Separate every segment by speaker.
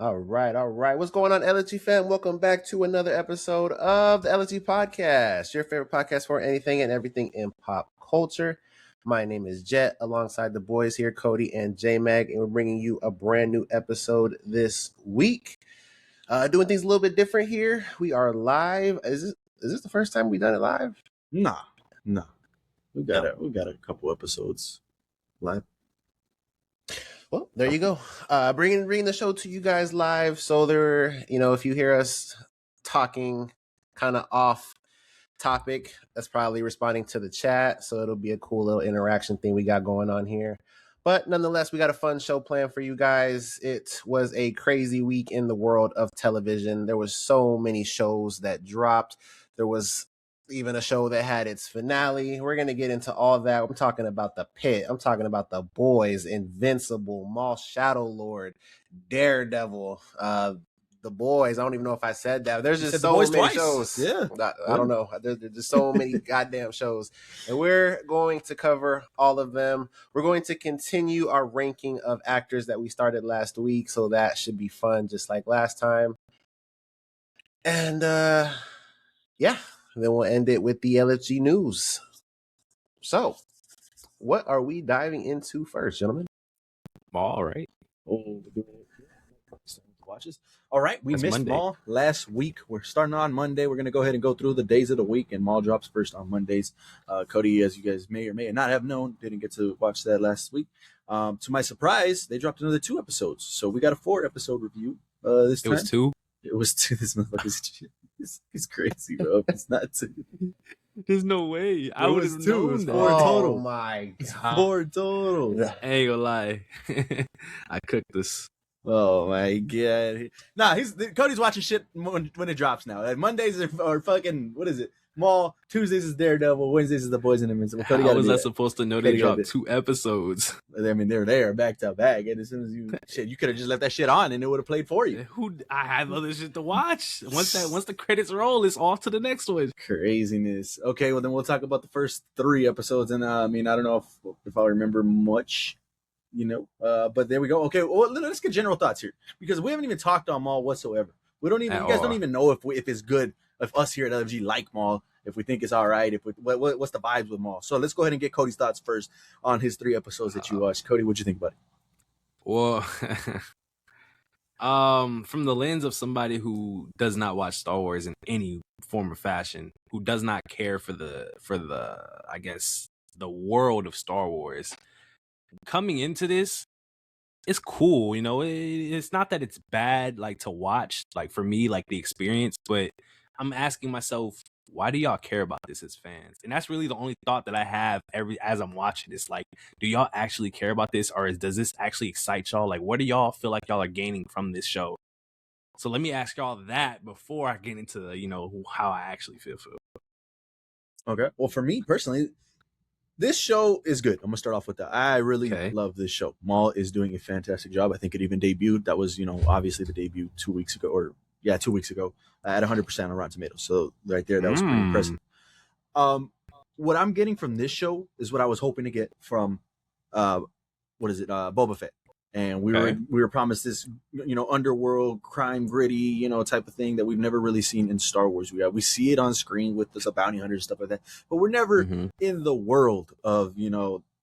Speaker 1: All right, all right. What's going on, LG fam? Welcome back to another episode of the LG Podcast, your favorite podcast for anything and everything in pop culture. My name is Jet, alongside the boys here, Cody and J Mag, and we're bringing you a brand new episode this week. Doing things a little bit different here. We are live. Is this the first time we've done it live?
Speaker 2: Nah. We got a couple episodes live.
Speaker 1: Well, there you go. Bringing the show to you guys live. So if you hear us talking kind of off topic, that's probably responding to the chat. So it'll be a cool little interaction thing we got going on here. But nonetheless, we got a fun show planned for you guys. It was a crazy week in the world of television. There was so many shows that dropped. There was even a show that had its finale. We're going to get into all that. I'm talking about the Pitt. I'm talking about the boys, Invincible, Maul, Shadow Lord, Daredevil, the boys. I don't even know if I said that. There's just so many shows.
Speaker 2: Yeah.
Speaker 1: I don't know. There's just so many goddamn shows. And we're going to cover all of them. We're going to continue our ranking of actors that we started last week. So that should be fun, just like last time. And yeah. And then we'll end it with the LFG news. So, what are we diving into first, gentlemen?
Speaker 3: All right.
Speaker 2: Watches. All right, we
Speaker 3: That's
Speaker 2: missed
Speaker 3: Monday.
Speaker 2: Maul last week. We're starting on Monday. We're going to go ahead and go through the days of the week, and Maul drops first on Mondays. Cody, as you guys may or may not have known, didn't get to watch that last week. To my surprise, they dropped another 2 episodes. So we got a 4-episode review this time.
Speaker 3: It was 2?
Speaker 2: It was 2. This motherfucker's it's crazy, bro. It's not 2.
Speaker 3: There's no way. I would have
Speaker 2: 2. It
Speaker 3: known
Speaker 2: was
Speaker 3: that.
Speaker 2: 4 total.
Speaker 1: Oh my god.
Speaker 2: 4 total.
Speaker 3: I ain't gonna lie. I cooked this.
Speaker 2: Oh my god! Nah, Cody's watching shit when it drops now. Like Mondays are fucking, what is it? Maul. Tuesdays is Daredevil. Wednesdays is the Boys and Invincible. Cody,
Speaker 3: How was I supposed to know they dropped 2 episodes?
Speaker 2: I mean, they're there back to back, and as soon as you could have just left that shit on, and it would have played for you.
Speaker 3: I have other shit to watch. Once the credits roll, it's off to the next one.
Speaker 2: Craziness. Okay, well then we'll talk about the first 3 episodes, and I mean, I don't know if I remember much. But there we go. Okay, well, let's get general thoughts here, because we haven't even talked on Maul whatsoever. You guys don't even know if it's good, if us here at LFG like Maul, if we think it's all right, what's the vibes with Maul. So let's go ahead and get Cody's thoughts first on his 3 episodes that you watched. Cody, what'd you think about it?
Speaker 3: Well, from the lens of somebody who does not watch Star Wars in any form or fashion, who does not care for the I guess the world of Star Wars, coming into this, it's cool. It's not that it's bad, like, to watch, like, for me, like, the experience, but I'm asking myself, why do y'all care about this as fans? And that's really the only thought that I have as I'm watching this. Like, do y'all actually care about this, or does this actually excite y'all? Like, what do y'all feel like y'all are gaining from this show? So let me ask y'all that before I get into how I actually feel.
Speaker 2: Okay. Well, for me personally, this show is good. I'm gonna start off with that. I really love this show. Maul is doing a fantastic job. I think it even debuted. That was, obviously the debut 2 weeks ago, 2 weeks ago, at 100% on Rotten Tomatoes. So right there, that was pretty impressive. What I'm getting from this show is what I was hoping to get from, Boba Fett. And we were promised this, underworld crime, gritty, type of thing that we've never really seen in Star Wars. We see it on screen with the bounty hunters and stuff like that, but we're never in the world of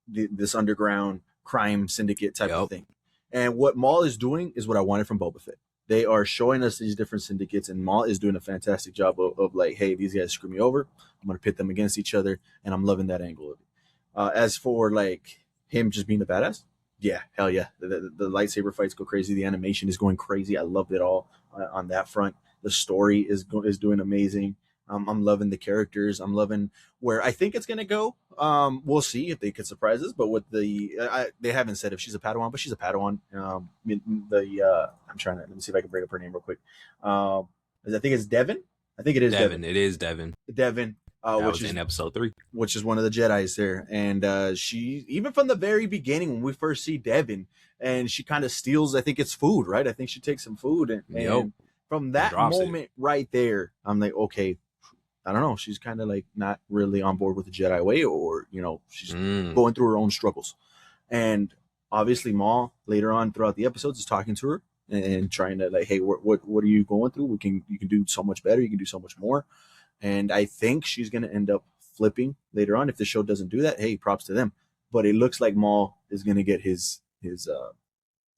Speaker 2: this underground crime syndicate type of thing. And what Maul is doing is what I wanted from Boba Fett. They are showing us these different syndicates, and Maul is doing a fantastic job of like, hey, these guys screw me over. I'm gonna pit them against each other, and I'm loving that angle of it. As for like him just being the badass. Yeah, hell yeah. The lightsaber fights go crazy. The animation is going crazy. I loved it all on that front. The story is doing amazing. I'm loving the characters. I'm loving where I think it's going to go. We'll see if they could surprise us. But with they haven't said if she's a Padawan, but she's a Padawan. I'm trying to, let me see if I can bring up her name real quick. I think it's Devin. I think it is Devin.
Speaker 3: It is Devin.
Speaker 2: Devin.
Speaker 3: Which is in episode 3,
Speaker 2: which is one of the Jedis there, and she, even from the very beginning when we first see Devin, and she kind of steals, I think it's food, right? I think she takes some food, and from that moment right there, I'm like, okay, I don't know, she's kind of like not really on board with the Jedi way, or she's going through her own struggles, and obviously Maul later on throughout the episodes is talking to her, and trying to like, hey, what are you going through? You can do so much better. You can do so much more. And I think she's going to end up flipping later on. If the show doesn't do that, hey, props to them. But it looks like Maul is going to get his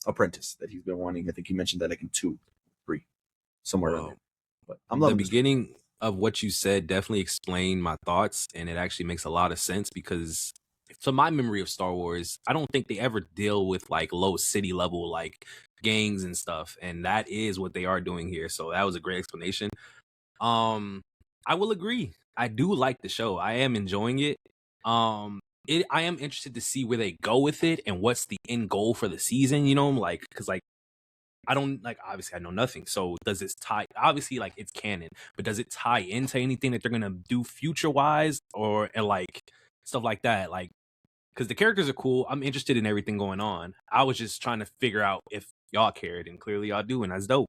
Speaker 2: apprentice that he's been wanting. I think he mentioned that like in 2, 3, somewhere around there. But I'm loving
Speaker 3: the beginning of what you said definitely explained my thoughts, and it actually makes a lot of sense because to my memory of Star Wars, I don't think they ever deal with like low city level like gangs and stuff, and that is what they are doing here. So that was a great explanation. I will agree. I do like the show. I am enjoying it. I am interested to see where they go with it and what's the end goal for the season, you know, like because like I don't like obviously I know nothing. So does this tie obviously like it's canon, but does it tie into anything that they're gonna do future wise or and, like stuff like that? Like because the characters are cool. I'm interested in everything going on. I was just trying to figure out if y'all cared, and clearly y'all do, and that's dope.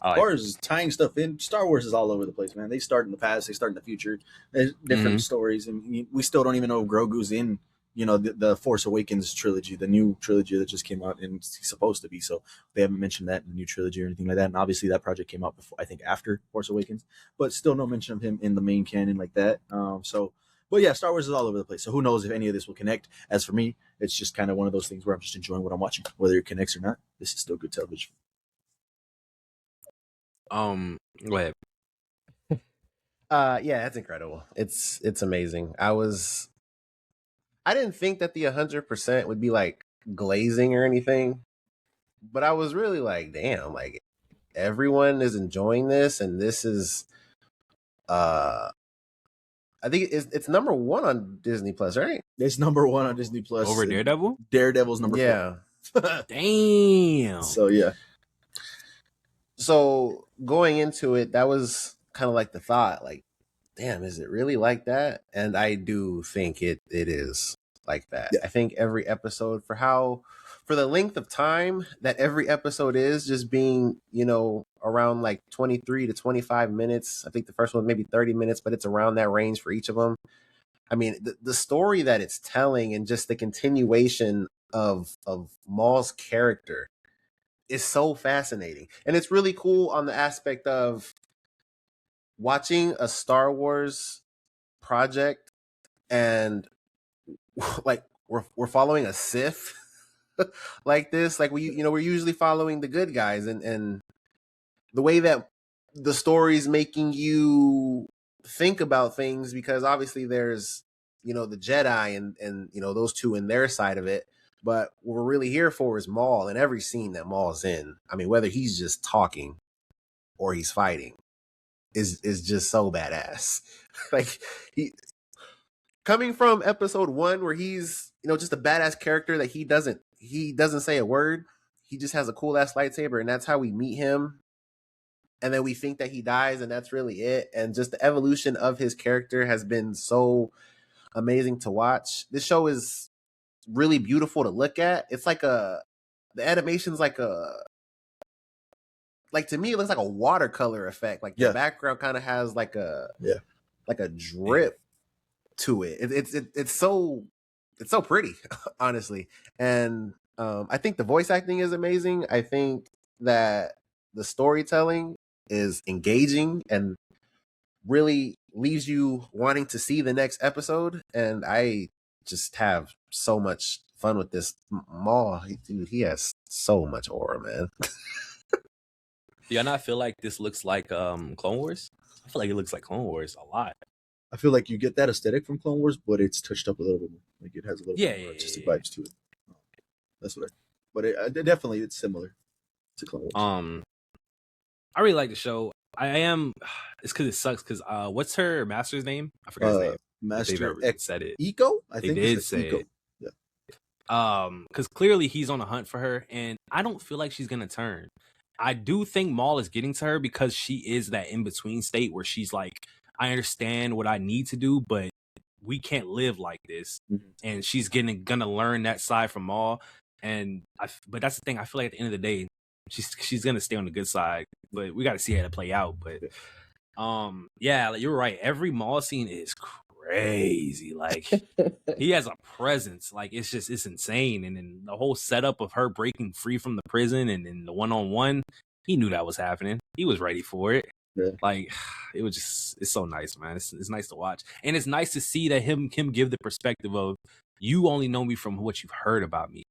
Speaker 2: As far as tying stuff in, Star Wars is all over the place, man. They start in the past, they start in the future. There's different stories, and we still don't even know if Grogu's in, you know, the Force Awakens trilogy, the new trilogy that just came out, and he's supposed to be. So they haven't mentioned that in the new trilogy or anything like that. And obviously that project came out before, I think, after Force Awakens, but still no mention of him in the main canon like that. But yeah, Star Wars is all over the place. So who knows if any of this will connect? As for me, it's just kind of one of those things where I'm just enjoying what I'm watching, whether it connects or not. This is still good television.
Speaker 3: Go ahead.
Speaker 1: Yeah, that's incredible. It's amazing. I didn't think that the 100% would be like glazing or anything, but I was really like, damn, like everyone is enjoying this, and this is, I think it's number 1 on Disney Plus, right?
Speaker 2: It's number 1 on Disney Plus
Speaker 3: over Daredevil.
Speaker 2: Daredevil's number 4.
Speaker 1: Yeah.
Speaker 3: Damn.
Speaker 2: So yeah.
Speaker 1: So going into it, that was kind of like the thought, like, damn, is it really like that? And I do think it is like that. Yeah. I think every episode for the length of time that every episode is just being, you know, around like 23 to 25 minutes. I think the first one maybe 30 minutes, but it's around that range for each of them. I mean, the story that it's telling and just the continuation of Maul's character is so fascinating. And it's really cool on the aspect of watching a Star Wars project and like we're following a Sith like this. Like we're usually following the good guys, and the way that the story's making you think about things, because obviously there's, you know, the Jedi and you know, those two in their side of it. But what we're really here for is Maul, and every scene that Maul's in, I mean, whether he's just talking or he's fighting, is just so badass. Like he coming from episode 1 where he's, you know, just a badass character that he doesn't say a word. He just has a cool ass lightsaber, and that's how we meet him. And then we think that he dies, and that's really it. And just the evolution of his character has been so amazing to watch. This show is really beautiful to look at. It's like the animation's like to me, it looks like a watercolor effect. Like the background kind of has like a drip to it. It's so pretty, honestly. And I think the voice acting is amazing. I think that the storytelling is engaging and really leaves you wanting to see the next episode. And I just have so much fun with this Maul. Dude, he has so much aura, man.
Speaker 3: Do y'all not feel like this looks like Clone Wars? I feel like it looks like Clone Wars a lot.
Speaker 2: I feel like you get that aesthetic from Clone Wars, but it's touched up a little bit more. Like it has a little bit more artistic vibes to it. That's what but definitely it's similar to Clone Wars.
Speaker 3: I really like the show. It's because it sucks because what's her master's name? I forgot his name.
Speaker 2: Master
Speaker 3: X said it.
Speaker 2: Eco? I think
Speaker 3: they did say
Speaker 2: Eco.
Speaker 3: it. Yeah. Because clearly he's on a hunt for her, and I don't feel like she's gonna turn. I do think Maul is getting to her because she is that in between state where she's like, I understand what I need to do, but we can't live like this. Mm-hmm. And she's gonna learn that side from Maul. But that's the thing. I feel like at the end of the day, she's gonna stay on the good side. But we got to see how to play out. But yeah, like you're right. Every Maul scene is crazy. Like he has a presence. Like it's insane. And then the whole setup of her breaking free from the prison and then the 1-on-1, he knew that was happening. He was ready for it.
Speaker 2: Yeah.
Speaker 3: Like it's so nice, man. It's nice to watch. And it's nice to see that him give the perspective of, you only know me from what you've heard about me.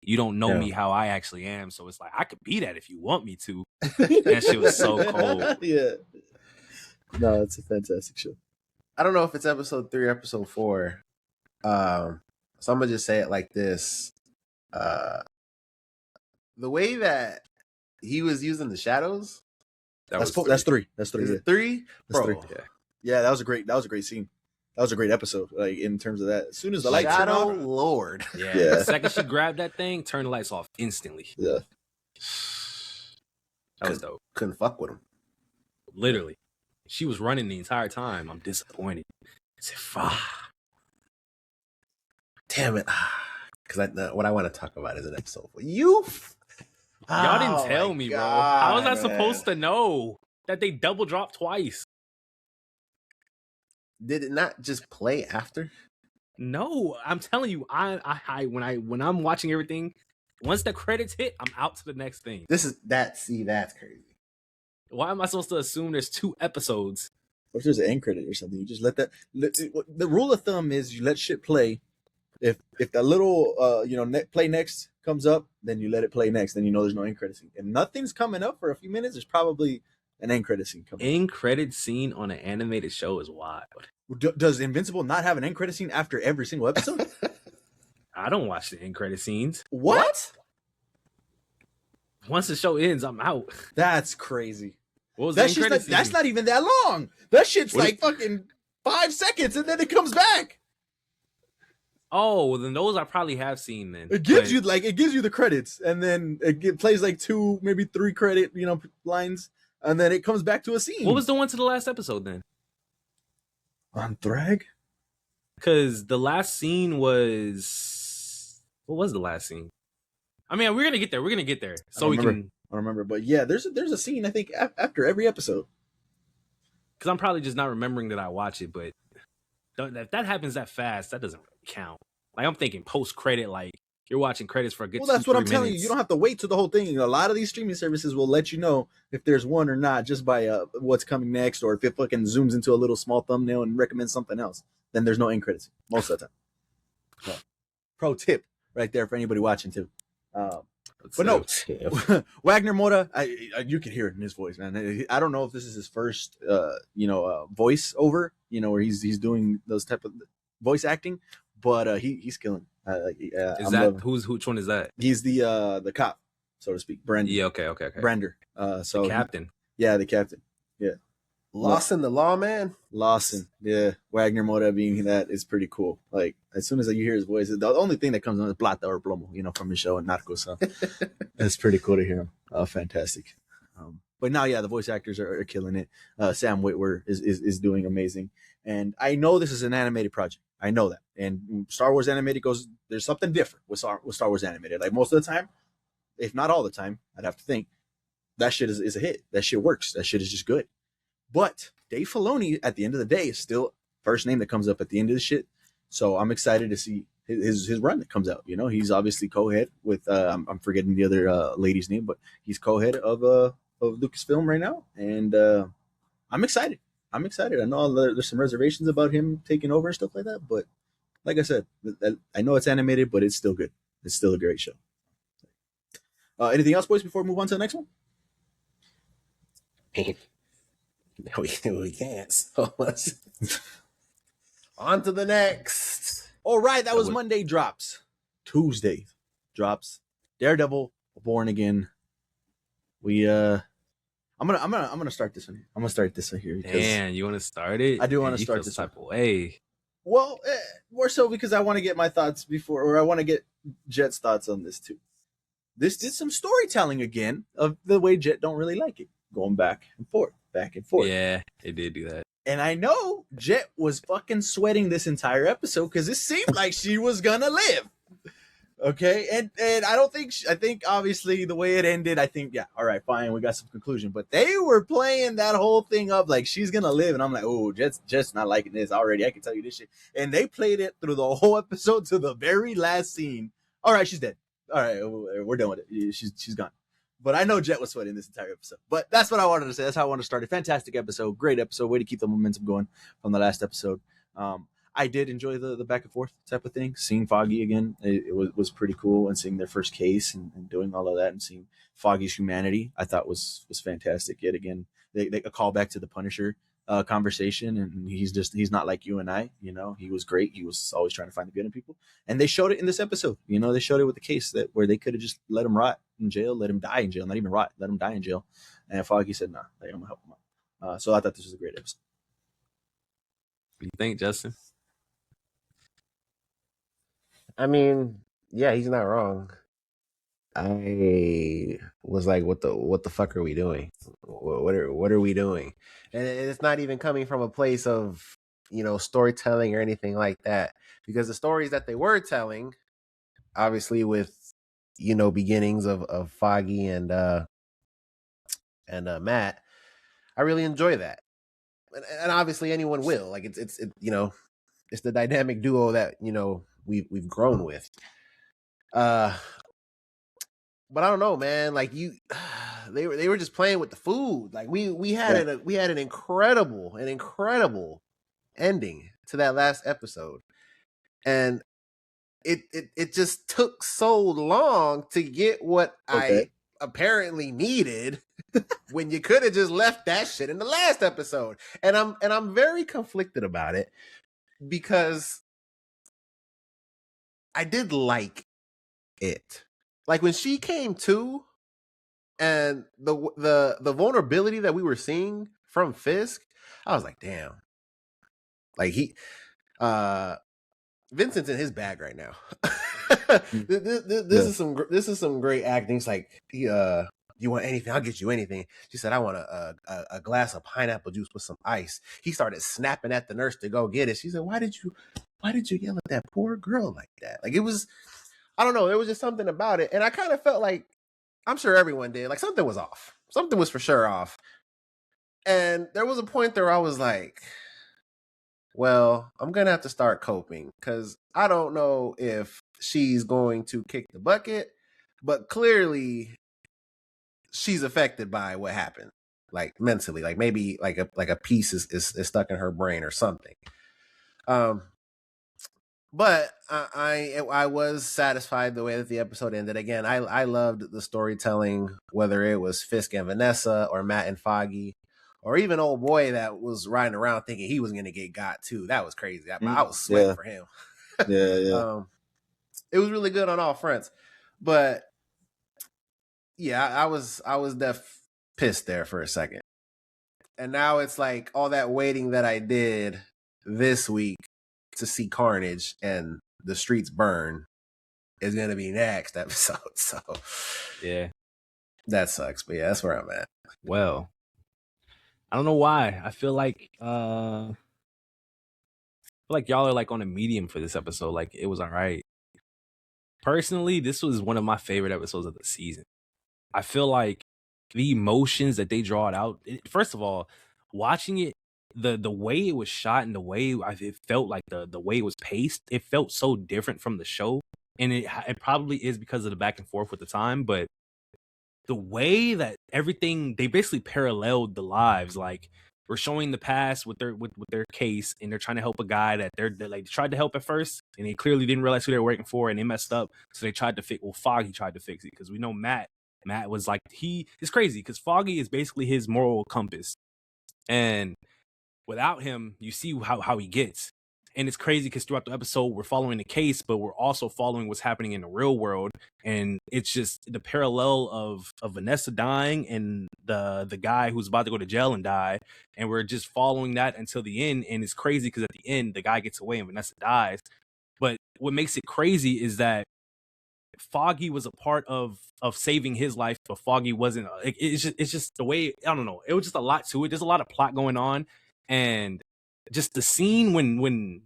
Speaker 3: You don't know me how I actually am. So it's like, I could be that if you want me to. That shit was so cold.
Speaker 2: Yeah. No, it's a fantastic show.
Speaker 1: I don't know if it's episode 3 or episode 4. So I'm gonna just say it like this. The way that he was using the shadows.
Speaker 2: That's 3. That's 3.
Speaker 1: Is it 3?
Speaker 2: That's
Speaker 1: Bro.
Speaker 2: 3. Yeah, that was a great scene. That was a great episode. Like in terms of that, as soon as the lights turned on,
Speaker 1: Lord.
Speaker 3: Yeah. The second she grabbed that thing, turn the lights off instantly.
Speaker 2: Yeah.
Speaker 3: That was dope.
Speaker 1: Couldn't fuck with him.
Speaker 3: Literally. She was running the entire time. I'm disappointed. I said, fuck.
Speaker 1: Damn it. Because what I want to talk about is an episode 4.
Speaker 3: Y'all didn't tell me, bro. How was I supposed to know that they double dropped twice?
Speaker 1: Did it not just play after?
Speaker 3: No, I'm telling you, when I'm watching everything, once the credits hit, I'm out to the next thing.
Speaker 1: That's crazy.
Speaker 3: Why am I supposed to assume there's 2 episodes?
Speaker 2: Or if there's an end credit or something, you just let that. The rule of thumb is you let shit play. If the little play next comes up, then you let it play next. Then you know there's no end credit scene. If nothing's coming up for a few minutes, there's probably an end credit scene coming.
Speaker 3: End credit scene on an animated show is wild.
Speaker 2: Does Invincible not have an end credit scene after every single episode?
Speaker 3: I don't watch the end credit scenes.
Speaker 2: What?
Speaker 3: Once the show ends, I'm out.
Speaker 2: That's crazy.
Speaker 3: What was the end credit scene?
Speaker 2: That's not even that long. That shit's like fucking 5 seconds, and then it comes back.
Speaker 3: Oh, well, then those I probably have seen. Then
Speaker 2: it gives you the credits, and then it plays like 2, maybe 3 credit lines, and then it comes back to a scene.
Speaker 3: What was the one to the last episode then?
Speaker 2: On Thrag?
Speaker 3: Because the last scene was, what was the last scene? I mean, we're gonna get there. So we can.
Speaker 2: I don't remember, but yeah, there's a scene I think after every episode.
Speaker 3: Because I'm probably just not remembering that I watch it, but if that happens that fast, that doesn't really count. Like I'm thinking post credit, like you're watching credits for a good.
Speaker 2: Well, that's
Speaker 3: 2,
Speaker 2: what I'm
Speaker 3: 3
Speaker 2: telling you.
Speaker 3: minutes.
Speaker 2: You don't have to wait to the whole thing. A lot of these streaming services will let you know if there's one or not just by what's coming next, or if it fucking zooms into a little small thumbnail and recommends something else. Then there's no end credits most of the time. So, pro tip right there for anybody watching too. But no, Wagner Moura, you can hear it in his voice, man. I don't know if this is his first, voice over, where he's doing those type of voice acting, but he's killing.
Speaker 3: Which one is that?
Speaker 2: He's the cop, so to speak, Brandon.
Speaker 3: Yeah, okay.
Speaker 2: Brander. So
Speaker 3: the captain.
Speaker 2: The captain. Yeah.
Speaker 1: Lawson, the lawman.
Speaker 2: Lawson, yeah. Wagner Moura being that is pretty cool. Like as soon as you hear his voice, the only thing that comes on is Plata or Plomo, from his show in Narcos. So it's pretty cool to hear him. Fantastic. But now, the voice actors are killing it. Sam Witwer is doing amazing, and I know this is an animated project. I know that, and Star Wars animated there's something different with Star Wars animated. Like most of the time, if not all the time, I'd have to think that shit is a hit. That shit works. That shit is just good. But Dave Filoni, at the end of the day, is still first name that comes up at the end of the shit. So I'm excited to see his run that comes out. He's obviously co-head with I'm forgetting the other lady's name, but he's co-head of Lucasfilm right now, and I'm excited. I know there's some reservations about him taking over and stuff like that, but like I said, I know it's animated, but it's still good. It's still a great show. Anything else, boys, before we move on to the next one?
Speaker 1: We can't. So let's on to the next.
Speaker 2: All right, that was Monday drops. Tuesday drops. Daredevil, Born Again. I'm gonna start this one. I'm gonna start this one here.
Speaker 3: Man, you want to start it?
Speaker 2: I do want to start this
Speaker 3: type of way.
Speaker 2: Well, more so because I want to get my thoughts before, or I want to get Jet's thoughts on this too. This did some storytelling again of the way Jet don't really like it, going back and forth.
Speaker 3: Yeah, it did do that.
Speaker 2: And I know Jet was fucking sweating this entire episode because it seemed like she was gonna live. Okay, and I think obviously the way it ended, I think, yeah, all right, fine, we got some conclusion. But they were playing that whole thing up like she's gonna live, and I'm like, oh, just not liking this already. I can tell you this shit. And they played it through the whole episode to the very last scene. All right, she's dead. All right, we're done with it. She's gone. But I know Jet was sweating this entire episode. But that's what I wanted to say. That's how I wanted to start it. Fantastic episode, great episode. Way to keep the momentum going from the last episode. I did enjoy the back and forth type of thing. Seeing Foggy again, it was pretty cool, and seeing their first case and doing all of that, and seeing Foggy's humanity, I thought was fantastic. Yet again, they a call back to the Punisher conversation, and he's not like you and I. You know, he was great. He was always trying to find the good in people, and they showed it in this episode. You know, they showed it with the case where they could have just let him rot in jail, let him die in jail, not even rot, let him die in jail. And Foggy said, "Nah, I'm gonna help him out." So I thought this was a great episode.
Speaker 3: What do you think, Justin?
Speaker 1: I mean, yeah, he's not wrong. I was like, what the fuck are we doing? What are we doing? And it's not even coming from a place of, storytelling or anything like that, because the stories that they were telling, obviously with, beginnings of Foggy and Matt, I really enjoy that. And obviously anyone will. Like it's the dynamic duo that, we've grown with. But I don't know, man. Like they were just playing with the food. Like we had an incredible ending to that last episode, and it just took so long to get what I apparently needed when you could have just left that shit in the last episode. And I'm very conflicted about it, because I did like it. Like when she came to, and the vulnerability that we were seeing from Fisk, I was like, damn. Like Vincent's in his bag right now. This is some great acting. It's like, you want anything? I'll get you anything. She said, I want a glass of pineapple juice with some ice. He started snapping at the nurse to go get it. She said, why did you yell at that poor girl like that? Like, it was, I don't know. There was just something about it. And I kind of felt like, I'm sure everyone did, like something was off. Something was for sure off. And there was a point there I was like, well, I'm going to have to start coping, because I don't know if she's going to kick the bucket, but clearly she's affected by what happened, like mentally, like maybe like a piece is stuck in her brain or something. But I was satisfied the way that the episode ended. Again, I loved the storytelling, whether it was Fisk and Vanessa or Matt and Foggy, or even old boy that was riding around thinking he was going to get got too. That was crazy. I was sweating for him.
Speaker 2: Yeah.
Speaker 1: It was really good on all fronts. But yeah, I was pissed there for a second. And now it's like all that waiting that I did this week to see carnage and the streets burn is going to be next episode. So
Speaker 3: yeah,
Speaker 1: that sucks. But yeah, that's where I'm at.
Speaker 3: Well, I don't know why. I feel like y'all are like on a medium for this episode. Like, it was all right. Personally, this was one of my favorite episodes of the season. I feel like the emotions that they draw it out. First of all, watching it, the way it was shot and the way it felt, like the way it was paced, it felt so different from the show. And it probably is because of the back and forth with the time, but the way that everything, they basically paralleled the lives. Like, we're showing the past with their case, and they're trying to help a guy that they like tried to help at first, and they clearly didn't realize who they were working for, and they messed up. So they tried to fix. Well, Foggy tried to fix it, because we know Matt was like, it's crazy because Foggy is basically his moral compass, and without him, you see how he gets. And it's crazy because throughout the episode, we're following the case, but we're also following what's happening in the real world. And it's just the parallel of Vanessa dying and the guy who's about to go to jail and die. And we're just following that until the end. And it's crazy because at the end, the guy gets away and Vanessa dies. But what makes it crazy is that Foggy was a part of saving his life, but Foggy wasn't. It's just the way, I don't know. It was just a lot to it. There's a lot of plot going on. And just the scene when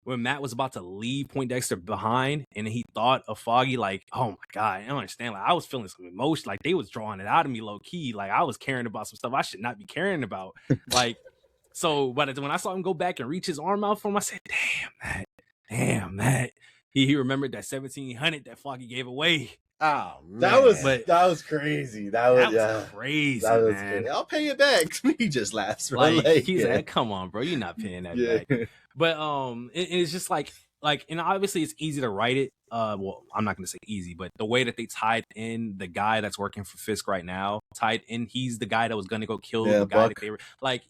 Speaker 3: when Matt was about to leave Poindexter behind, and he thought of Foggy, like, oh my God, I don't understand. Like, I was feeling some emotion. Like, they was drawing it out of me low key. Like, I was caring about some stuff I should not be caring about. Like, so, but when I saw him go back and reach his arm out for him, I said, damn, Matt. He remembered that 1,700 that Foggy gave away.
Speaker 1: Oh man,
Speaker 2: that was crazy. That was
Speaker 3: crazy,
Speaker 2: that was
Speaker 3: man.
Speaker 2: crazy. I'll pay it back. He just laughs.
Speaker 3: Like he's like, come on, bro, you're not paying that back. But it's just like, and obviously it's easy to write it. Well, I'm not gonna say easy, but the way that they tied in the guy that's working for Fisk right now, tied in, he's the guy that was gonna go kill the guy that they were like,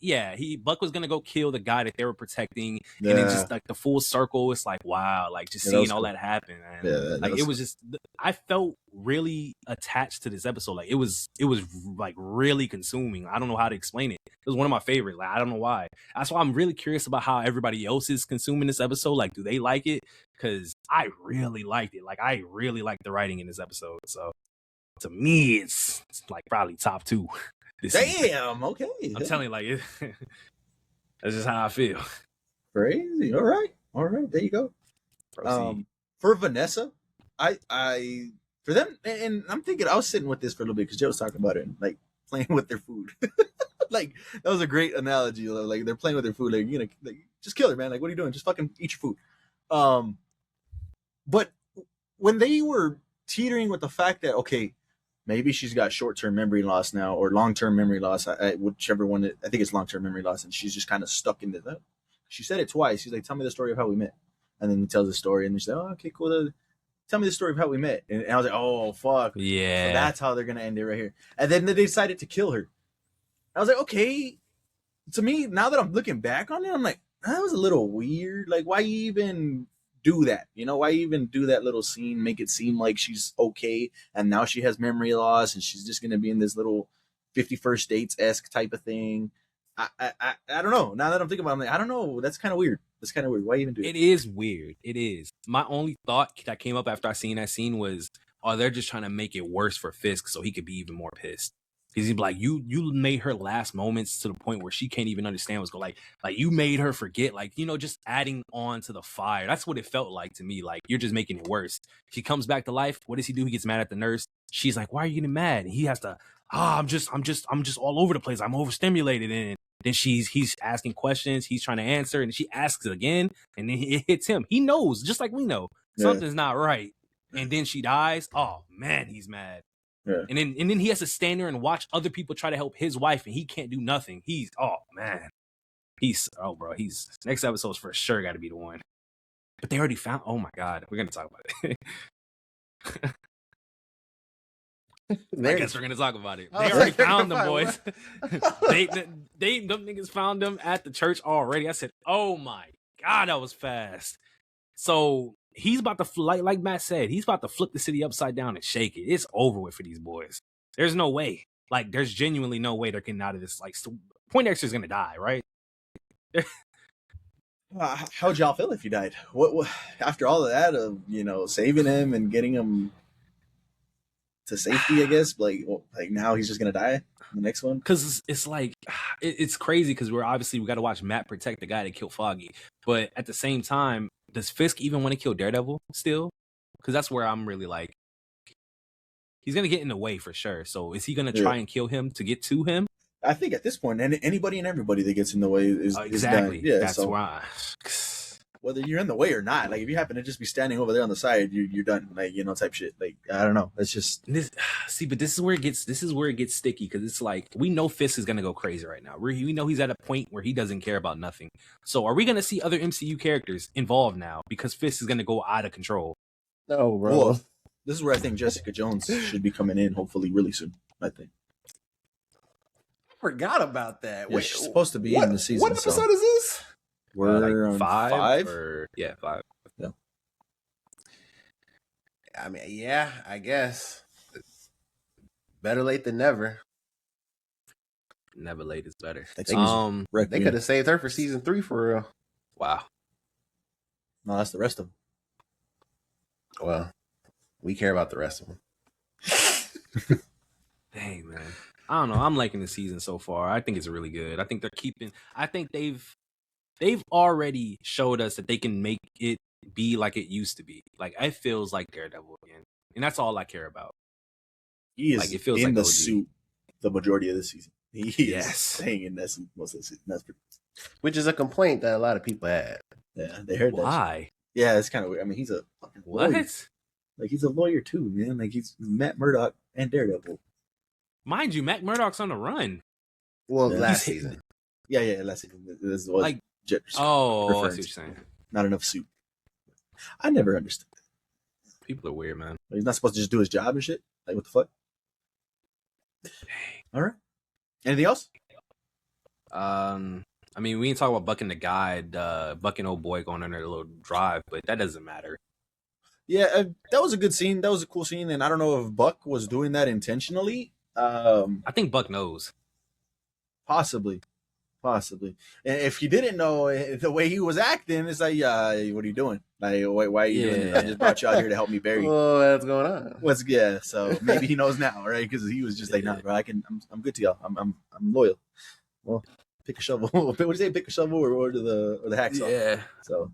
Speaker 3: Buck was gonna go kill the guy that they were protecting, and then just like the full circle. It's like, wow, like just seeing all that happen, man. Like it was just, I felt really attached to this episode. Like it was like really consuming. I don't know how to explain it. It was one of my favorites. Like I don't know why. That's why I'm really curious about how everybody else is consuming this episode. Like, do they like it? Because I really liked it. Like I really liked the writing in this episode. So to me, it's like probably top 2.
Speaker 2: Damn. Okay.
Speaker 3: I'm telling you, like that's just how I feel.
Speaker 2: Crazy. All right. There you go.
Speaker 3: Proceed.
Speaker 2: For Vanessa, I for them, and I'm thinking I was sitting with this for a little bit because Joe was talking about it, like playing with their food. Like that was a great analogy. Like they're playing with their food. Like, you know, like, just kill her, man. Like, what are you doing? Just fucking eat your food. But when they were teetering with the fact that, okay, maybe she's got short-term memory loss now or long-term memory loss, whichever one, I think it's long-term memory loss, and she's just kind of stuck into that. She said it twice. She's like, tell me the story of how we met. And then he tells the story, and she's like, oh, okay, cool. Tell me the story of how we met. And I was like, oh, fuck.
Speaker 3: Yeah.
Speaker 2: So that's how they're going to end it right here. And then they decided to kill her. I was like, okay. To me, now that I'm looking back on it, I'm like, that was a little weird. Like, why even do that? You know, why even do that little scene, make it seem like she's okay, and now she has memory loss, and she's just going to be in this little 51st Dates-esque type of thing. I don't know. Now that I'm thinking about it, I'm like, I don't know. That's kind of weird. Why even do it?
Speaker 3: It is weird. It is. My only thought that came up after I seen that scene was, oh, they're just trying to make it worse for Fisk so he could be even more pissed. Because he'd be like, you made her last moments to the point where she can't even understand what's going on. Like you made her forget, like, you know, just adding on to the fire. That's what it felt like to me. Like, you're just making it worse. She comes back to life. What does he do? He gets mad at the nurse. She's like, why are you getting mad? And he has to, I'm just all over the place. I'm overstimulated. And then he's asking questions. He's trying to answer. And she asks it again. And then it hits him. He knows, just like we know, something's not right. And then she dies. Oh, man, he's mad. Yeah. And then he has to stand there and watch other people try to help his wife, and he can't do nothing. Bro, next episode's for sure got to be the one. But they already found. Oh my God, we're gonna talk about it. I guess we're gonna talk about it. They already found them, boys. them niggas found them at the church already. I said, oh my God, that was fast. So he's about to, like Matt said, he's about to flip the city upside down and shake it. It's over with for these boys. There's no way. Like, there's genuinely no way they're getting out of this. Like, Poindexter's gonna die, right?
Speaker 2: How'd y'all feel if you died? What after all of that of, you know, saving him and getting him to safety, I guess, like now he's just gonna die in the next one?
Speaker 3: Because it's like, it's crazy because we got to watch Matt protect the guy that killed Foggy, but at the same time, does Fisk even want to kill Daredevil still? Because that's where I'm really like, he's going to get in the way for sure. So is he going to try and kill him to get to him?
Speaker 2: I think at this point, anybody and everybody that gets in the way is
Speaker 3: exactly.
Speaker 2: Is done. Yeah,
Speaker 3: that's why.
Speaker 2: Whether you're in the way or not, like if you happen to just be standing over there on the side, you're done. Like, you know, type shit. Like, I don't know. It's just
Speaker 3: but this is where it gets sticky, because it's like, we know Fisk is gonna go crazy right now. We know he's at a point where he doesn't care about nothing. So are we gonna see other MCU characters involved now because Fisk is gonna go out of control?
Speaker 1: No, bro.
Speaker 2: Well, this is where I think Jessica Jones should be coming in, hopefully really soon. I think.
Speaker 1: Forgot about that.
Speaker 2: Yeah, she's supposed to be in the season.
Speaker 1: What episode is this?
Speaker 2: We're
Speaker 3: like
Speaker 2: on
Speaker 3: 5?
Speaker 2: 5?
Speaker 3: Yeah, 5.
Speaker 2: Yeah.
Speaker 1: I mean, yeah, I guess. Better late than never.
Speaker 3: Never late is better.
Speaker 1: They could have saved her for season 3 for real.
Speaker 3: Wow.
Speaker 2: No, that's the rest of them.
Speaker 3: Well,
Speaker 1: we care about the rest of them.
Speaker 3: Dang, man. I don't know. I'm liking the season so far. I think it's really good. I think they're keeping. I think they've they've already showed us that they can make it be like it used to be. Like, it feels like Daredevil again, and that's all I care about.
Speaker 2: He is
Speaker 3: like, it feels
Speaker 2: in
Speaker 3: like
Speaker 2: the
Speaker 3: OG.
Speaker 2: suit the majority of the season. He
Speaker 3: Yes.
Speaker 2: is staying in that suit most of the season. That's pretty.
Speaker 1: Which is a complaint that a lot of people had.
Speaker 2: Yeah, they heard that.
Speaker 3: Why?
Speaker 2: Yeah, it's kind of weird. I mean, he's a fucking
Speaker 3: What?
Speaker 2: lawyer. Like, he's a lawyer too, man. Like, he's Matt Murdock and Daredevil.
Speaker 3: Mind you, Matt Murdock's on the run.
Speaker 1: Well,
Speaker 2: Yeah.
Speaker 1: last season.
Speaker 2: Yeah, last season. This was
Speaker 3: Like,
Speaker 2: Jet
Speaker 3: I see what
Speaker 2: referring
Speaker 3: you're
Speaker 2: to.
Speaker 3: saying.
Speaker 2: Not enough suit. I never understood that.
Speaker 3: People are weird, man.
Speaker 2: Like, he's not supposed to just do his job and shit. Like, what the fuck? All right. Anything else?
Speaker 3: I mean, we ain't talk about bucking the guide, bucking old boy going on their little drive, but that doesn't matter.
Speaker 2: Yeah, that was a good scene. That was a cool scene, and I don't know if Buck was doing that intentionally.
Speaker 3: I think Buck knows.
Speaker 2: Possibly. And if he didn't know the way he was acting, it's like, what are you doing? Like, why are you doing this? I just brought you out here to help me bury you.
Speaker 1: Oh, what's going on?
Speaker 2: So maybe he knows now, right? Because he was just like, nah, bro, I'm good to y'all. I'm loyal. Well, pick a shovel. What do you say? Pick a shovel or the hacksaw.
Speaker 3: Yeah.
Speaker 2: So,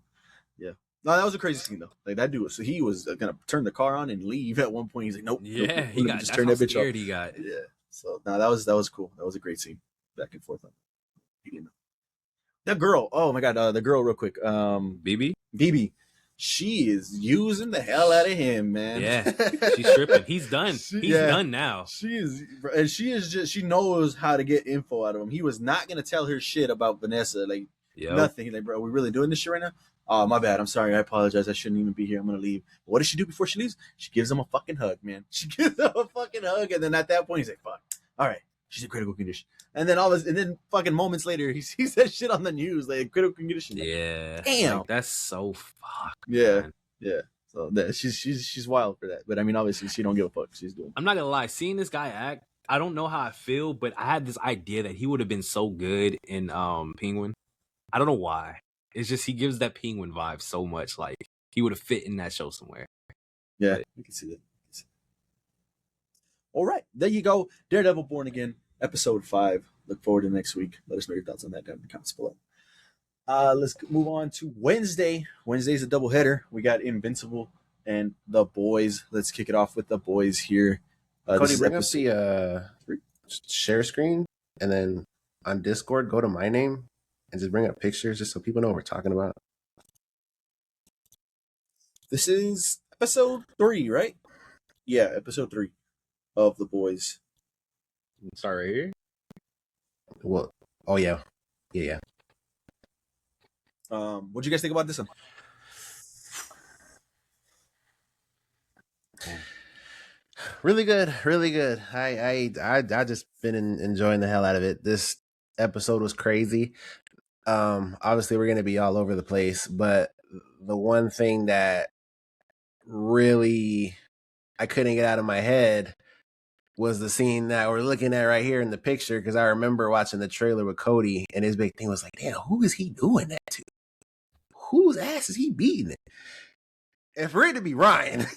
Speaker 2: yeah. No, that was a crazy scene though. Like, that dude. So he was gonna turn the car on and leave at one point. He's like, nope.
Speaker 3: Yeah,
Speaker 2: nope,
Speaker 3: he got
Speaker 2: just
Speaker 3: that's
Speaker 2: turn
Speaker 3: how
Speaker 2: that bitch
Speaker 3: scared
Speaker 2: off.
Speaker 3: he got.
Speaker 2: Yeah. So no, that was cool. That was a great scene. Back and forth on. That girl. Oh my god. The girl, real quick. BB. She is using the hell out of him, man.
Speaker 3: Yeah, she's tripping. He's done. He's done now.
Speaker 2: She knows how to get info out of him. He was not gonna tell her shit about Vanessa, like nothing. He's like, bro, are we really doing this shit right now? Oh, my bad. I'm sorry. I apologize. I shouldn't even be here. I'm gonna leave. What does she do before she leaves? She gives him a fucking hug, man. She gives him a fucking hug, and then at that point, he's like, fuck. All right. She's in critical condition. And then fucking moments later, he sees that shit on the news, like critical condition.
Speaker 3: Yeah.
Speaker 2: Damn.
Speaker 3: Like, that's so fucked.
Speaker 2: Yeah.
Speaker 3: Man.
Speaker 2: Yeah. So she's wild for that. But I mean, obviously, she don't give a fuck. She's doing.
Speaker 3: I'm not gonna lie. Seeing this guy act, I don't know how I feel, but I had this idea that he would have been so good in Penguin. I don't know why. It's just he gives that Penguin vibe so much. Like, he would have fit in that show somewhere.
Speaker 2: Yeah, we can see that. All right, there you go. Daredevil Born Again, episode 5. Look forward to next week. Let us know your thoughts on that down in the comments below. Let's move on to Wednesday. Wednesday's a doubleheader. We got Invincible and The Boys. Let's kick it off with The Boys here.
Speaker 1: Cody, bring up the share screen, and then on Discord, go to my name and just bring up pictures just so people know what we're talking about.
Speaker 2: This is episode 3, right? Yeah, episode 3 of The Boys.
Speaker 3: Sorry, right here.
Speaker 1: Well, oh yeah.
Speaker 2: What'd you guys think about this one?
Speaker 1: Really good. I just been enjoying the hell out of it. This episode was crazy. Obviously we're gonna be all over the place, but the one thing that really I couldn't get out of my head was the scene that we're looking at right here in the picture, because I remember watching the trailer with Cody, and his big thing was like, damn, who is he doing that to? Whose ass is he beating? And for it to be Ryan,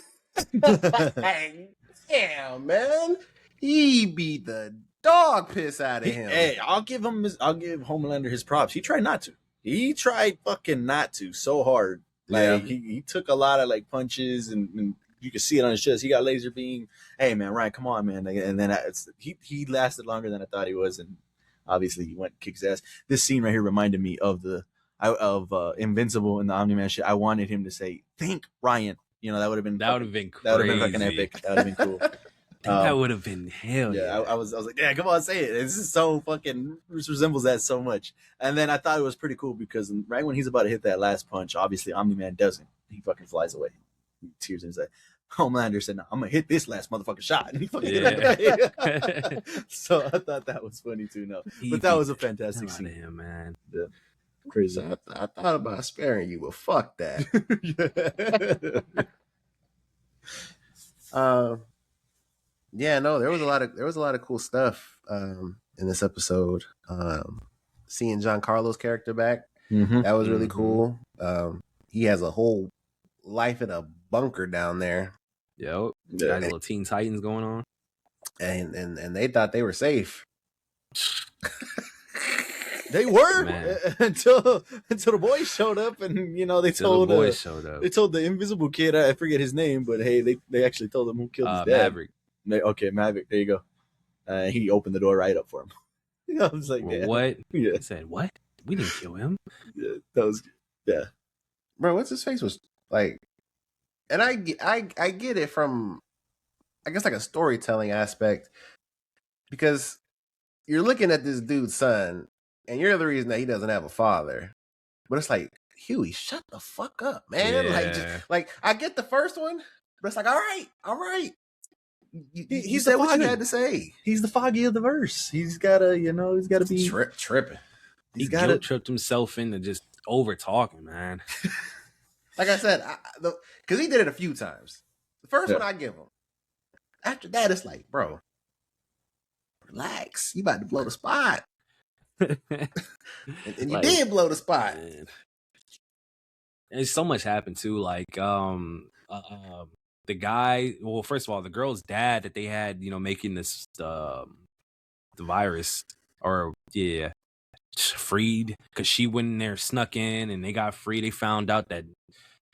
Speaker 1: damn, man, he beat the dog piss out of him.
Speaker 2: Hey, I'll give Homelander his props. He tried not to. He tried fucking not to so hard. Like, he took a lot of like punches, and you can see it on his chest. He got laser beam. Hey man, Ryan, come on, man. And then he lasted longer than I thought he was, and obviously he went and kicked his ass. This scene right here reminded me of Invincible and the Omni-Man shit. I wanted him to say, "Thank Ryan." You know, that would have been
Speaker 3: crazy.
Speaker 2: That would have been fucking epic. That would have been cool.
Speaker 3: That would have been hell.
Speaker 2: Yeah, I was like, yeah, come on, say it. This is so fucking resembles that so much. And then I thought it was pretty cool because right when he's about to hit that last punch, obviously Omni-Man doesn't. He fucking flies away. He tears in his eye. Homelander said, "No, I'm gonna hit this last motherfucking shot." And he fucking So I thought that was funny too. No, but that was a fantastic scene.
Speaker 3: Him, man.
Speaker 2: Yeah. Crazy.
Speaker 1: So I thought about sparing you, but fuck that. Yeah, no, there was a lot of cool stuff in this episode. Seeing Giancarlo's character back, that was really cool. He has a whole life in a bunker down there.
Speaker 3: Yep. Got little Teen Titans going on.
Speaker 1: And they thought they were safe.
Speaker 2: They were until the boys showed up, and they told
Speaker 3: the boys showed up.
Speaker 2: They told the Invisible kid, I forget his name, but hey, they actually told him who killed his dad.
Speaker 3: Maverick.
Speaker 2: Okay, Maverick. There you go. He opened the door right up for him. I was like,
Speaker 3: what?
Speaker 2: Yeah.
Speaker 3: He said, what? We didn't kill him.
Speaker 2: Yeah, that was yeah.
Speaker 1: Bro, what's his face was like, and I get it from, I guess, like a storytelling aspect, because you're looking at this dude's son, and you're the reason that he doesn't have a father. But it's like, Huey, shut the fuck up, man.
Speaker 3: Yeah.
Speaker 1: Like I get the first one, but it's like, all right. He
Speaker 2: He's
Speaker 1: said
Speaker 2: the
Speaker 1: what you
Speaker 2: Foggy.
Speaker 1: had to say.
Speaker 2: He's the Foggy of the verse. He's gotta be
Speaker 1: Tripping.
Speaker 3: He guilt tripped himself into just over talking, man.
Speaker 1: Like I said, because he did it a few times. The first one I give him. After that, it's like, bro, relax. You about to blow the spot. and you did blow the spot.
Speaker 3: Man. And so much happened too. Like the guy, well, first of all, the girl's dad that they had, making this the virus, or freed, because she went in there, snuck in, and they got free. They found out that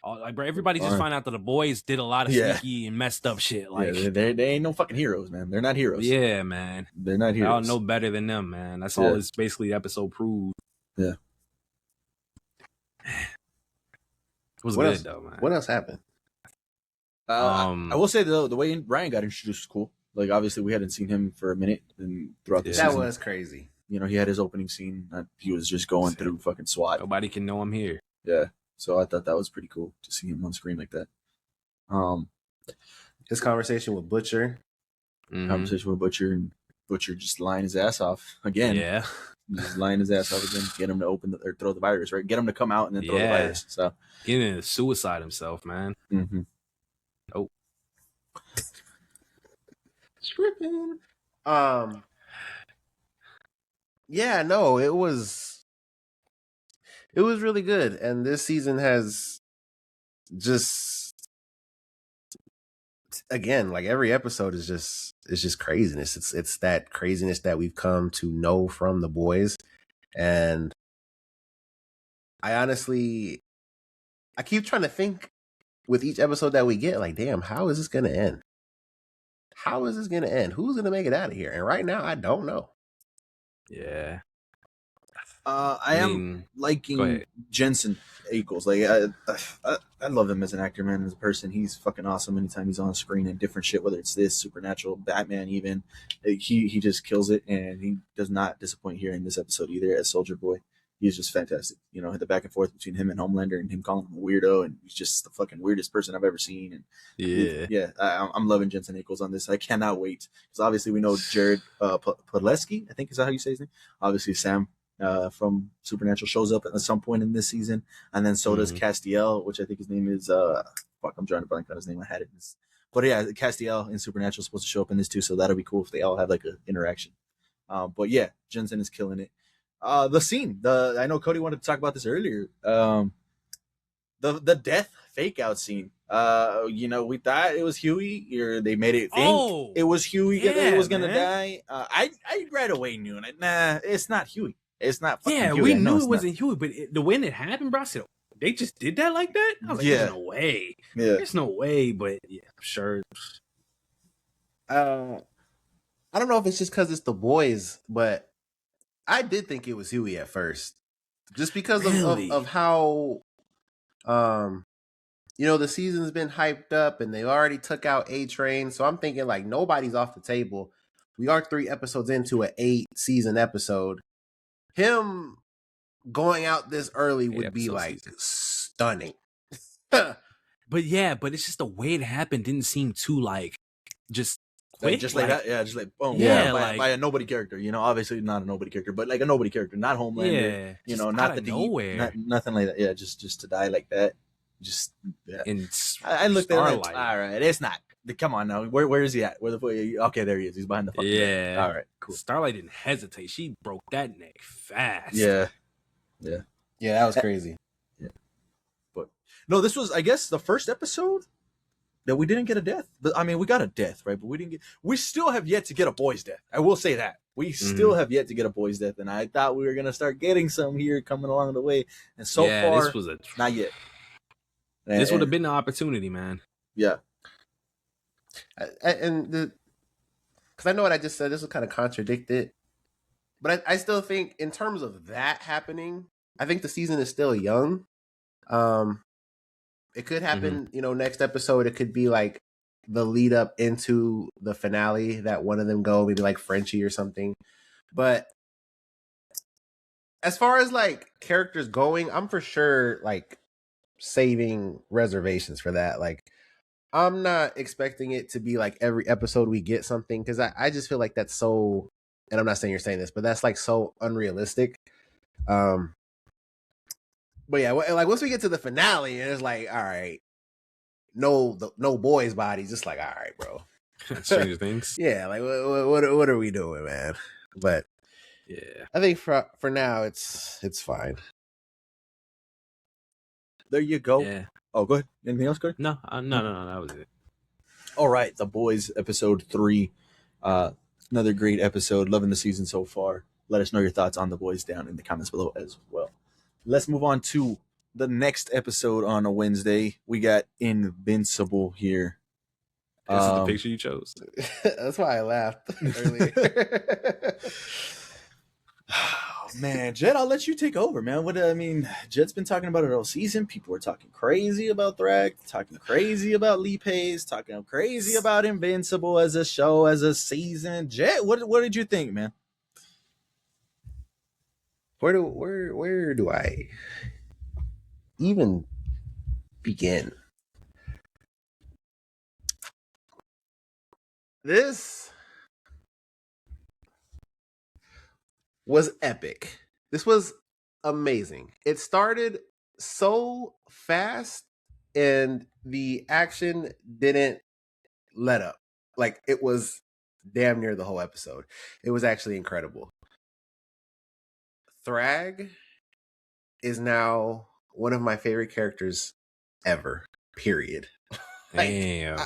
Speaker 3: everybody just found out that the boys did a lot of sneaky and messed up shit. Like
Speaker 2: they ain't no fucking heroes, man. They're not heroes.
Speaker 3: Yeah, man.
Speaker 2: They're not heroes.
Speaker 3: Y'all know better than them, man. That's all this basically episode proved.
Speaker 2: Yeah.
Speaker 3: It was good though, man.
Speaker 1: What else happened?
Speaker 2: I will say though, the way Ryan got introduced was cool. Like obviously we hadn't seen him for a minute, and throughout the season,
Speaker 1: that was crazy.
Speaker 2: He had his opening scene. He was just going through fucking SWAT.
Speaker 3: Nobody can know I'm here.
Speaker 2: Yeah, so I thought that was pretty cool to see him on screen like that.
Speaker 1: His conversation with Butcher.
Speaker 2: Conversation with Butcher, and Butcher just lying his ass off again.
Speaker 3: Yeah,
Speaker 2: just lying his ass off again. Get him to or throw the virus, right? Get him to come out and then throw the virus. So
Speaker 3: getting into suicide himself, man.
Speaker 2: Mm-hmm.
Speaker 3: Oh,
Speaker 1: tripping. Yeah, no, it was really good, and this season has just, again, like every episode is just craziness. It's that craziness that we've come to know from the boys, and I keep trying to think with each episode that we get, like, damn, how is this gonna end? How is this gonna end? Who's gonna make it out of here? And right now, I don't know.
Speaker 3: Yeah.
Speaker 2: I am liking Jensen Ackles. Like I love him as an actor, man. As a person, he's fucking awesome. Anytime he's on screen and different shit, whether it's this Supernatural, Batman, even he just kills it, and he does not disappoint here in this episode either. As Soldier Boy, he's just fantastic. The back and forth between him and Homelander, and him calling him a weirdo, and he's just the fucking weirdest person I've ever seen. And I'm loving Jensen Ackles on this. I cannot wait, because obviously we know Jared Padalecki, I think is that how you say his name. Obviously Sam from Supernatural shows up at some point in this season, and then so does Castiel, which I think his name is I'm trying to blank on his name. I had it, but yeah, Castiel in Supernatural is supposed to show up in this too, so that'll be cool if they all have like an interaction. But yeah, Jensen is killing it. The scene, I know Cody wanted to talk about this earlier. The death fake out scene. We thought it was Huey, or they made it think it was Huey that was gonna die. I right away knew, nah, it's not Huey. It's not fucking Huey.
Speaker 3: We knew it wasn't Huey, but the way it happened, bro, I said, they just did that like that? I was like, there's no way. Yeah. There's no way, but yeah, I'm sure.
Speaker 1: I don't know if it's just because it's the boys, but I did think it was Huey at first. Just because of how the season's been hyped up, and they already took out A-Train, so I'm thinking like nobody's off the table. We are 3 episodes into an 8-season episode. Him going out this early would be like stunning.
Speaker 3: But it's just the way it happened didn't seem too like just quick.
Speaker 2: Just like that, just like boom.
Speaker 3: Yeah,
Speaker 2: by a nobody character, obviously not a nobody character, but like a nobody character, not Homelander, not the nowhere, nothing like that. Yeah, just to die like that. Just
Speaker 3: and
Speaker 2: I looked at it like, all right, it's not. Come on now, where is he at? Okay, there he is. He's behind the fucking
Speaker 3: neck.
Speaker 2: All right, cool.
Speaker 3: Starlight didn't hesitate. She broke that neck fast.
Speaker 2: Yeah,
Speaker 1: that was crazy.
Speaker 2: Yeah, but no, this was, I guess, the first episode that we didn't get a death. But I mean, we got a death, right? But we still have yet to get a boy's death. I will say that. We still have yet to get a boy's death, and I thought we were gonna start getting some here coming along the way. And so far,
Speaker 3: this was
Speaker 2: not yet.
Speaker 3: This would have been the opportunity, man.
Speaker 2: Yeah.
Speaker 1: Because I know what I just said, this will kind of contradict it. But I still think in terms of that happening, I think the season is still young. It could happen, next episode. It could be like the lead up into the finale that one of them go, maybe like Frenchie or something. But as far as like characters going, I'm for sure like saving reservations for that. Like, I'm not expecting it to be like every episode we get something, because I just feel like that's so, and I'm not saying you're saying this, but that's like so unrealistic. But yeah, like once we get to the finale, and it's like, all right, no boys' bodies, just like, all right, bro.
Speaker 3: Stranger Things.
Speaker 1: Yeah, like what are we doing, man? But
Speaker 3: yeah,
Speaker 1: I think for now it's fine.
Speaker 2: There you go.
Speaker 3: Yeah.
Speaker 2: Oh, go ahead. Anything else, Cody?
Speaker 3: No, that was it.
Speaker 2: All right, The Boys, episode 3. Another great episode. Loving the season so far. Let us know your thoughts on The Boys down in the comments below as well. Let's move on to the next episode on a Wednesday. We got Invincible here.
Speaker 3: This is the picture you chose.
Speaker 1: That's why I laughed earlier.
Speaker 2: Oh, man, Jet, I'll let you take over, man. Jet's been talking about it all season. People were talking crazy about Thrag, talking crazy about Lee Pace, talking crazy about Invincible as a show, as a season. Jet, what did you think, man?
Speaker 1: Where do I even begin? This was epic. This was amazing. It started so fast and the action didn't let up. Like, it was damn near the whole episode. It was actually incredible. Thrag is now one of my favorite characters ever, period.
Speaker 3: Damn.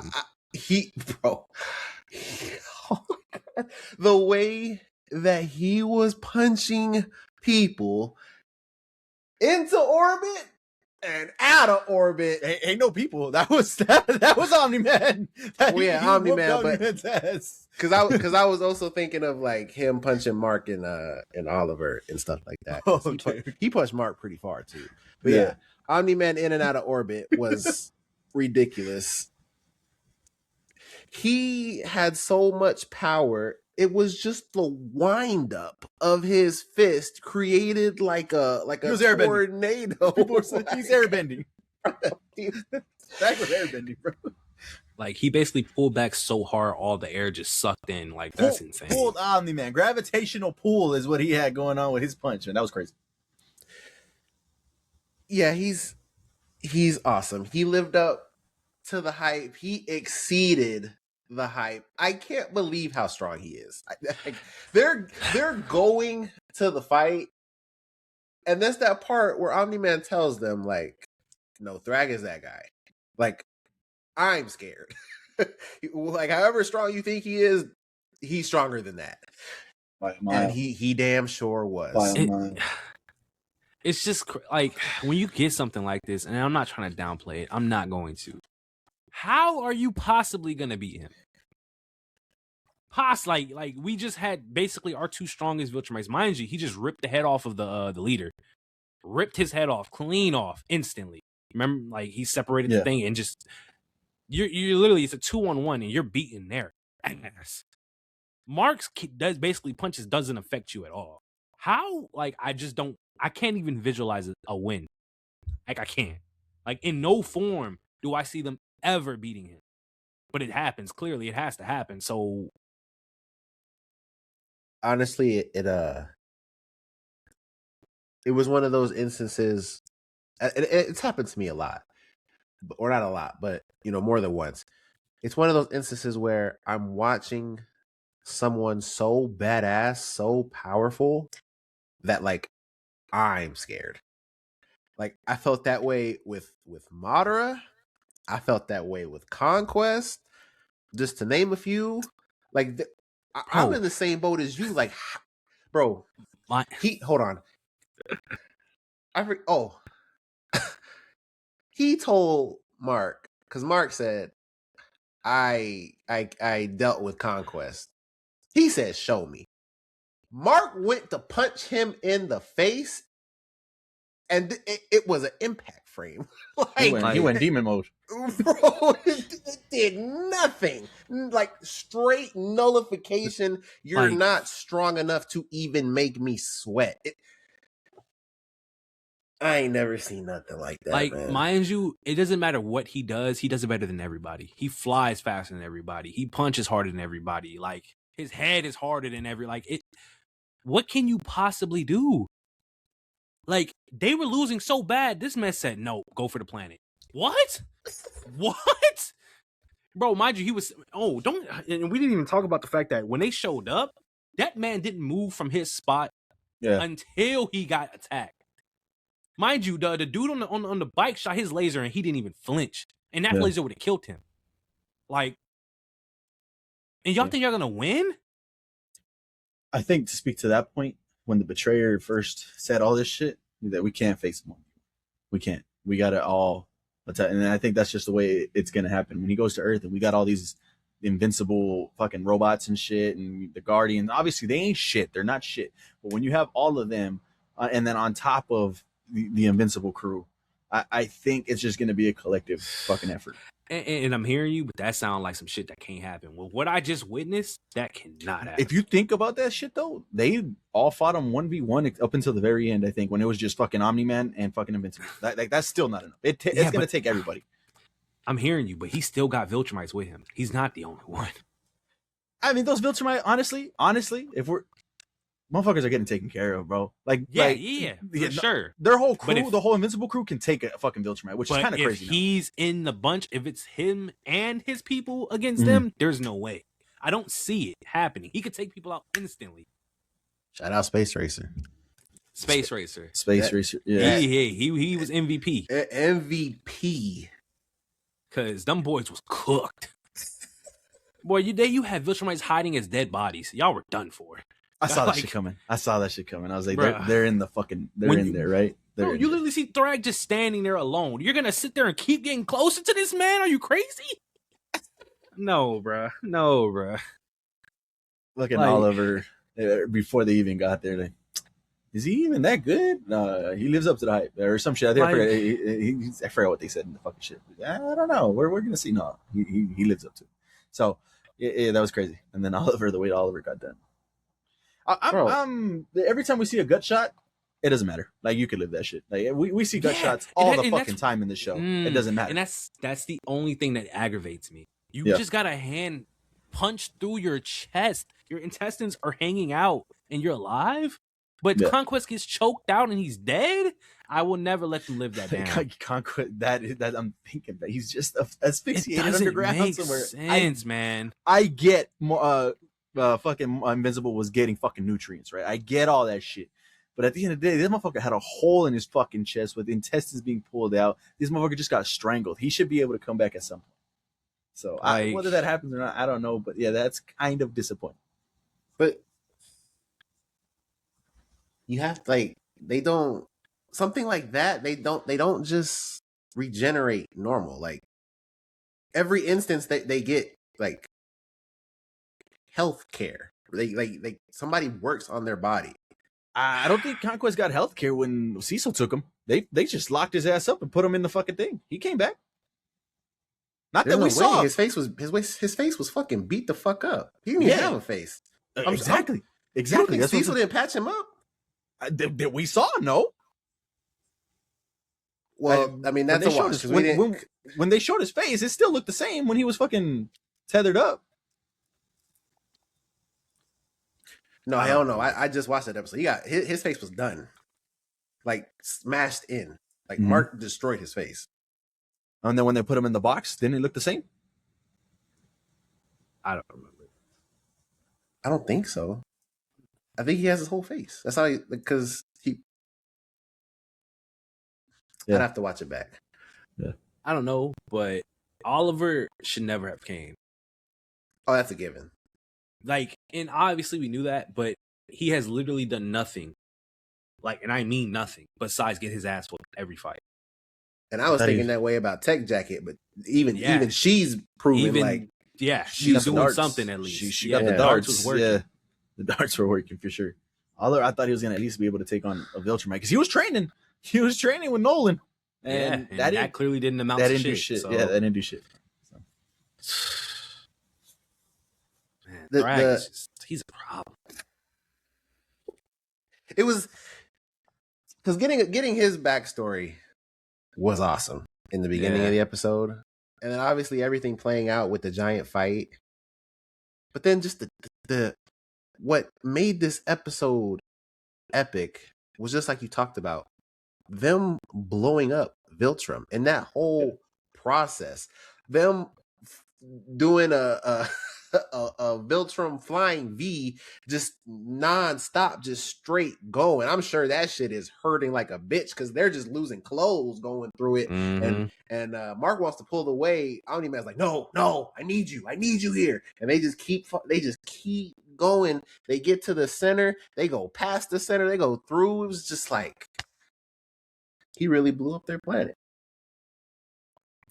Speaker 1: The way that he was punching people into orbit and out of orbit.
Speaker 2: Ain't no people. That was Omni-Man.
Speaker 1: Omni-Man, but because I was also thinking of like him punching Mark and Oliver and stuff like that.
Speaker 2: Okay.
Speaker 1: He punched Mark pretty far too. But yeah, Omni-Man in and out of orbit was ridiculous. He had so much power. It was just the wind up of his fist created like a tornado.
Speaker 2: He's airbending. That was airbending, bro.
Speaker 3: Like, he basically pulled back so hard, all the air just sucked in. Like, that's insane.
Speaker 2: Pulled Omni-Man. Gravitational pull is what he had going on with his punch, man. That was crazy.
Speaker 1: Yeah, he's awesome. He lived up to the hype. He exceeded the hype. I can't believe how strong he is. They're going to the fight, and that's that part where Omni-Man tells them, like, no, Thrag is that guy. Like, I'm scared. Like, however strong you think he is, he's stronger than that. And he damn sure was.
Speaker 3: It's just like, when you get something like this, and I'm not trying to downplay it, I'm not going to. How are you possibly going to beat him? Like we just had basically our two strongest Viltrumites. Mind you, he just ripped the head off of the leader. Ripped his head off, clean off, instantly. Remember, like, he separated the thing and just... You're literally, it's a 2-on-1 and you're beating their ass. Mark's does basically punches doesn't affect you at all. How? Like, I can't even visualize a win. Like, I can't. Like, in no form do I see them ever beating him. But it happens. Clearly, it has to happen. So,
Speaker 1: honestly, it was one of those instances. It's happened to me a lot, or not a lot, but more than once. It's one of those instances where I'm watching someone so badass, so powerful that, like, I'm scared. Like, I felt that way with Madara. I felt that way with Conquest, just to name a few. Like, I'm in the same boat as you. Like, bro, hold on. He told Mark, because Mark said, I dealt with Conquest. He said, show me. Mark went to punch him in the face, and it was an impact frame.
Speaker 2: He went demon mode.
Speaker 1: Bro, it did nothing. Like, straight nullification. You're not strong enough to even make me sweat. I ain't never seen nothing like that.
Speaker 3: Like,
Speaker 1: man.
Speaker 3: Mind you, it doesn't matter what he does it better than everybody. He flies faster than everybody. He punches harder than everybody. Like, his head is harder than what can you possibly do? Like, they were losing so bad, this man said, no, go for the planet. What? What? Bro, mind you, and we didn't even talk about the fact that when they showed up, that man didn't move from his spot until he got attacked. Mind you, the dude on the bike shot his laser and he didn't even flinch. And that laser would have killed him. Like, and y'all think y'all gonna win?
Speaker 2: I think to speak to that point, when the betrayer first said all this shit, that we can't face him. We can't. We got it all. And I think that's just the way it's gonna happen. When he goes to Earth and we got all these invincible fucking robots and shit, and the Guardians, obviously they ain't shit. They're not shit. But when you have all of them, and then on top of the Invincible crew, I think it's just going to be a collective fucking effort.
Speaker 3: And I'm hearing you, but that sounds like some shit that can't happen. Well, what I just witnessed, that cannot happen.
Speaker 2: If you think about that shit, though, they all fought on 1v1 up until the very end, I think, when it was just fucking Omni-Man and fucking Invincible. That's still not enough. It's going to take everybody.
Speaker 3: I'm hearing you, but he still got Viltrumites with him. He's not the only one.
Speaker 2: I mean, those Viltrumites, honestly, if we're... Motherfuckers are getting taken care of, bro. For sure. Their whole crew, the whole Invincible crew can take a fucking Viltrumite, which is kind of crazy.
Speaker 3: If he's in the bunch, if it's him and his people against them, there's no way. I don't see it happening. He could take people out instantly.
Speaker 1: Shout out Space Racer.
Speaker 3: Space Racer.
Speaker 2: Yeah.
Speaker 3: He was MVP.
Speaker 1: MVP.
Speaker 3: Because them boys was cooked. Boy, you had Viltrumites hiding as dead bodies. Y'all were done for.
Speaker 2: I saw that shit coming. I was like, they're in the fucking, in there, right?
Speaker 3: Bro, you literally see Thrag just standing there alone. You're going to sit there and keep getting closer to this man? Are you crazy? No, bruh.
Speaker 2: Look at Oliver before they even got there. Like, is he even that good? No, he lives up to the hype or some shit. I think I forgot what they said in the fucking shit. I don't know. We're going to see. No, he lives up to it. So, yeah, that was crazy. And then Oliver, the way Oliver got done. Every time we see a gut shot, it doesn't matter. Like, you could live that shit. Like, we see gut shots all the fucking time in the show. It doesn't matter.
Speaker 3: And that's the only thing that aggravates me. You just got a hand punched through your chest. Your intestines are hanging out, and you're alive. But Conquest gets choked out and he's dead. I will never let them live that down.
Speaker 2: Conquest, that I'm thinking that he's just asphyxiated underground somewhere.
Speaker 3: Sense, man.
Speaker 2: I get more. Fucking Invincible was getting fucking nutrients, right? I get all that shit. But at the end of the day, this motherfucker had a hole in his fucking chest with intestines being pulled out. This motherfucker just got strangled. He should be able to come back at some point. So whether that happens or not, I don't know. But yeah, that's kind of disappointing.
Speaker 1: But you have they don't something like that. They don't just regenerate normal. Like, every instance they get like health care. They somebody works on their body.
Speaker 2: I don't think Conquest got health care when Cecil took him. They just locked his ass up and put him in the fucking thing. He came back. Not that we saw.
Speaker 1: His face was fucking beat the fuck up. He didn't even have a face.
Speaker 2: Exactly.
Speaker 1: Cecil didn't patch him up.
Speaker 2: That we saw, no.
Speaker 1: Well, I mean, that's a watch.
Speaker 2: When they showed his face, it still looked the same when he was fucking tethered up.
Speaker 1: No, hell no. I just watched that episode. He got his face was done, like smashed in. Like Mark destroyed his face.
Speaker 2: And then when they put him in the box, didn't it look the same?
Speaker 3: I don't remember.
Speaker 1: I don't think so. I think he has his whole face. That's how because he. I'd have to watch it back.
Speaker 2: Yeah,
Speaker 3: I don't know, but Oliver should never have came.
Speaker 1: Oh, that's a given.
Speaker 3: Like, and obviously we knew that, but he has literally done nothing. Like, and I mean nothing besides get his ass whooped every fight.
Speaker 1: And I was thinking that way about Tech Jacket, but even she's proven like
Speaker 3: she's doing something at least.
Speaker 2: She got the darts. Was working. Yeah, the darts were working for sure. Although I thought he was gonna at least be able to take on a Viltrumite because he was training. He was training with Nolan, and that clearly didn't amount to shit. Do shit. So. Yeah, that didn't do shit. So.
Speaker 3: Man, he's a problem.
Speaker 1: It was because getting his backstory was awesome in the beginning of the episode, and then obviously everything playing out with the giant fight. But then just the what made this episode epic was just like you talked about, them blowing up Viltrum and that whole process, them doing a Viltrum flying V just nonstop, just straight going. I'm sure that shit is hurting like a bitch because they're just losing clothes going through it. And Mark wants to pull away. Omni-Man's like, no, I need you here. And they just keep going. They get to the center. They go past the center. They go through. It was just like he really blew up their planet.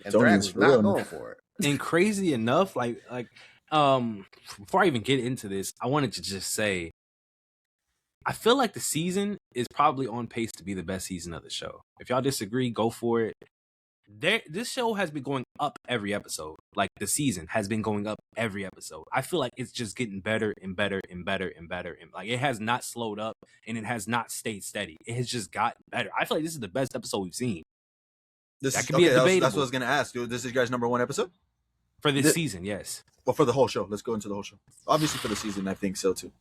Speaker 1: And Thrag was not going for it.
Speaker 3: And crazy enough, like before I even get into this, I wanted to just say, I feel like the season is probably on pace to be the best season of the show. If y'all disagree, go for it. This show has been going up every episode. Like, the season has been going up every episode. I feel like it's just getting better and better and better and better. And like, it has not slowed up and it has not stayed steady. It has just gotten better. I feel like this is the best episode we've seen.
Speaker 2: That could be debatable. That's what I was going to ask. This is your guys' number one episode?
Speaker 3: For this season, yes.
Speaker 2: Well, for the whole show. Let's go into the whole show. Obviously, for the season, I think so, too.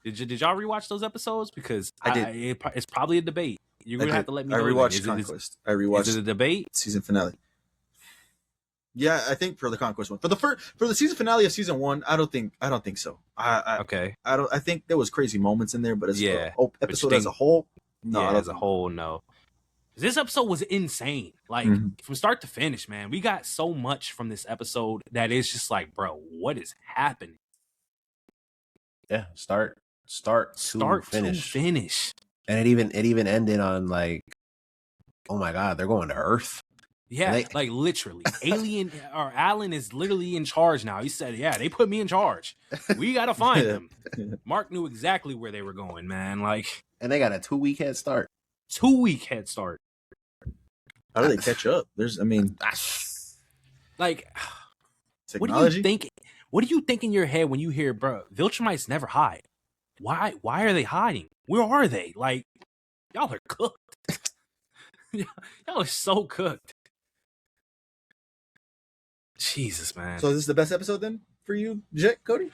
Speaker 3: Did y'all rewatch those episodes? Because
Speaker 2: I did.
Speaker 3: It's probably a debate. You're going to have to let me know.
Speaker 2: I rewatched Conquest.
Speaker 3: Is it a debate?
Speaker 2: Season finale. Yeah, I think for the Conquest one. For the season finale of season 1, I don't think so.
Speaker 3: Okay.
Speaker 2: I think there was crazy moments in there, but as the episode as a whole, no.
Speaker 3: As a whole, no. This episode was insane. Like, from start to finish, man. We got so much from this episode that it's just like, bro, what is happening?
Speaker 1: Yeah, start to finish. And it even ended on like, oh my god, they're going to Earth.
Speaker 3: Yeah, like literally. Alan is literally in charge now. He said, yeah, they put me in charge. We got to find them. Mark knew exactly where they were going, man. Like,
Speaker 1: and they got a 2-week head start.
Speaker 3: 2-week head start.
Speaker 2: How do they catch up?
Speaker 3: Like,
Speaker 2: technology?
Speaker 3: What do you think in your head when you hear, bro, Viltrumites never hide? Why are they hiding? Where are they? Like, y'all are cooked. Y'all are so cooked. Jesus, man.
Speaker 2: So this is the best episode then for you, Cody?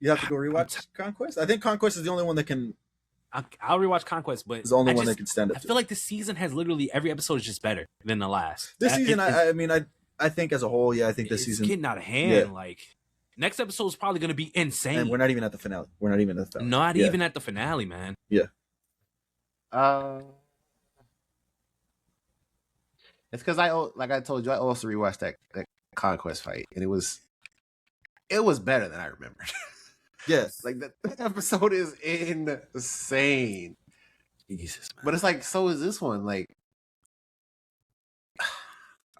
Speaker 2: You have to go rewatch Conquest? I think Conquest is the only one that can...
Speaker 3: I'll rewatch Conquest, but
Speaker 2: it's the only one that can stand up.
Speaker 3: I feel like this season has literally every episode is just better than the last.
Speaker 2: This season, I think as a whole, think this season
Speaker 3: getting out of hand. Yeah. Like, next episode is probably going to be insane.
Speaker 2: And we're not even at the finale.
Speaker 3: Not even at the finale, man.
Speaker 2: Yeah.
Speaker 1: It's because I told you, I also rewatched that Conquest fight, and it was better than I remembered.
Speaker 2: Yes.
Speaker 1: Like, that episode is insane.
Speaker 3: Jesus, man.
Speaker 1: But it's like, so is this one. Like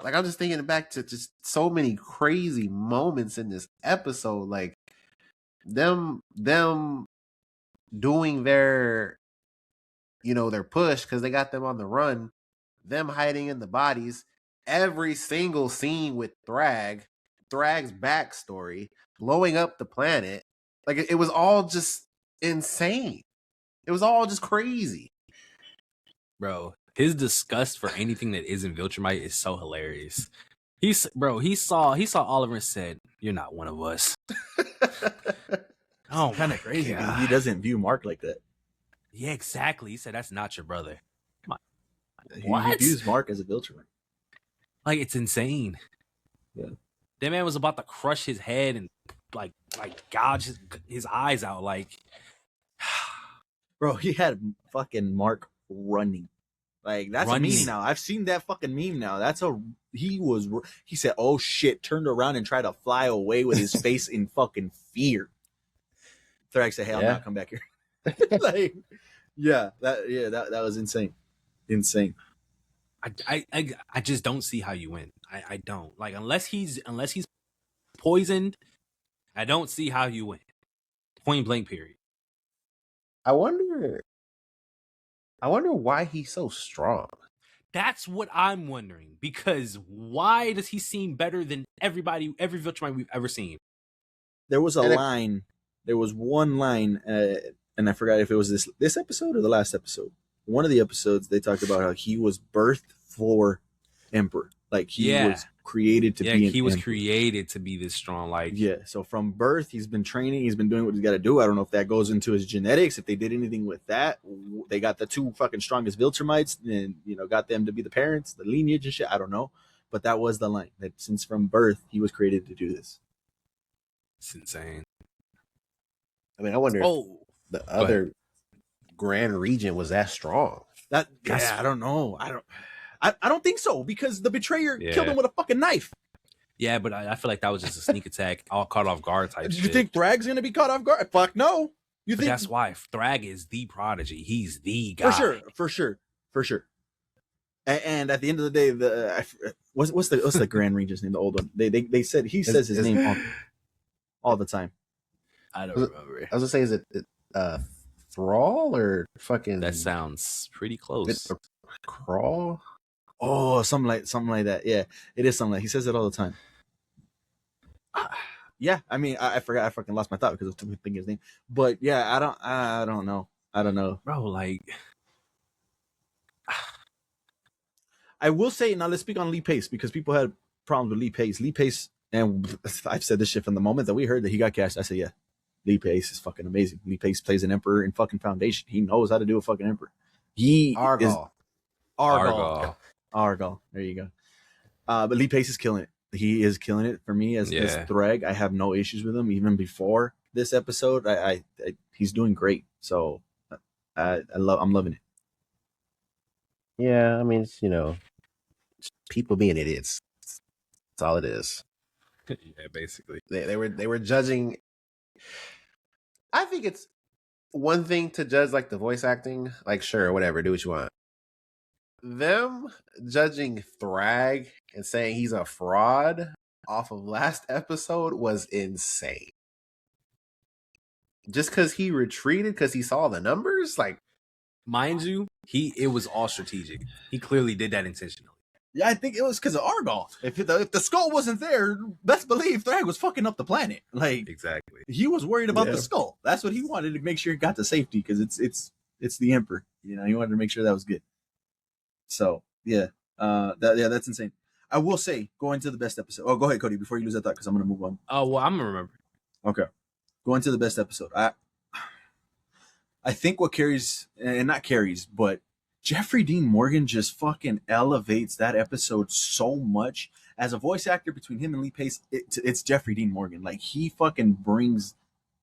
Speaker 1: I'm just thinking back to just so many crazy moments in this episode. Like, them doing their push because they got them on the run, them hiding in the bodies, every single scene with Thrag's backstory, blowing up the planet. Like, it was all just insane. It was all just crazy.
Speaker 3: Bro, his disgust for anything that isn't Viltrumite is so hilarious. He saw Oliver and said, "You're not one of us." Oh,
Speaker 2: kind of crazy. He doesn't view Mark like that.
Speaker 3: Yeah, exactly. He said, "That's not your brother."
Speaker 2: What? He views Mark as a Viltrumite.
Speaker 3: Like, it's insane.
Speaker 2: Yeah.
Speaker 3: That man was about to crush his head and like gouge his eyes out. Like,
Speaker 2: bro, he had fucking Mark running. Like, that's a meme now. I've seen that fucking meme now. He said, oh shit, turned around and tried to fly away with his face in fucking fear. Thrag said, hey, I'll not come back here. Like, that was insane. Insane.
Speaker 3: I just don't see how you win. I don't. Like, unless he's poisoned, I don't see how you win. Point blank, period.
Speaker 1: I wonder why he's so strong.
Speaker 3: That's what I'm wondering. Because why does he seem better than every Viltrumite we've ever seen?
Speaker 2: There was there was one line, and I forgot if it was this episode or the last episode. One of the episodes, they talked about how he was birthed for Emperor. Like, he was created to be an
Speaker 3: he was
Speaker 2: Emperor.
Speaker 3: Created to be this strong. Like,
Speaker 2: so from birth, he's been training, he's been doing what he's got to do. I don't know if that goes into his genetics, if they did anything with that. They got the 2 fucking strongest Viltrumites and, got them to be the parents, the lineage and shit. I don't know. But that was the line, that since from birth, he was created to do this.
Speaker 3: It's insane.
Speaker 1: I mean, I wonder if the other Grand Regent was that strong.
Speaker 2: I don't know. I don't think so, because the betrayer killed him with a fucking knife.
Speaker 3: Yeah, but I feel like that was just a sneak attack, all caught off guard type shit.
Speaker 2: You think Thrag's gonna be caught off guard? Fuck no. You think
Speaker 3: that's why Thrag is the prodigy. He's the guy.
Speaker 2: For sure. And at the end of the day, what's the Grand Regent's name? The old one. They said he says his name all the time.
Speaker 3: I don't remember.
Speaker 1: I was gonna say, is it Thrall or fucking?
Speaker 3: That sounds pretty close.
Speaker 1: Crawl.
Speaker 2: Oh, something like that. Yeah, it is something like he says it all the time. Yeah, I mean, I forgot. I fucking lost my thought because I was thinking his name. But yeah, I don't know,
Speaker 3: bro. Like,
Speaker 2: I will say now. Let's speak on Lee Pace, because people had problems with Lee Pace. Lee Pace, and I've said this shit from the moment that we heard that he got cast. I said, yeah, Lee Pace is fucking amazing. Lee Pace plays an Emperor in fucking Foundation. He knows how to do a fucking Emperor. Argal. There you go. But Lee Pace is killing it. He is killing it for me as Thrag. I have no issues with him even before this episode. I he's doing great. So I'm loving it.
Speaker 1: Yeah, I mean, it's, people being idiots. That's all it is.
Speaker 3: Yeah, basically.
Speaker 1: They were judging. I think it's one thing to judge like the voice acting, like sure, whatever, do what you want. Them judging Thrag and saying he's a fraud off of last episode was insane. Just because he retreated because he saw the numbers, like,
Speaker 3: mind you, it was all strategic. He clearly did that intentionally.
Speaker 2: Yeah, I think it was because of Argal. If the skull wasn't there, best believe Thrag was fucking up the planet. Like,
Speaker 3: exactly.
Speaker 2: He was worried about the skull. That's what he wanted, to make sure he got to safety, because it's the Emperor. He wanted to make sure that was good. So yeah, that's insane. I will say, going to the best episode. Oh, go ahead, Cody, before you lose that thought, because I'm gonna move on.
Speaker 3: Oh well, I'm gonna remember.
Speaker 2: Okay, going to the best episode. I think what carries, and not carries, but Jeffrey Dean Morgan just fucking elevates that episode so much. As a voice actor, between him and Lee Pace, it's Jeffrey Dean Morgan. Like, he fucking brings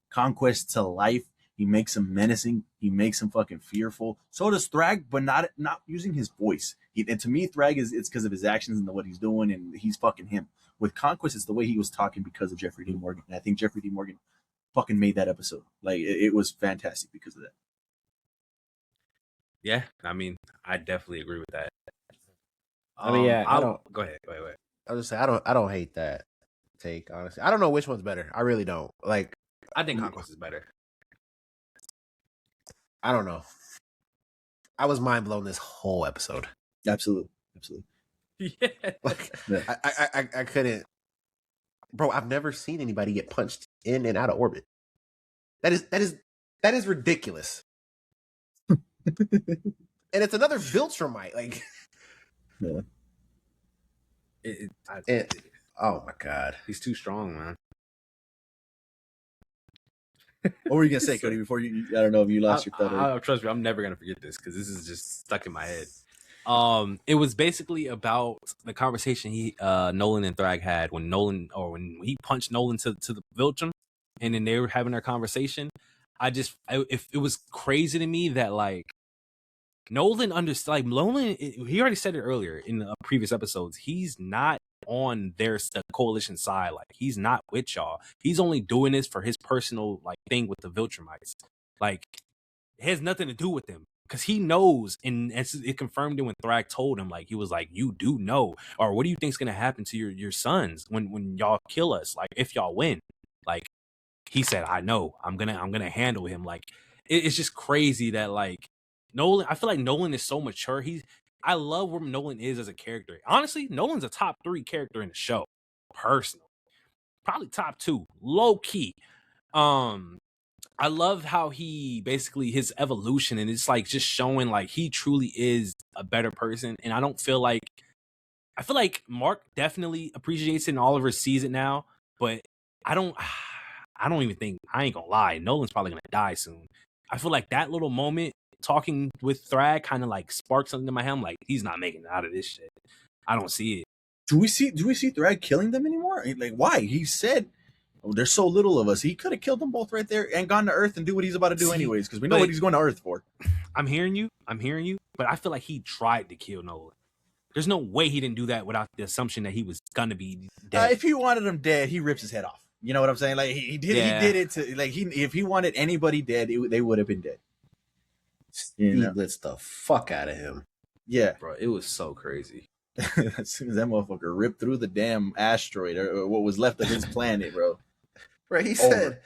Speaker 2: Conquest to life. He makes him menacing. He makes him fucking fearful. So does Thrag, but not using his voice. And to me, Thrag it's because of his actions and what he's doing, and he's fucking him. With Conquest, it's the way he was talking because of Jeffrey Dean Morgan. And I think Jeffrey Dean Morgan fucking made that episode. Like, it was fantastic because of that.
Speaker 3: Yeah, I mean, I definitely agree with that.
Speaker 1: I mean, yeah, I don't.
Speaker 3: Go ahead.
Speaker 1: I'll just say I don't hate that take. Honestly, I don't know which one's better. I really don't. Like,
Speaker 3: I think Conquest is better.
Speaker 1: I don't know. I was mind blown this whole episode.
Speaker 2: Absolutely.
Speaker 3: Yeah.
Speaker 1: Like, I couldn't. Bro, I've never seen anybody get punched in and out of orbit. That is ridiculous. And it's another Viltrumite. Like,
Speaker 2: yeah.
Speaker 1: Oh my god,
Speaker 3: he's too strong, man.
Speaker 2: What were you gonna say, Cody? Before you, I don't know if you lost your thought.
Speaker 3: Trust me, I'm never gonna forget this because this is just stuck in my head. It was basically about the conversation Nolan and Thrag had when he punched Nolan to the Viltrum, and then they were having their conversation. It was crazy to me that, like, Nolan understands. Like Nolan, he already said it earlier in the previous episodes. He's not on the coalition side. Like he's not with y'all. He's only doing this for his personal like thing with the Viltrumites. Like it has nothing to do with them because he knows, and it confirmed it when Thrag told him. Like he was like, "You do know, or what do you think's gonna happen to your sons when y'all kill us? Like if y'all win?" Like he said, "I know. I'm gonna handle him." Like it's just crazy that like Nolan. I feel like Nolan is so mature. I love where Nolan is as a character. Honestly, Nolan's a top 3 character in the show. Personally, probably top 2, low key. I love how he basically his evolution, and it's like just showing like he truly is a better person. And I feel like Mark definitely appreciates it and Oliver sees it now, but I don't even think, I ain't gonna lie, Nolan's probably gonna die soon. I feel like that little moment talking with Thrag kind of like sparked something in my head. I'm like, he's not making it out of this shit. I don't see it.
Speaker 2: Do we see Thrag killing them anymore? Like, why? He said, "Oh, there's so little of us." He could have killed them both right there and gone to Earth and do what he's about to do anyways, because we know what he's going to Earth for.
Speaker 3: I'm hearing you, but I feel like he tried to kill Nolan. There's no way he didn't do that without the assumption that he was gonna be dead.
Speaker 2: If he wanted him dead, he rips his head off. You know what I'm saying? Like he did it to like if he wanted anybody dead, they would have been dead.
Speaker 1: He blitzed the fuck out of him.
Speaker 2: Yeah,
Speaker 3: bro, it was so crazy.
Speaker 2: As soon as that motherfucker ripped through the damn asteroid or what was left of his planet, bro.
Speaker 1: Right, he said,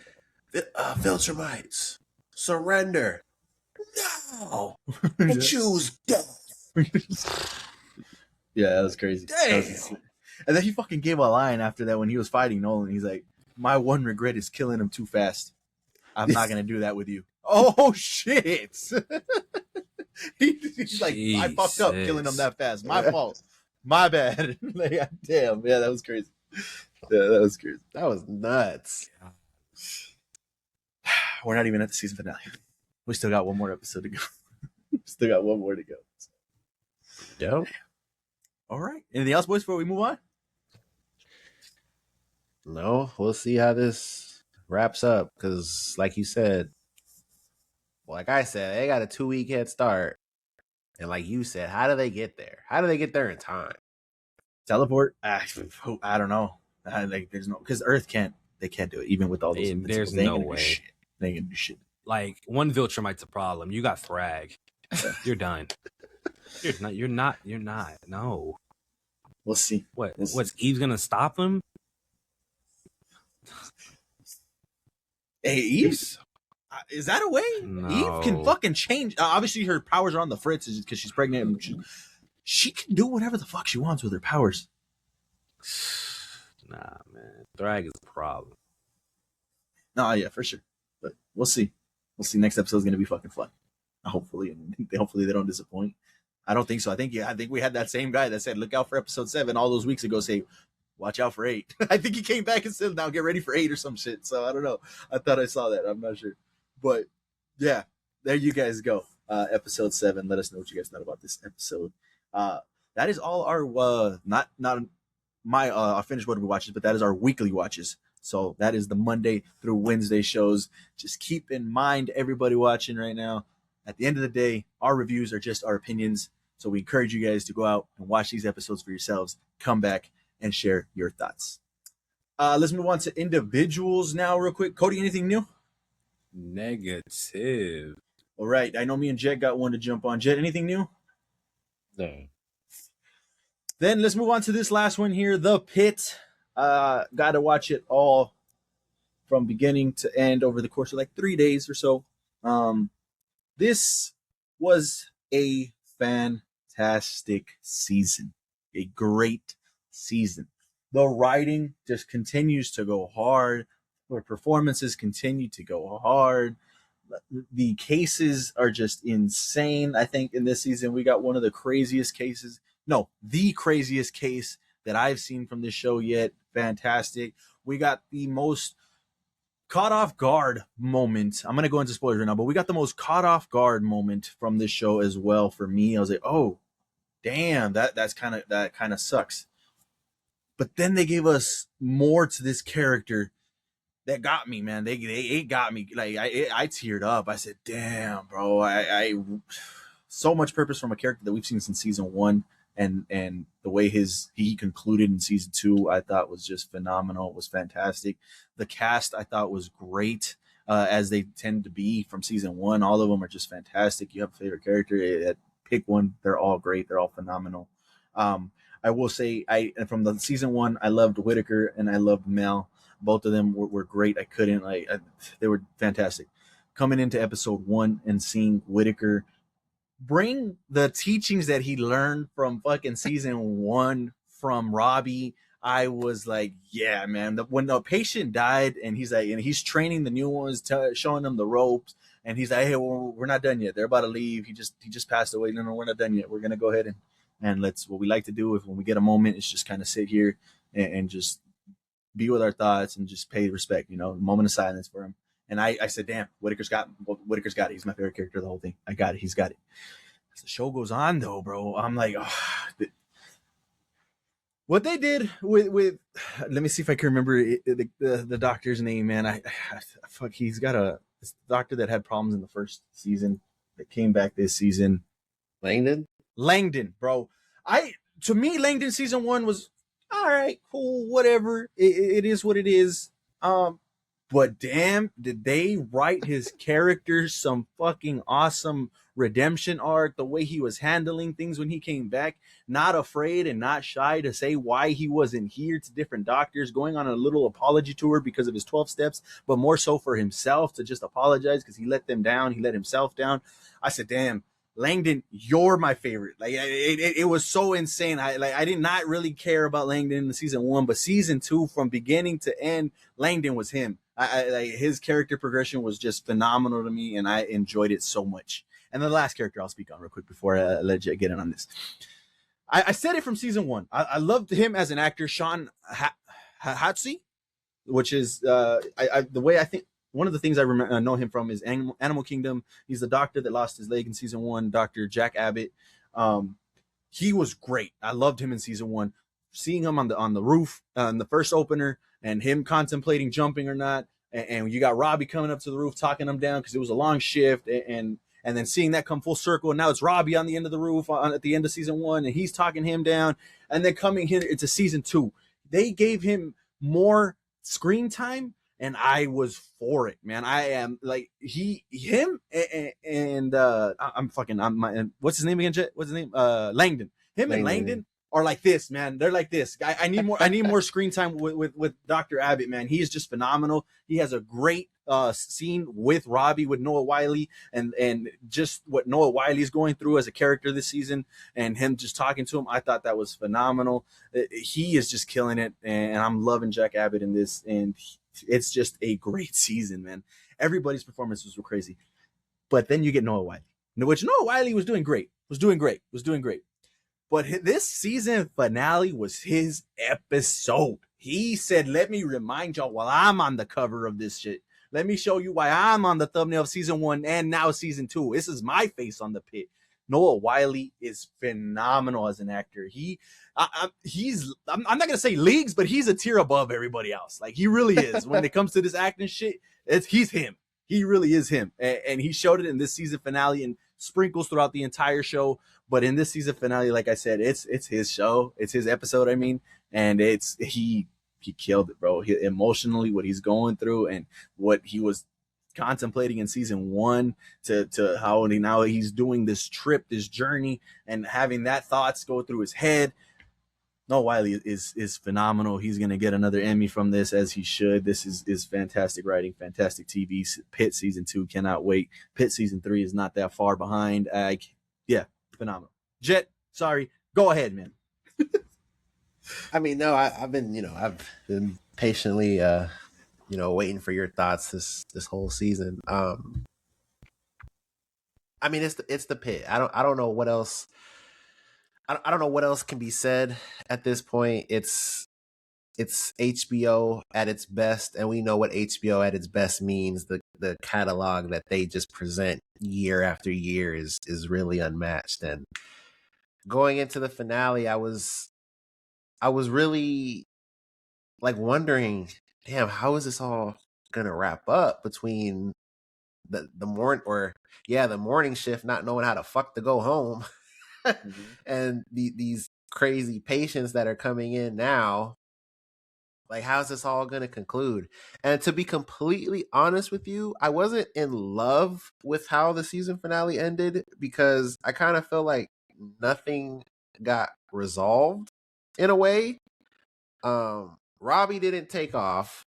Speaker 1: "Viltrumites, surrender." No, I choose death.
Speaker 2: Yeah, that was crazy. And then he fucking gave a line after that when he was fighting Nolan. He's like, "My one regret is killing him too fast. I'm not gonna do that with you." Oh shit! He's like, "I fucked up killing him that fast. My fault. My bad." Like, damn, yeah, that was crazy. Yeah, that was crazy.
Speaker 1: That was nuts.
Speaker 2: We're not even at the season finale. We still got one more episode to go. Still got one more to go.
Speaker 1: Yep.
Speaker 2: All right. Anything else, boys, before we move on?
Speaker 1: No, we'll see how this wraps up. Because, like you said, like I said, they got a 2-week head start. And like you said, how do they get there? How do they get there in time?
Speaker 2: Teleport? I don't know. Like, there's no, because Earth can't. They can't do it, even with all those.
Speaker 3: There's no way.
Speaker 2: They ain't gonna do shit.
Speaker 3: Like one Viltrumite's a problem. You got Thrag. You're done. You're not. No.
Speaker 2: We'll see.
Speaker 3: What's Eve gonna stop him?
Speaker 2: Hey, Eve. Is that a way?
Speaker 3: No.
Speaker 2: Eve can fucking change. Obviously, her powers are on the fritz because she's pregnant. And she can do whatever the fuck she wants with her powers.
Speaker 3: Nah, man. Thrag is a problem.
Speaker 2: No, yeah, for sure. But we'll see. We'll see. Next episode is gonna be fucking fun. Hopefully they don't disappoint. I don't think so. I think we had that same guy that said, "Look out for episode 7" all those weeks ago. Say, "Watch out for 8." I think he came back and said, "Now get ready for 8" or some shit. So I don't know. I thought I saw that. I'm not sure. But yeah, there you guys go. Episode 7. Let us know what you guys thought about this episode. That is all our not my finished what we watches, but that is our weekly watches. So that is the Monday through Wednesday shows. Just keep in mind, everybody watching right now, at the end of the day, our reviews are just our opinions. So we encourage you guys to go out and watch these episodes for yourselves. Come back and share your thoughts. Let's move on to individuals now real quick. Cody, anything new?
Speaker 3: Negative.
Speaker 2: All right. I know me and Jet got one to jump on. Jet, anything new?
Speaker 1: No.
Speaker 2: Then let's move on to this last one here, The Pitt. Got to watch it all from beginning to end over the course of like 3 days or so. This was a fantastic season, a great season. The writing just continues to go hard. The performances continue to go hard. The cases are just insane. I think in this season, we got one of the craziest cases. No, the craziest case that I've seen from this show yet. Fantastic. We got the most caught off guard moment. I'm going to go into spoilers right now, but we got the most caught off guard moment from this show as well for me. I was like, oh, damn, that kind of sucks. But then they gave us more to this character that got me, man. They got me. Like I teared up. I said, damn, bro. so much purpose from a character that we've seen since season 1, and the way he concluded in season 2, I thought was just phenomenal. It was fantastic. The cast I thought was great, as they tend to be from season 1. All of them are just fantastic. You have a favorite character, pick one. They're all great. They're all phenomenal. I will say, from the season 1, I loved Whitaker and I loved Mel. Both of them were great. They were fantastic. Coming into episode 1 and seeing Whitaker bring the teachings that he learned from fucking season 1 from Robbie, I was like, yeah, man. When the patient died, and he's training the new ones, showing them the ropes, and he's like, hey, well, we're not done yet. They're about to leave. He just passed away. No, we're not done yet. We're gonna go ahead and what we like to do, if when we get a moment, is just kind of sit here and just be with our thoughts and just pay respect, a moment of silence for him. And I said, damn, Whitaker's got it. He's my favorite character of the whole thing. I got it. He's got it. As the show goes on, though, bro, I'm like, what they did with let me see if I can remember the doctor's name, man. He's got this doctor that had problems in the first season that came back this season. Langdon, bro. To me, Langdon season 1 was all right, cool, whatever. It is what it is. But damn, did they write his character some fucking awesome redemption arc, the way he was handling things when he came back, not afraid and not shy to say why he wasn't here to different doctors, going on a little apology tour because of his 12 steps, but more so for himself, to just apologize because he let them down, he let himself down. I said, damn, Langdon, you're my favorite. Like, it was so insane. I did not really care about Langdon in the season 1, but season 2, from beginning to end, Langdon was him. His character progression was just phenomenal to me, and I enjoyed it so much. And the last character I'll speak on real quick before I let you get in on this. I said it from season 1. I loved him as an actor, Sean Hatsi, which is the way I think. One of the things I know him from is Animal Kingdom. He's the doctor that lost his leg in season 1, Dr. Jack Abbott. He was great. I loved him in season 1. Seeing him on the roof in the first opener, and him contemplating jumping or not, and you got Robbie coming up to the roof talking him down because it was a long shift, and then seeing that come full circle, and now it's Robbie on the end of the roof at the end of season 1, and he's talking him down, and then coming here into season 2, they gave him more screen time, and I was for it, man. I am like what's his name again, Jet? What's his name? Langdon. And Langdon are like this, man. They're like this. I need more screen time with Dr. Abbott, man. He is just phenomenal. He has a great scene with Robbie, with Noah Wiley, and just what Noah Wiley is going through as a character this season, and him just talking to him. I thought that was phenomenal. He is just killing it, and I'm loving Jack Abbott in this, and it's just a great season, man. Everybody's performances were crazy. But then you get Noah Wiley, which Noah Wiley was doing great. But this season finale was his episode. He said, let me remind y'all while I'm on the cover of this shit. Let me show you why I'm on the thumbnail of season 1 and now season 2. This is my face on the pit. Noah Wiley is phenomenal as an actor. I'm not going to say leagues, but he's a tier above everybody else. Like, he really is. When it comes to this acting shit, he's him. He really is him. And he showed it in this season finale and sprinkles throughout the entire show. But in this season finale, like I said, it's his show. It's his episode, I mean. And he killed it, bro. Emotionally, what he's going through and what he was contemplating in season 1 to how now he's doing this trip, this journey, and having that thoughts go through his head. No, Wiley is phenomenal. He's gonna get another Emmy from this, as he should. This is fantastic writing, fantastic TV. Pitt season 2, cannot wait. Pitt season 3 is not that far behind. Yeah, phenomenal. Jet, sorry, go ahead, man.
Speaker 1: I mean, no, I've been patiently waiting for your thoughts this whole season. I mean, it's the Pit. I don't know what else. I don't know what else can be said at this point. It's HBO at its best, and we know what HBO at its best means. The catalog that they just present year after year is really unmatched. And going into the finale, I was really like wondering, damn, how is this all gonna wrap up between the morning shift not knowing how to fuck to go home. And these crazy patients that are coming in now, like, how's this all going to conclude? And to be completely honest with you, I wasn't in love with how the season finale ended, because I kind of feel like nothing got resolved in a way. Robbie didn't take off.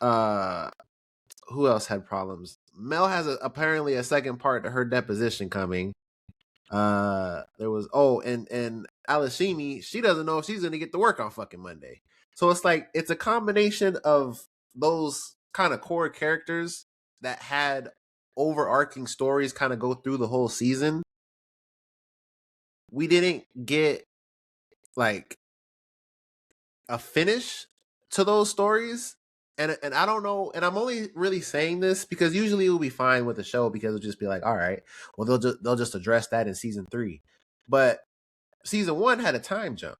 Speaker 1: Who else had problems? Mel has apparently a second part to her deposition coming. There was and Alishimi, she doesn't know if she's gonna get to work on fucking Monday. So it's like it's a combination of those kind of core characters that had overarching stories kind of go through the whole season. We didn't get like a finish to those stories. And I don't know, and I'm only really saying this because usually it will be fine with the show, because it'll just be like, all right, well they'll just address that in season 3. But season 1 had a time jump.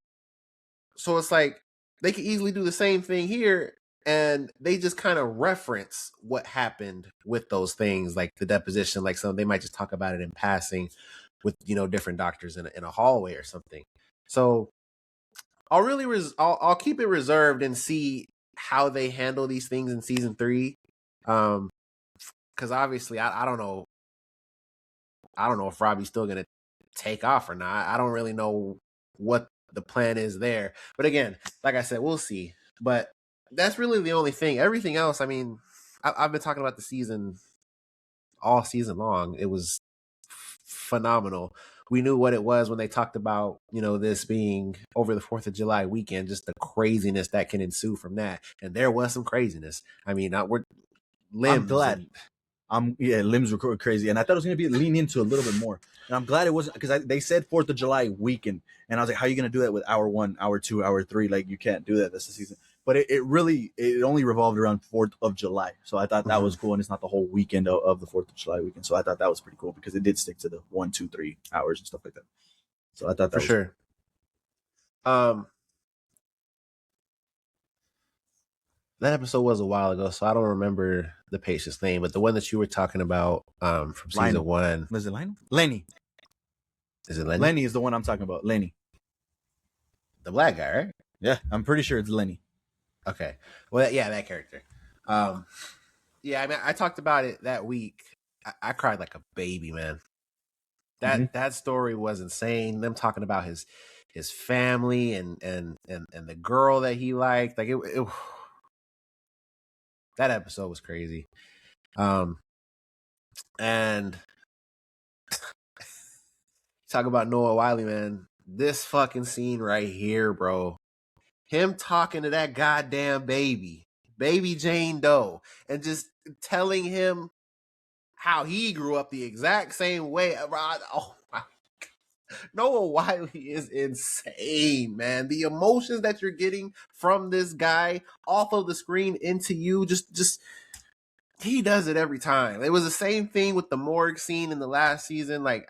Speaker 1: So it's like they could easily do the same thing here, and they just kind of reference what happened with those things, like the deposition, like they might just talk about it in passing with, different doctors in a hallway or something. So I'll keep it reserved and see how they handle these things in season 3. Because obviously I don't know if Robbie's still gonna take off or not. I don't really know what the plan is there. But again, like I said, we'll see. But that's really the only thing. Everything else, I mean, I've been talking about the season all season long. It was phenomenal. We knew what it was when they talked about, this being over the 4th of July weekend, just the craziness that can ensue from that. And there was some craziness. I mean,
Speaker 2: I'm glad. Limbs were crazy, and I thought it was going to be lean into a little bit more. And I'm glad it wasn't, because they said 4th of July weekend, and I was like, how are you going to do that with hour 1, hour 2, hour 3? Like, you can't do that. That's the season. But it only revolved around 4th of July. So I thought that was cool, and it's not the whole weekend of the 4th of July weekend. So I thought that was pretty cool, because it did stick to the 1, 2, 3 hours and stuff like that. So I thought that
Speaker 1: for sure. Cool. That episode was a while ago, so I don't remember the patient's name, but the one that you were talking about from season 1.
Speaker 2: Was it Lionel? Lenny.
Speaker 1: Is it Lenny?
Speaker 2: Lenny is the one I'm talking about. Lenny.
Speaker 1: The black guy, right?
Speaker 2: Yeah, I'm pretty sure it's Lenny.
Speaker 1: Okay. Well, yeah, that character. Yeah, I mean, I talked about it that week. I cried like a baby, man. That story was insane. Them talking about his family and the girl that he liked. Like it that episode was crazy. And talk about Noah Wiley, man. This fucking scene right here, bro. Him talking to that goddamn baby Jane Doe, and just telling him how he grew up the exact same way. Oh my God. Noah Wiley is insane, man. The emotions that you're getting from this guy off of the screen into you, just he does it every time. It was the same thing with the morgue scene in the last season. Like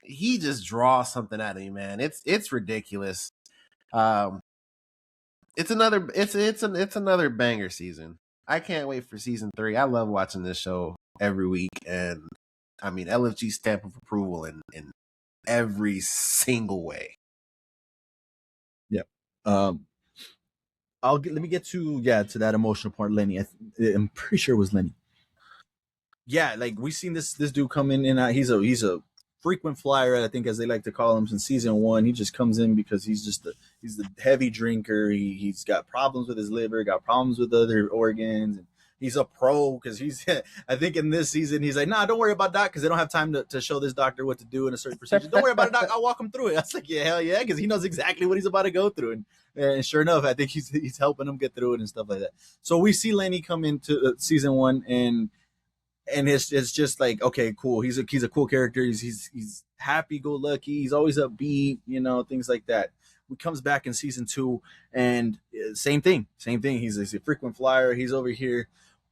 Speaker 1: he just draws something out of you, man. It's ridiculous. It's another banger season. I can't wait for season 3. I love watching this show every week, and I mean LFG stamp of approval in every single way.
Speaker 2: Yeah. Let me get to that emotional part. Lenny, I'm pretty sure it was Lenny. Yeah, like we seen this dude come in and he's a frequent flyer, I think, as they like to call him, since season 1. He just comes in because he's the heavy drinker. He's got problems with his liver, got problems with other organs, and he's a pro because he's I think in this season he's like, nah, don't worry about that, because they don't have time to show this doctor what to do in a certain procedure. Don't worry about it, doc. I'll walk him through it. I was like, yeah, hell yeah, because he knows exactly what he's about to go through, and sure enough, I think he's helping him get through it and stuff like that. So we see Lenny come into season 1, and it's just like, okay, cool. He's a cool character. He's happy go lucky. He's always upbeat, things like that. He comes back in season 2, and same thing. He's a frequent flyer. He's over here,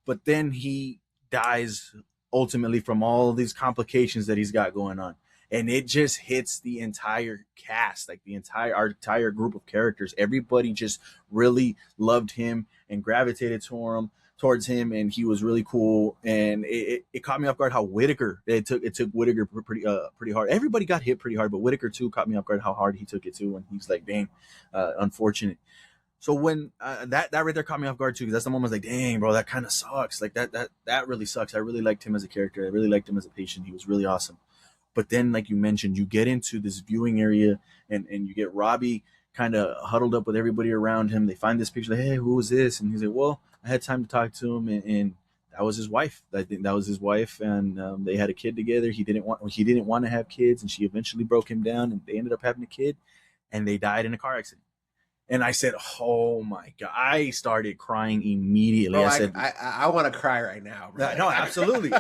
Speaker 2: but then he dies ultimately from all these complications that he's got going on, and it just hits the entire cast, like our entire group of characters. Everybody just really loved him and gravitated to him. towards him, and he was really cool. And it caught me off guard how Whitaker, it took Whitaker pretty hard. Everybody got hit pretty hard, but Whitaker too caught me off guard how hard he took it too. And he's like, dang, unfortunate. So when that right there caught me off guard too, because that's the moment I was like, dang, bro, that kind of sucks. Like that really sucks. I really liked him as a character. I really liked him as a patient. He was really awesome. But then, like you mentioned, you get into this viewing area, and you get Robbie kind of huddled up with everybody around him. They find this picture, like, hey, who was this? And he's like, well, I had time to talk to him, and that was his wife. I think that was his wife, and they had a kid together. He didn't want to have kids, and she eventually broke him down, and they ended up having a kid, and they died in a car accident. And I said, oh my God, I started crying immediately.
Speaker 1: Bro,
Speaker 2: I said,
Speaker 1: I want to cry right now, bro.
Speaker 2: No, absolutely.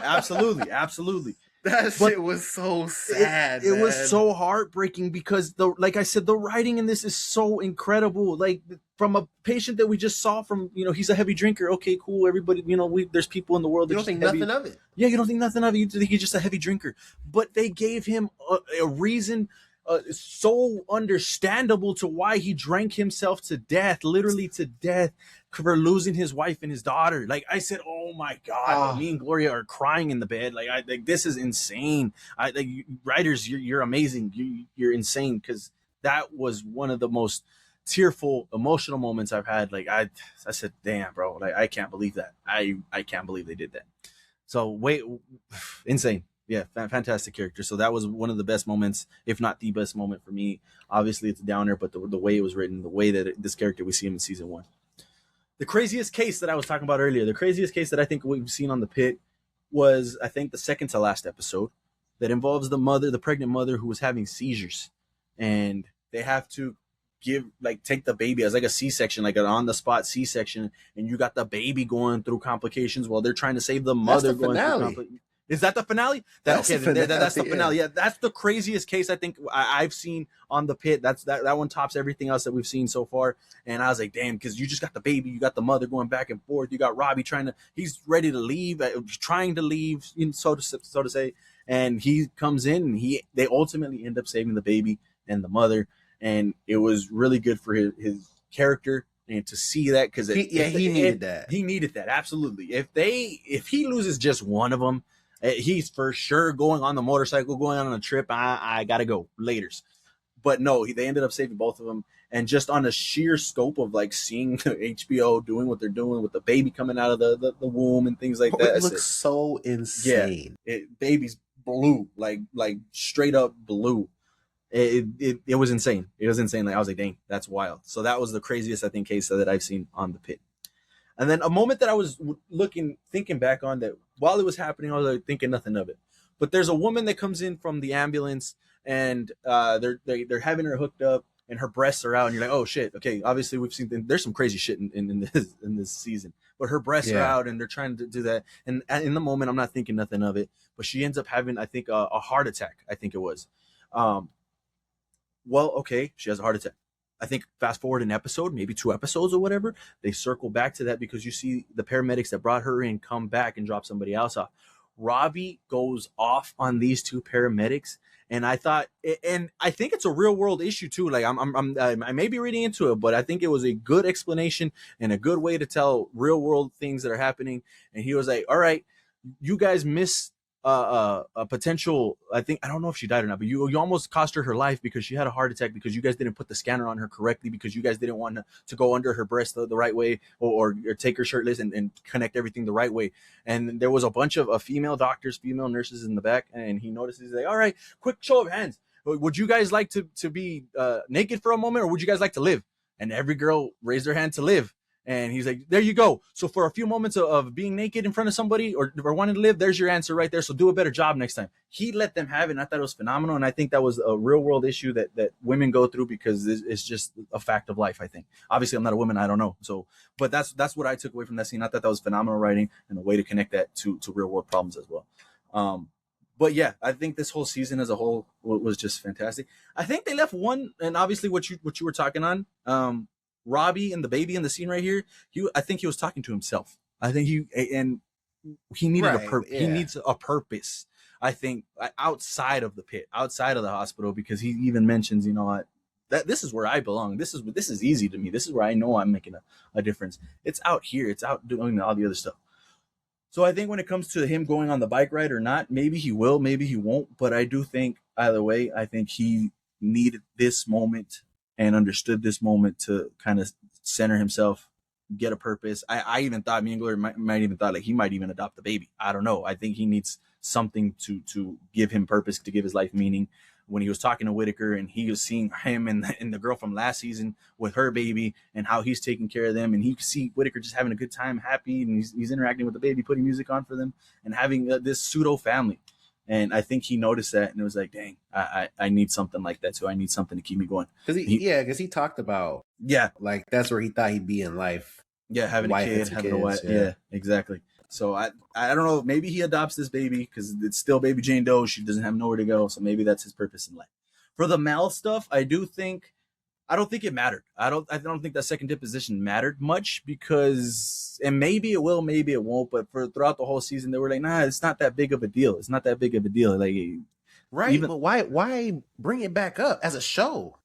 Speaker 1: That shit was so sad.
Speaker 2: It was so heartbreaking because like I said, the writing in this is so incredible. Like from a patient that we just saw from, he's a heavy drinker. Okay, cool. Everybody, there's people in the world that
Speaker 1: you don't think nothing of it.
Speaker 2: Yeah, you don't think nothing of it. You think he's just a heavy drinker. But they gave him a reason so understandable to why he drank himself to death, literally to death, for losing his wife and his daughter. Like I said, oh my God, me and Gloria are crying in the bed. Like this is insane. Writers, you're amazing. You're insane, because that was one of the most tearful, emotional moments I've had. Like I said, damn, bro, like I can't believe that. I can't believe they did that. So insane. Yeah, fantastic character. So that was one of the best moments, if not the best moment for me. Obviously, it's a downer, but the way it was written, the way that this character, we see him in season 1. The craziest case that I was talking about earlier, the craziest case that I think we've seen on the Pit was, I think, the second to last episode that involves the pregnant mother who was having seizures. And they have to take the baby as like a C-section, like an on-the-spot C-section, and you got the baby going through complications while they're trying to save the mother.
Speaker 1: That's the finale.
Speaker 2: Is that the finale? That's the finale. Yeah, that's the craziest case I think I've seen on the Pit. That one tops everything else that we've seen so far. And I was like, damn, because you just got the baby, you got the mother going back and forth, you got Robbie he's ready to leave, trying to leave, so to say. And he comes in, and they ultimately end up saving the baby and the mother. And it was really good for his character. And to see that, because
Speaker 1: he needed that.
Speaker 2: He needed that, absolutely. If he loses just one of them, he's for sure going on the motorcycle, going on a trip. I gotta go laters. But no, they ended up saving both of them. And just on a sheer scope of like seeing HBO doing what they're doing with the baby coming out of the womb and things like that,
Speaker 1: it looks so insane.
Speaker 2: Yeah, baby's blue, like straight up blue. It was insane. It was insane. Like I was like, dang, that's wild. So that was the craziest, I think, case that I've seen on the Pit. And then a moment that I was thinking back on, that while it was happening, I was like thinking nothing of it. But there's a woman that comes in from the ambulance, and they're having her hooked up, and her breasts are out, and you're like, oh shit, okay. Obviously, we've seen there's some crazy shit in this season, but her breasts are out, and they're trying to do that. And in the moment, I'm not thinking nothing of it, but she ends up having, I think, a heart attack. I think it was. Well, okay, she has a heart attack. I think fast forward an episode, maybe 2 episodes or whatever, they circle back to that because you see the paramedics that brought her in come back and drop somebody else off. Robbie goes off on these 2 paramedics, and I thought, and I think it's a real world issue too. Like I may be reading into it, but I think it was a good explanation and a good way to tell real world things that are happening. And he was like, all right, you guys missed a potential, I don't know if she died or not, but you almost cost her life because she had a heart attack because you guys didn't put the scanner on her correctly, because you guys didn't want to go under her breast the right way, or take her shirtless and connect everything the right way. And there was a bunch of female doctors, female nurses in the back, and he notices, he's like, all right, quick show of hands. Would you guys like to be naked for a moment, or would you guys like to live? And every girl raised their hand to live. And he's like, there you go. So for a few moments of being naked in front of somebody or wanting to live, there's your answer right there. So do a better job next time. He let them have it, and I thought it was phenomenal. And I think that was a real world issue that women go through, because it's just a fact of life, I think. Obviously, I'm not a woman. I don't know. So, but that's what I took away from that scene. I thought that was phenomenal writing and a way to connect that to real world problems as well. But yeah, I think this whole season as a whole was just fantastic. I think they left one, and obviously what you were talking on, Robbie and the baby in the scene right here, I think he was talking to himself. I think he needed he needs a purpose, I think, outside of the Pit, outside of the hospital, because he even mentions, this is where I belong. This is easy to me. This is where I know I'm making a difference. It's out here. It's out doing all the other stuff. So I think when it comes to him going on the bike ride or not, maybe he will, maybe he won't. But I do think either way, I think he needed this moment and understood this moment to kind of center himself, get a purpose. I even thought me and Glory might even thought like he might even adopt the baby. I don't know. I think he needs something to give him purpose, to give his life meaning. When he was talking to Whitaker and he was seeing him and the girl from last season with her baby and how he's taking care of them, and he could see Whitaker just having a good time, happy, and he's interacting with the baby, putting music on for them and having this pseudo family. And I think he noticed that and it was like, dang, I need something like that too. I need something to keep me going.
Speaker 1: Because he talked about like that's where he thought he'd be in life.
Speaker 2: Yeah, having a kid, having a wife. Yeah, exactly. So I don't know. Maybe he adopts this baby because it's still baby Jane Doe. She doesn't have nowhere to go. So maybe that's his purpose in life. For the Mal stuff, I don't think it mattered. I don't think that second deposition mattered much because, and maybe it will, maybe it won't. But throughout the whole season, they were like, nah, it's not that big of a deal. It's not that big of a deal. Like,
Speaker 1: right. But why bring it back up as a show?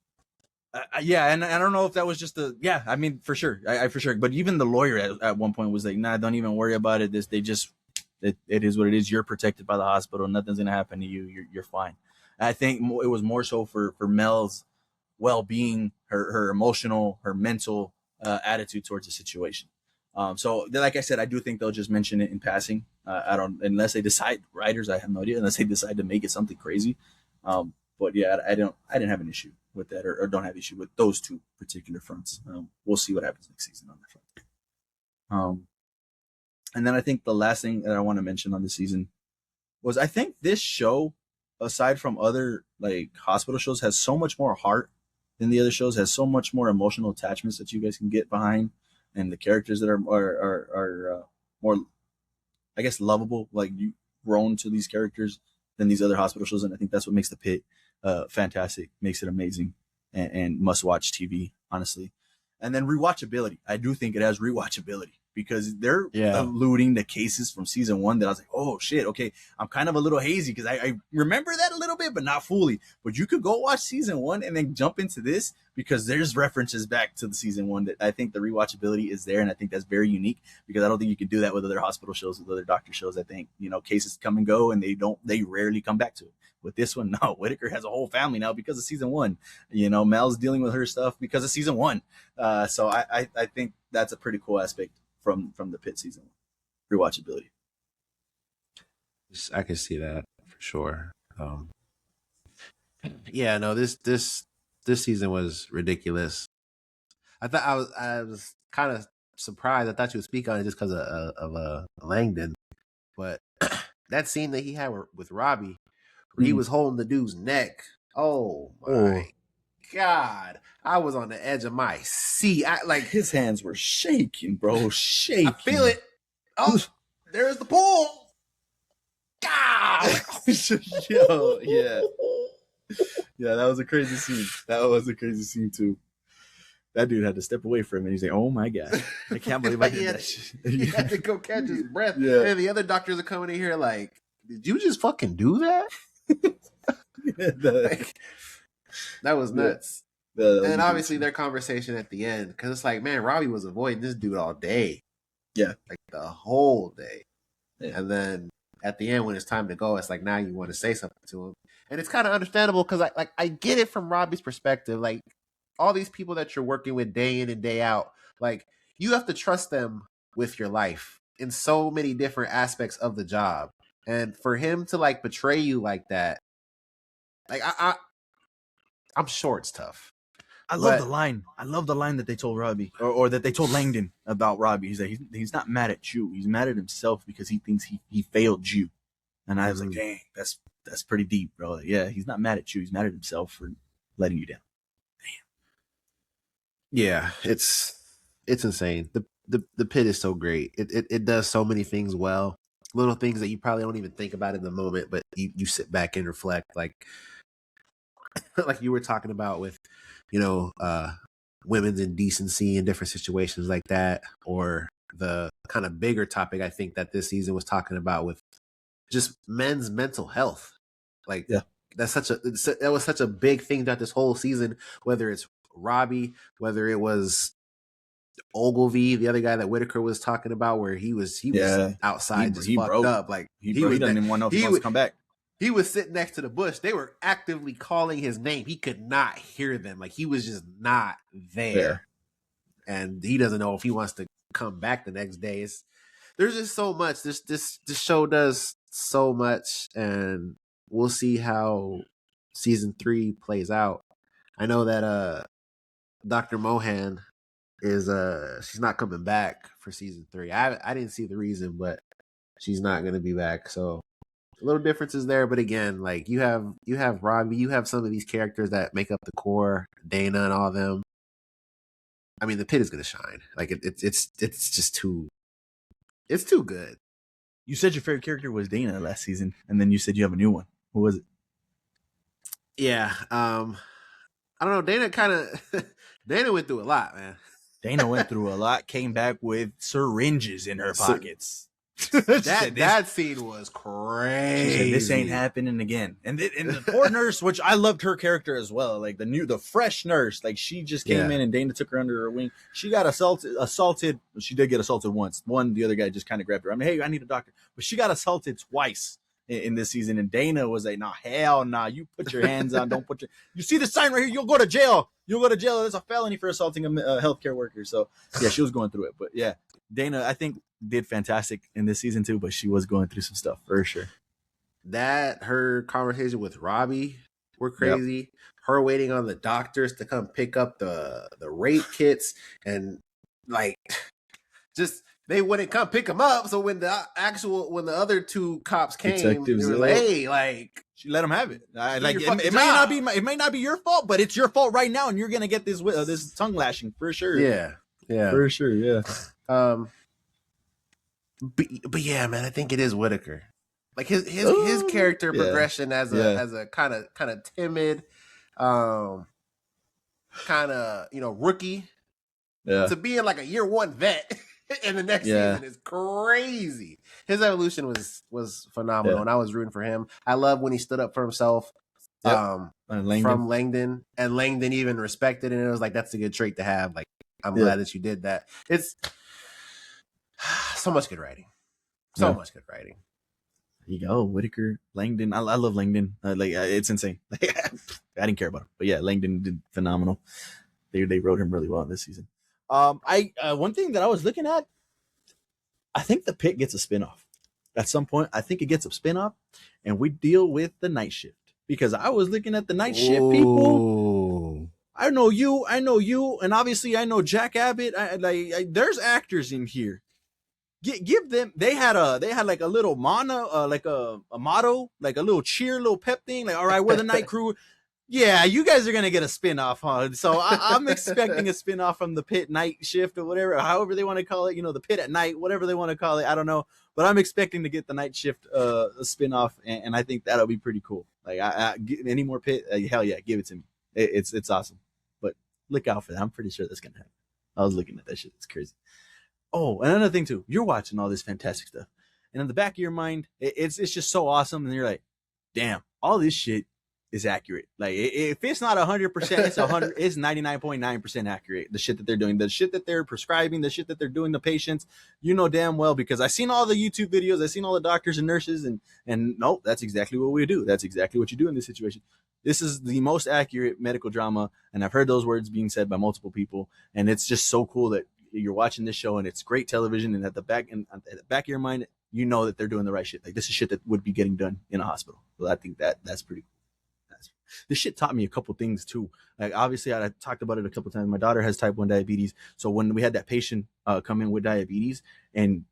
Speaker 2: Yeah, and I don't know if that was just I mean, for sure, I for sure. But even the lawyer at one point was like, "Nah, don't even worry about it. It is what it is. You're protected by the hospital. Nothing's gonna happen to you. You're fine." And I think it was more so for Mel's well-being, her emotional, her mental attitude towards the situation. So, like I said, I do think they'll just mention it in passing. I don't, unless they decide, writers, I have no idea, unless they decide to make it something crazy. But yeah, I didn't have an issue with that, or don't have issue with those two particular fronts. We'll see what happens next season on that front. And then I think the last thing that I want to mention on this season was I think this show, aside from other like hospital shows, has so much more heart than the other shows, has so much more emotional attachments that you guys can get behind, and the characters that are more, I guess, lovable, like you grown to these characters than these other hospital shows. And I think that's what makes the Pitt fantastic, makes it amazing and must-watch TV, honestly. And then rewatchability. I do think it has rewatchability because they're alluding to cases from season 1 that I was like, oh shit, okay, I'm kind of a little hazy because I remember that a little bit, but not fully. But you could go watch season 1 and then jump into this because there's references back to the season 1 that I think the rewatchability is there, and I think that's very unique because I don't think you can do that with other hospital shows, with other doctor shows. I think, cases come and go and they rarely come back to it. With this one, no, Whitaker has a whole family now because of season 1. Mel's dealing with her stuff because of season 1. So I think that's a pretty cool aspect from the Pitt season 1, rewatchability.
Speaker 1: I can see that for sure. Yeah, no, this season was ridiculous. I thought I was kind of surprised. I thought you would speak on it just because of Langdon, but that scene that he had with Robbie, where he was holding the dude's neck. Oh my God. I was on the edge of my seat.
Speaker 2: His hands were shaking, bro. Shaking.
Speaker 1: I feel it. Oh, there's the pool. God.
Speaker 2: Yo, yeah. Yeah, that was a crazy scene. That was a crazy scene too. That dude had to step away from him and he's like, oh my God. I can't believe I did that shit.
Speaker 1: He had to go catch his breath. Yeah. And the other doctors are coming in here like, did you just fucking do that? That was nuts. And obviously their conversation at the end, because it's like, man, Robbie was avoiding this dude all day.
Speaker 2: Yeah.
Speaker 1: Like the whole day. Yeah. And then at the end when it's time to go, it's like now you want to say something to him. And it's kind of understandable because I get it from Robbie's perspective. Like all these people that you're working with day in and day out, like you have to trust them with your life in so many different aspects of the job. And for him to like betray you like that, like I'm sure it's tough.
Speaker 2: I love the line. I love the line that they told Robbie, or that they told Langdon about Robbie. He's like, he's not mad at you. He's mad at himself because he thinks he failed you. And I was like, dang, that's pretty deep, bro. Like, yeah, he's not mad at you. He's mad at himself for letting you down. Damn.
Speaker 1: Yeah, it's insane. The Pitt is so great. It does so many things well. Little things that you probably don't even think about in the moment, but you sit back and reflect, like you were talking about with, women's indecency in different situations like that, or the kind of bigger topic I think that this season was talking about with just men's mental health. Like, that was such a big thing throughout this whole season. Whether it's Robbie, whether it was Ogilvy, the other guy that Whitaker was talking about, where he was outside just fucked
Speaker 2: broke.
Speaker 1: up. Like
Speaker 2: he doesn't even want to know if he wants to come back.
Speaker 1: He was sitting next to the bush. They were actively calling his name. He could not hear them. Like he was just not there. And he doesn't know if he wants to come back the next day. There's just so much. This show does so much, and we'll see how season 3 plays out. I know that Dr. Mohan is she's not coming back for season 3. I didn't see the reason, but she's not going to be back. So little differences there, but again, like you have Robbie, you have some of these characters that make up the core, Dana and all of them. I mean, the Pit is going to shine. Like it's just too good.
Speaker 2: You said your favorite character was Dana last season, and then you said you have a new one. Who was it?
Speaker 1: Yeah, I don't know. Dana went through a lot, man.
Speaker 2: Dana went through a lot. Came back with syringes in her pockets.
Speaker 1: That scene was crazy.
Speaker 2: She said, this ain't happening again. And the poor nurse, which I loved her character as well, like the fresh nurse, like she just came in and Dana took her under her wing. She got assaulted. She did get assaulted once. The other guy just kind of grabbed her. I mean, hey, I need a doctor. But she got assaulted twice in this season. And Dana was like, nah, hell nah. You put your hands on. You see the sign right here. You'll go to jail. There's a felony for assaulting a healthcare worker. So yeah, she was going through it. But yeah, Dana, I think, did fantastic in this season too, but she was going through some stuff for sure.
Speaker 1: That her conversation with Robbie were crazy. Yep. Her waiting on the doctors to come pick up the rape kits, and like just they wouldn't come pick them up. So when the other 2 cops came, detectives, they were like, hey, like
Speaker 2: she let them have it. It may not be your fault, but it's your fault right now, and you're gonna get this tongue lashing for sure.
Speaker 1: Yeah,
Speaker 2: for sure. Yeah.
Speaker 1: But yeah, man, I think it is Whitaker. Like his character progression as a kind of timid, kind of rookie, to being like a year 1 vet in the next season is crazy. His evolution was phenomenal, and I was rooting for him. I love when he stood up for himself from Langdon, and Langdon even respected it. And it was like, that's a good trait to have. Like, I'm glad that you did that. It's so much good writing. Much good writing.
Speaker 2: There you go, Whitaker, Langdon. I love Langdon. It's insane. I didn't care about him, but yeah, Langdon did phenomenal. They wrote him really well this season. One thing that I was looking at, I think the Pit gets a spinoff at some point. I think it gets a spinoff, and we deal with the night shift, because I was looking at the night shift people. I know you, and obviously I know Jack Abbott. There's actors in here. Give them. They had like a little motto, like a little cheer, little pep thing. Like, all right, we're the night crew. Yeah, you guys are gonna get a spinoff, huh? So I'm expecting a spinoff from the Pit night shift or whatever, however they want to call it. The Pit at night, whatever they want to call it. I don't know, but I'm expecting to get the night shift a spinoff, and I think that'll be pretty cool. Like, any more Pit? Hell yeah, give it to me. It's awesome. But look out for that. I'm pretty sure that's gonna happen. I was looking at that shit. It's crazy. Oh, and another thing too, you're watching all this fantastic stuff, and in the back of your mind, it's just so awesome, and you're like, damn, all this shit is accurate. Like, if it's not 100%, it's 100. It's 99.9% accurate. The shit that they're doing, the shit that they're prescribing, the shit that they're doing to patients, damn well, because I've seen all the YouTube videos, I've seen all the doctors and nurses, and no, that's exactly what we do. That's exactly what you do in this situation. This is the most accurate medical drama, and I've heard those words being said by multiple people, and it's just so cool that you're watching this show, and it's great television, and at the back of your mind, that they're doing the right shit. Like, this is shit that would be getting done in a hospital. Well, I think that's pretty cool. This shit taught me a couple things too. Like, obviously, I talked about it a couple times. My daughter has type 1 diabetes, so when we had that patient come in with diabetes, and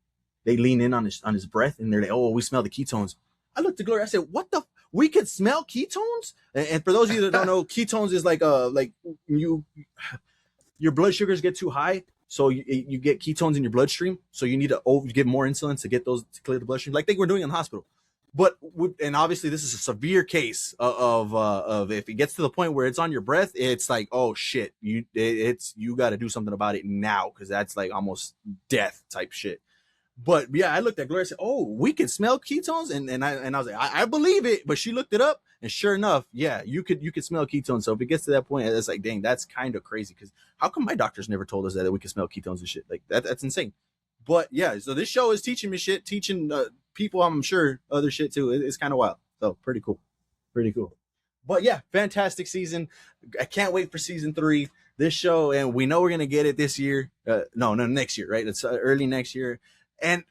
Speaker 2: they lean in on his breath, and they're like, "Oh, we smell the ketones." I looked at Gloria. I said, "What the? We could smell ketones?" And for those of you that don't know, ketones is like your blood sugars get too high. So you get ketones in your bloodstream. So you need to give more insulin to get those to clear the bloodstream, like they were doing in the hospital. And obviously this is a severe case of if it gets to the point where it's on your breath, it's like, oh shit, you got to do something about it now, because that's like almost death type shit. But yeah, I looked at Gloria and said, "Oh, we can smell ketones," and I was like, I believe it. But she looked it up, And sure enough, yeah, you could smell ketones. So if it gets to that point, it's like, dang, that's kind of crazy. Because how come my doctors never told us that we could smell ketones and shit? Like that's insane. But yeah, so this show is teaching me shit, teaching people, I'm sure, other shit too. It's kind of wild. So pretty cool. But yeah, fantastic season. I can't wait for season 3. This show, and we know we're gonna get it this year. No, next year, right? It's early next year. And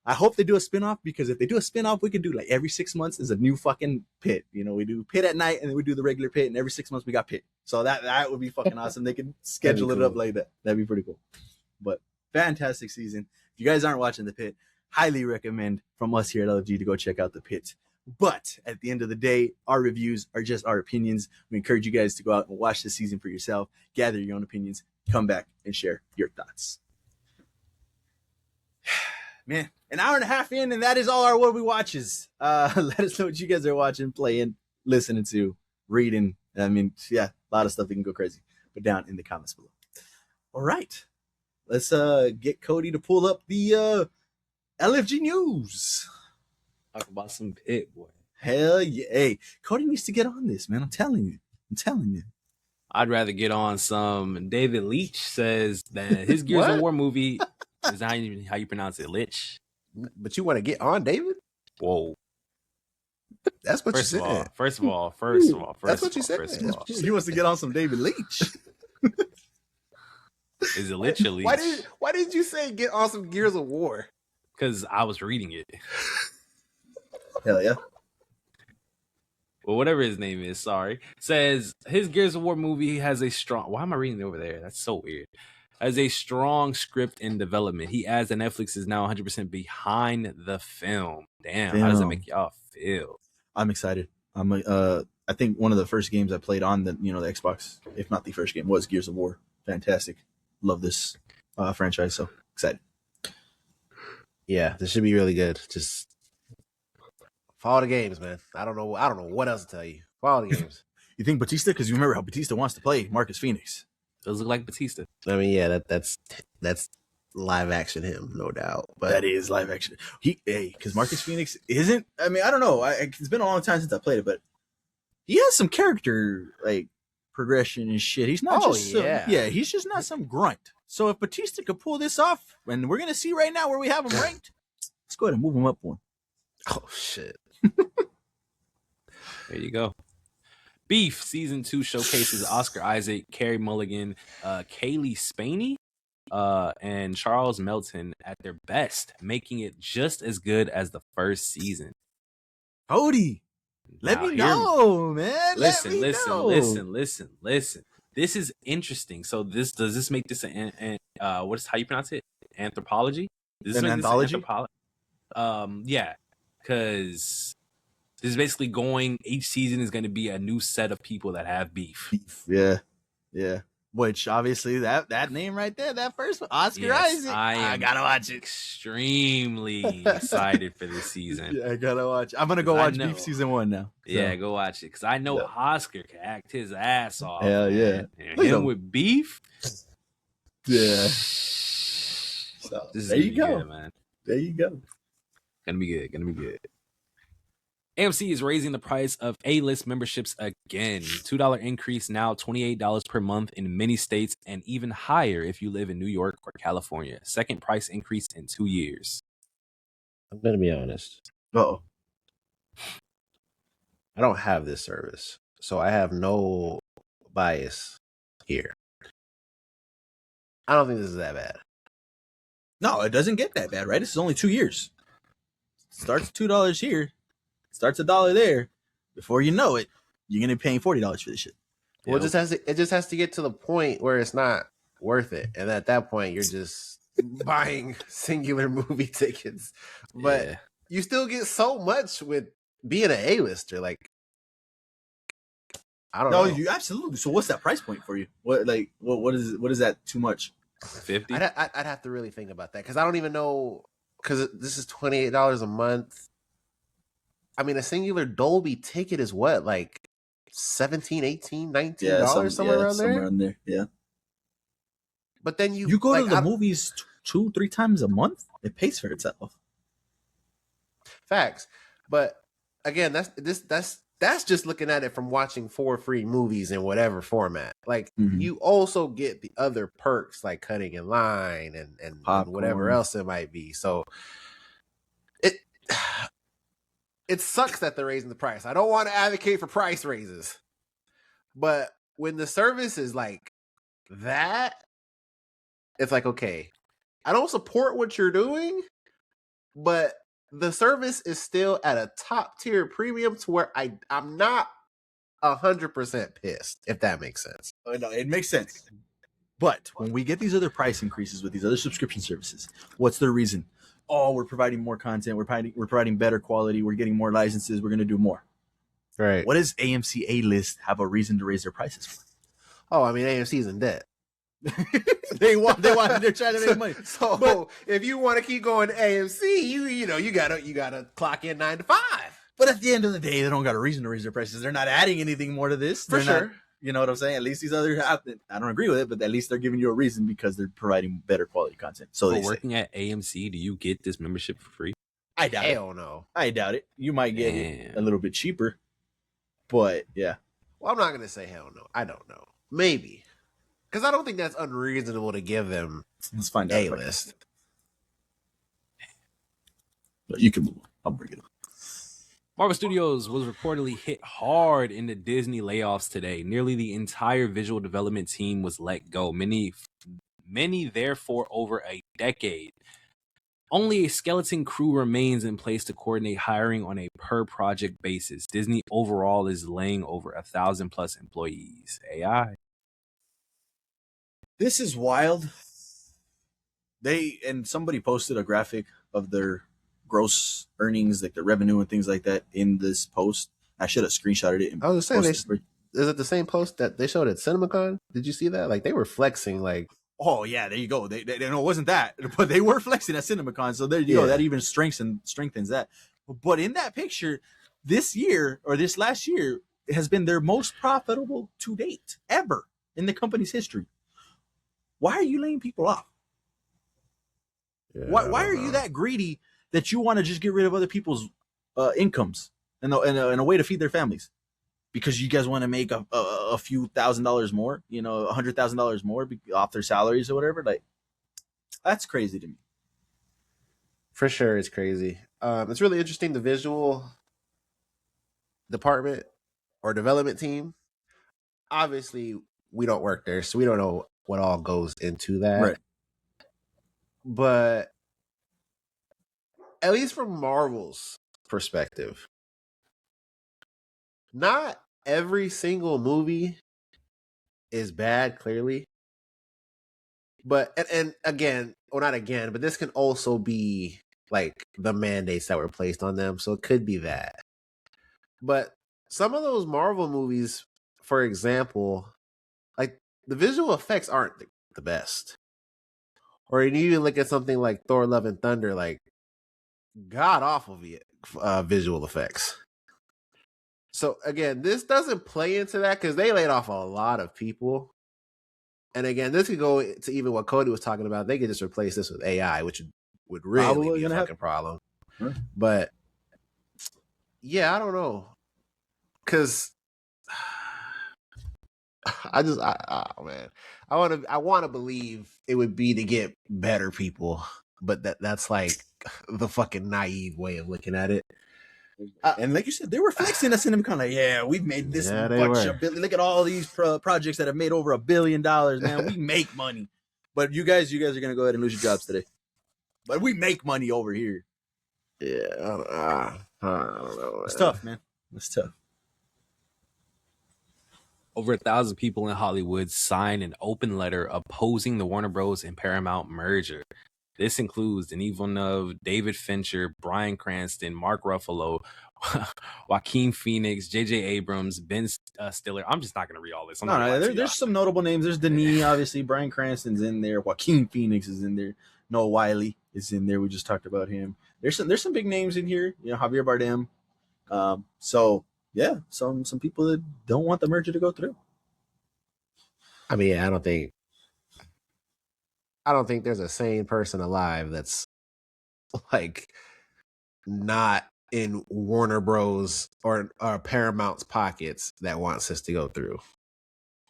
Speaker 2: I hope they do a spinoff, because if they do a spinoff, we can do like every 6 months is a new fucking Pitt. You know, we do Pitt at night, and then we do the regular Pitt, and every 6 months we got Pitt. So that would be fucking awesome. They could schedule it up like that. That'd be pretty cool. But fantastic season. If you guys aren't watching the Pitt, highly recommend from us here at LFG to go check out the Pitt. But at the end of the day, our reviews are just our opinions. We encourage you guys to go out and watch the season for yourself, gather your own opinions, come back and share your thoughts. Man, an hour and a half in, and that is all our What We Watches. Let us know what you guys are watching, playing, listening to, reading. I mean, yeah, a lot of stuff. We can go crazy. Put down in the comments below. All right. Let's get Cody to pull up the LFG news.
Speaker 3: Talk about some Pitt, boy.
Speaker 2: Hell yeah. Hey, Cody needs to get on this, man. I'm telling you.
Speaker 3: I'd rather get on some. David Leitch says that his Gears of War movie is not even how you pronounce it, Lich.
Speaker 1: But you want to get on David?
Speaker 3: Whoa.
Speaker 1: That's what you said.
Speaker 3: First of all.
Speaker 1: That's what you said.
Speaker 2: He wants to get on some David Leitch.
Speaker 3: Is it Lich or Leitch?
Speaker 1: Why did you say get on some Gears of War?
Speaker 3: Because I was reading it.
Speaker 2: Hell yeah.
Speaker 3: Well, whatever his name is, says his Gears of War movie has a strong... Why am I reading it over there? That's so weird. Has a strong script in development. He adds that Netflix is now 100% behind the film. Damn, how does that make y'all feel?
Speaker 2: I'm excited. I think one of the first games I played on the Xbox, if not the first game, was Gears of War. Fantastic. Love this franchise, so excited.
Speaker 1: Yeah, this should be really good. Just follow the games, man. I don't know what else to tell you. Follow the games.
Speaker 2: You think Batista? Because you remember how Batista wants to play Marcus Phoenix.
Speaker 3: Does look like Batista.
Speaker 1: I mean, yeah, that's live action him, no doubt. But
Speaker 2: that is live action. Because Marcus Phoenix isn't. I mean, I don't know. It's been a long time since I played it, but he has some character like progression and shit. He's not he's just not some grunt. So if Batista could pull this off, and we're gonna see right now where we have him ranked, let's go ahead and move him up one.
Speaker 1: Oh shit.
Speaker 3: There you go. Beef Season 2 showcases Oscar Isaac, Carey Mulligan, Kaylee Spaney, and Charles Melton at their best, making it just as good as the first season.
Speaker 2: Cody, let me know, man.
Speaker 3: Listen. This is interesting. So does this make this how you pronounce it? Anthropology? Does this
Speaker 2: an anthology?
Speaker 3: Yeah, because this is basically each season is going to be a new set of people that have beef.
Speaker 2: Yeah. Which obviously that name right there, that first one, Oscar Isaac. I gotta watch it.
Speaker 3: Extremely excited for this season.
Speaker 2: Yeah, I gotta watch. I'm gonna go watch Beef Season 1 now. So.
Speaker 3: Yeah, go watch it because I know Oscar can act his ass off.
Speaker 2: Hell yeah,
Speaker 3: him with beef.
Speaker 2: Yeah. So, there you go,
Speaker 3: good, man.
Speaker 2: There you go.
Speaker 3: Gonna be good. AMC is raising the price of A-list memberships again. $2 increase, now $28 per month in many states, and even higher if you live in New York or California. Second price increase in 2 years.
Speaker 1: I'm going to be honest.
Speaker 2: Uh-oh.
Speaker 1: I don't have this service, so I have no bias here. I don't think this is that bad.
Speaker 2: No, it doesn't get that bad, right? This is only 2 years. Starts $2 here. Starts $1 there. Before you know it, you're gonna be paying $40 for this shit.
Speaker 1: Well, it just has to get to the point where it's not worth it, and at that point, you're just buying singular movie tickets. But you still get so much with being an A-lister. Like, I don't know.
Speaker 2: You absolutely. So, what's that price point for you? What is that? Too much?
Speaker 3: 50.
Speaker 1: I'd have to really think about that because I don't even know. Because this is $28 a month. I mean, a singular Dolby ticket is what, like $17, $18, $19 somewhere around there?
Speaker 2: Somewhere around there, yeah.
Speaker 1: But then you
Speaker 2: go to the movies 2-3 times a month. It pays for itself.
Speaker 1: Facts. But again, that's that's just looking at it from watching 4 free movies in whatever format. Like you also get the other perks like cutting in line and whatever else it might be. So it sucks that they're raising the price. I don't want to advocate for price raises, but when the service is like that, it's like, okay, I don't support what you're doing, but the service is still at a top tier premium to where I'm not 100% pissed, if that makes sense.
Speaker 2: No, it makes sense. But when we get these other price increases with these other subscription services, what's their reason? Oh, we're providing more content. We're providing better quality. We're getting more licenses. We're going to do more.
Speaker 1: Right.
Speaker 2: What does AMC A-List have a reason to raise their prices for?
Speaker 1: Oh, I mean, AMC's in debt.
Speaker 2: They're trying to make money.
Speaker 1: So if you want to keep going to AMC, you gotta clock in 9 to 5.
Speaker 2: But at the end of the day, they don't got a reason to raise their prices. They're not adding anything more to this.
Speaker 1: For sure.
Speaker 2: You know what I'm saying? At least these other, I don't agree with it, but at least they're giving you a reason because they're providing better quality content. So
Speaker 3: working at AMC, do you get this membership for free?
Speaker 2: I doubt it.
Speaker 1: Hell no.
Speaker 2: I doubt it. You might get it a little bit cheaper, but yeah.
Speaker 1: Well, I'm not gonna say hell no. I don't know. Maybe. Because I don't think that's unreasonable to give them.
Speaker 2: Let's find out.
Speaker 1: A-List.
Speaker 2: But you can move on. I'll bring it up.
Speaker 3: Marvel Studios was reportedly hit hard in the Disney layoffs today. Nearly the entire visual development team was let go. Many there for over a decade. Only a skeleton crew remains in place to coordinate hiring on a per project basis. Disney overall is laying over 1,000 plus employees. AI.
Speaker 2: This is wild. Somebody posted a graphic of their gross earnings, like the revenue and things like that in this post. I should have screenshotted it.
Speaker 1: I was saying, is it the same post that they showed at CinemaCon? Did you see that? Like they were flexing like.
Speaker 2: Oh yeah, there you go. They no, it wasn't that, but they were flexing at CinemaCon. So there you go. That even strengthens that. But in that picture, this year or this last year has been their most profitable to date ever in the company's history. Why are you laying people off? Yeah, why are you that greedy that you want to just get rid of other people's incomes and a way to feed their families? Because you guys want to make a few $1,000s more, $100,000 more off their salaries or whatever. Like, that's crazy to me.
Speaker 1: For sure, it's crazy. It's really interesting. The visual department or development team. Obviously, we don't work there, so we don't know what all goes into that.
Speaker 2: Right.
Speaker 1: But at least from Marvel's perspective, not every single movie is bad, clearly. But, and again, or not again, but this can also be like the mandates that were placed on them. So it could be that. But some of those Marvel movies, for example, like the visual effects aren't the best. Or you even look at something like Thor: Love and Thunder, like god awful visual effects. So again, this doesn't play into that because they laid off a lot of people. And again, this could go to even what Cody was talking about. They could just replace this with AI, which would really be a fucking problem.
Speaker 2: Huh?
Speaker 1: But yeah, I don't know. Because man, I want to believe it would be to get better people, but that's like the fucking naive way of looking at it.
Speaker 2: And like you said, they were flexing at CinemaCon. Like, yeah, we've made this bunch of billion. Look at all these projects that have made over $1 billion, man. We make money. But you guys are gonna go ahead and lose your jobs today. But we make money over here.
Speaker 1: Yeah, I don't know.
Speaker 2: It's tough, man. It's tough.
Speaker 3: Over 1,000 people in Hollywood signed an open letter opposing the Warner Bros. And Paramount merger. This includes Denis Villeneuve, David Fincher, Bryan Cranston, Mark Ruffalo, Joaquin Phoenix, J.J. Abrams, Ben Stiller. I'm just not going to read all this.
Speaker 2: There's some notable names. There's Denis, obviously. Bryan Cranston's in there. Joaquin Phoenix is in there. Noah Wiley is in there. We just talked about him. There's some big names in here. Javier Bardem. So yeah, some people that don't want the merger to go through.
Speaker 1: I mean, I don't think there's a sane person alive that's like not in Warner Bros. or Paramount's pockets that wants this to go through.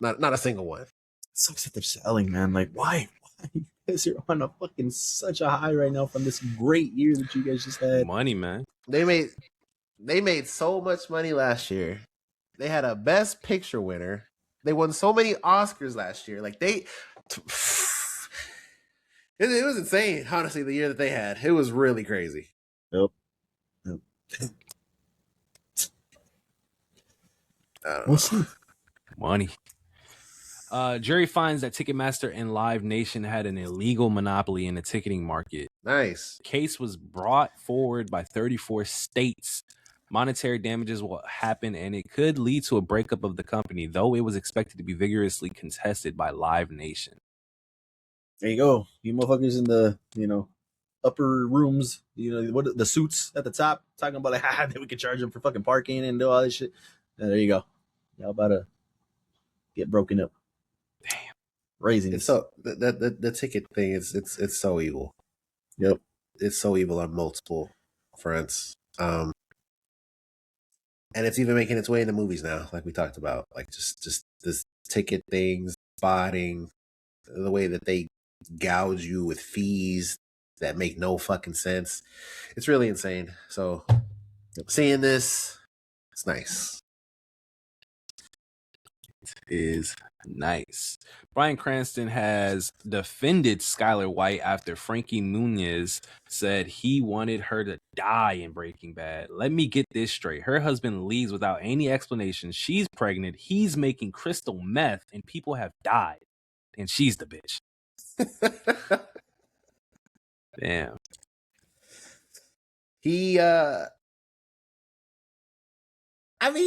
Speaker 1: Not a single one.
Speaker 2: It sucks that they're selling, man. Like, why? You guys are on a fucking such a high right now from this great year that you guys just had.
Speaker 3: Money, man.
Speaker 1: They made so much money last year. They had a Best Picture winner. They won so many Oscars last year. Like it was insane, honestly, the year that they had. It was really crazy.
Speaker 2: Yep. We'll see.
Speaker 3: Money. Jury finds that Ticketmaster and Live Nation had an illegal monopoly in the ticketing market.
Speaker 1: Nice.
Speaker 3: The case was brought forward by 34 states. Monetary damages will happen, and it could lead to a breakup of the company, though it was expected to be vigorously contested by Live Nation.
Speaker 2: There you go. You motherfuckers in the, upper rooms, what the suits at the top, talking about like, then we can charge them for fucking parking and do all this shit. There you go. Y'all about to get broken up.
Speaker 3: Damn.
Speaker 2: Raising.
Speaker 1: It's so the ticket thing is it's so evil.
Speaker 2: Yep.
Speaker 1: It's so evil on multiple fronts. And it's even making its way into movies now, like we talked about. Like just this ticket things, spotting, the way that they gouge you with fees that make no fucking sense. It's really insane. So seeing this, it's nice.
Speaker 3: Is nice. Bryan Cranston has defended Skylar White after Frankie Muniz said he wanted her to die in Breaking Bad. Let me get this straight. Her husband leaves without any explanation. She's pregnant. He's making crystal meth and people have died. And she's the bitch. Damn.
Speaker 1: He he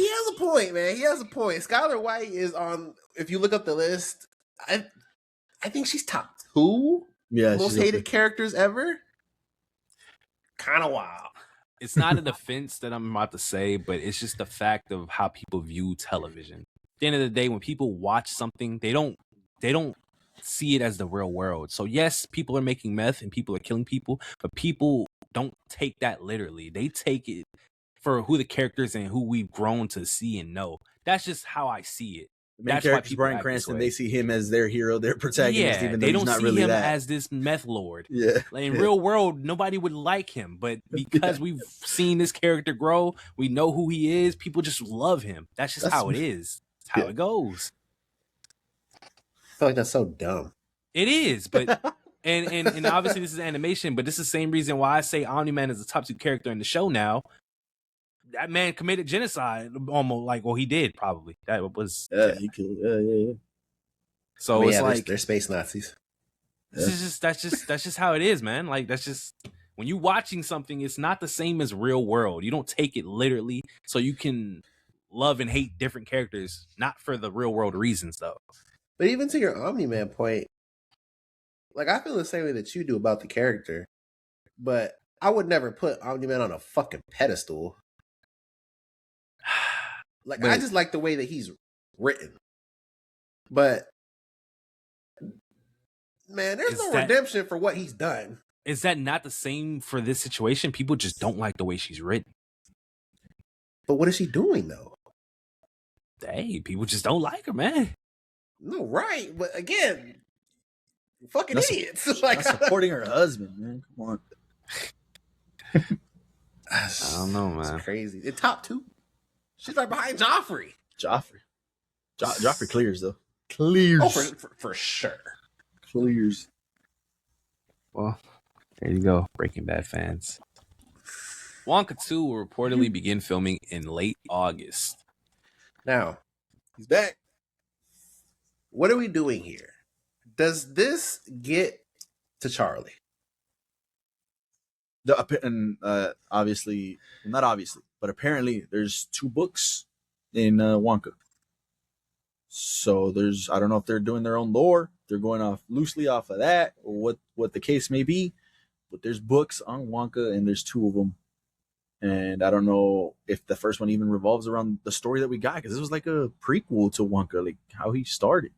Speaker 1: has a point, man. He has a point. Skylar White is on, if you look up the list, I think she's top 2 most hated characters ever. Kind of wild.
Speaker 3: It's not a defense that I'm about to say, but it's just the fact of how people view television. At the end of the day, when people watch something, they don't see it as the real world. So yes, people are making meth and people are killing people, but people don't take that literally. They take it for who the characters and who we've grown to see and know. That's just how I see it.
Speaker 2: The main character is Bryan Cranston. They see him as their hero, their protagonist, even though he's not really that. They don't see him
Speaker 3: as this meth lord.
Speaker 2: Yeah.
Speaker 3: Like in real world, nobody would like him, but because we've seen this character grow, we know who he is. People just love him. That's how it is. It's how it goes.
Speaker 1: I feel like that's so dumb.
Speaker 3: It is, but and obviously this is animation, but this is the same reason why I say Omni-Man is the top 2 character in the show now. That man committed genocide, almost like, well, he did probably. That was
Speaker 2: he killed. Yeah.
Speaker 1: So it's like they're space Nazis.
Speaker 3: That's just how it is, man. Like that's just when you're watching something, it's not the same as real world. You don't take it literally, so you can love and hate different characters, not for the real world reasons, though.
Speaker 1: But even to your Omni-Man point, like I feel the same way that you do about the character, but I would never put Omni-Man on a fucking pedestal. Like, I just like the way that he's written. But, man, there's no redemption for what he's done.
Speaker 3: Is that not the same for this situation? People just don't like the way she's written.
Speaker 1: But what is she doing, though?
Speaker 3: Hey, people just don't like her, man.
Speaker 1: No, right. But, again, fucking idiots. Like,
Speaker 2: not supporting her husband, man. Come on.
Speaker 3: I don't know, man.
Speaker 1: It's crazy. In top 2. She's right behind Joffrey.
Speaker 2: Joffrey clears, though.
Speaker 1: Clears. Oh, for sure.
Speaker 2: Clears.
Speaker 3: Well, there you go, Breaking Bad fans. Wonka 2 will reportedly begin filming in late August.
Speaker 1: Now,
Speaker 2: he's back.
Speaker 1: What are we doing here? Does this get to Charlie?
Speaker 2: And obviously, not obviously, but apparently there's 2 books in Wonka. So I don't know if they're doing their own lore. They're going loosely off of that, or what the case may be. But there's books on Wonka, and there's 2 of them. And I don't know if the first one even revolves around the story that we got, because this was like a prequel to Wonka, like how he started.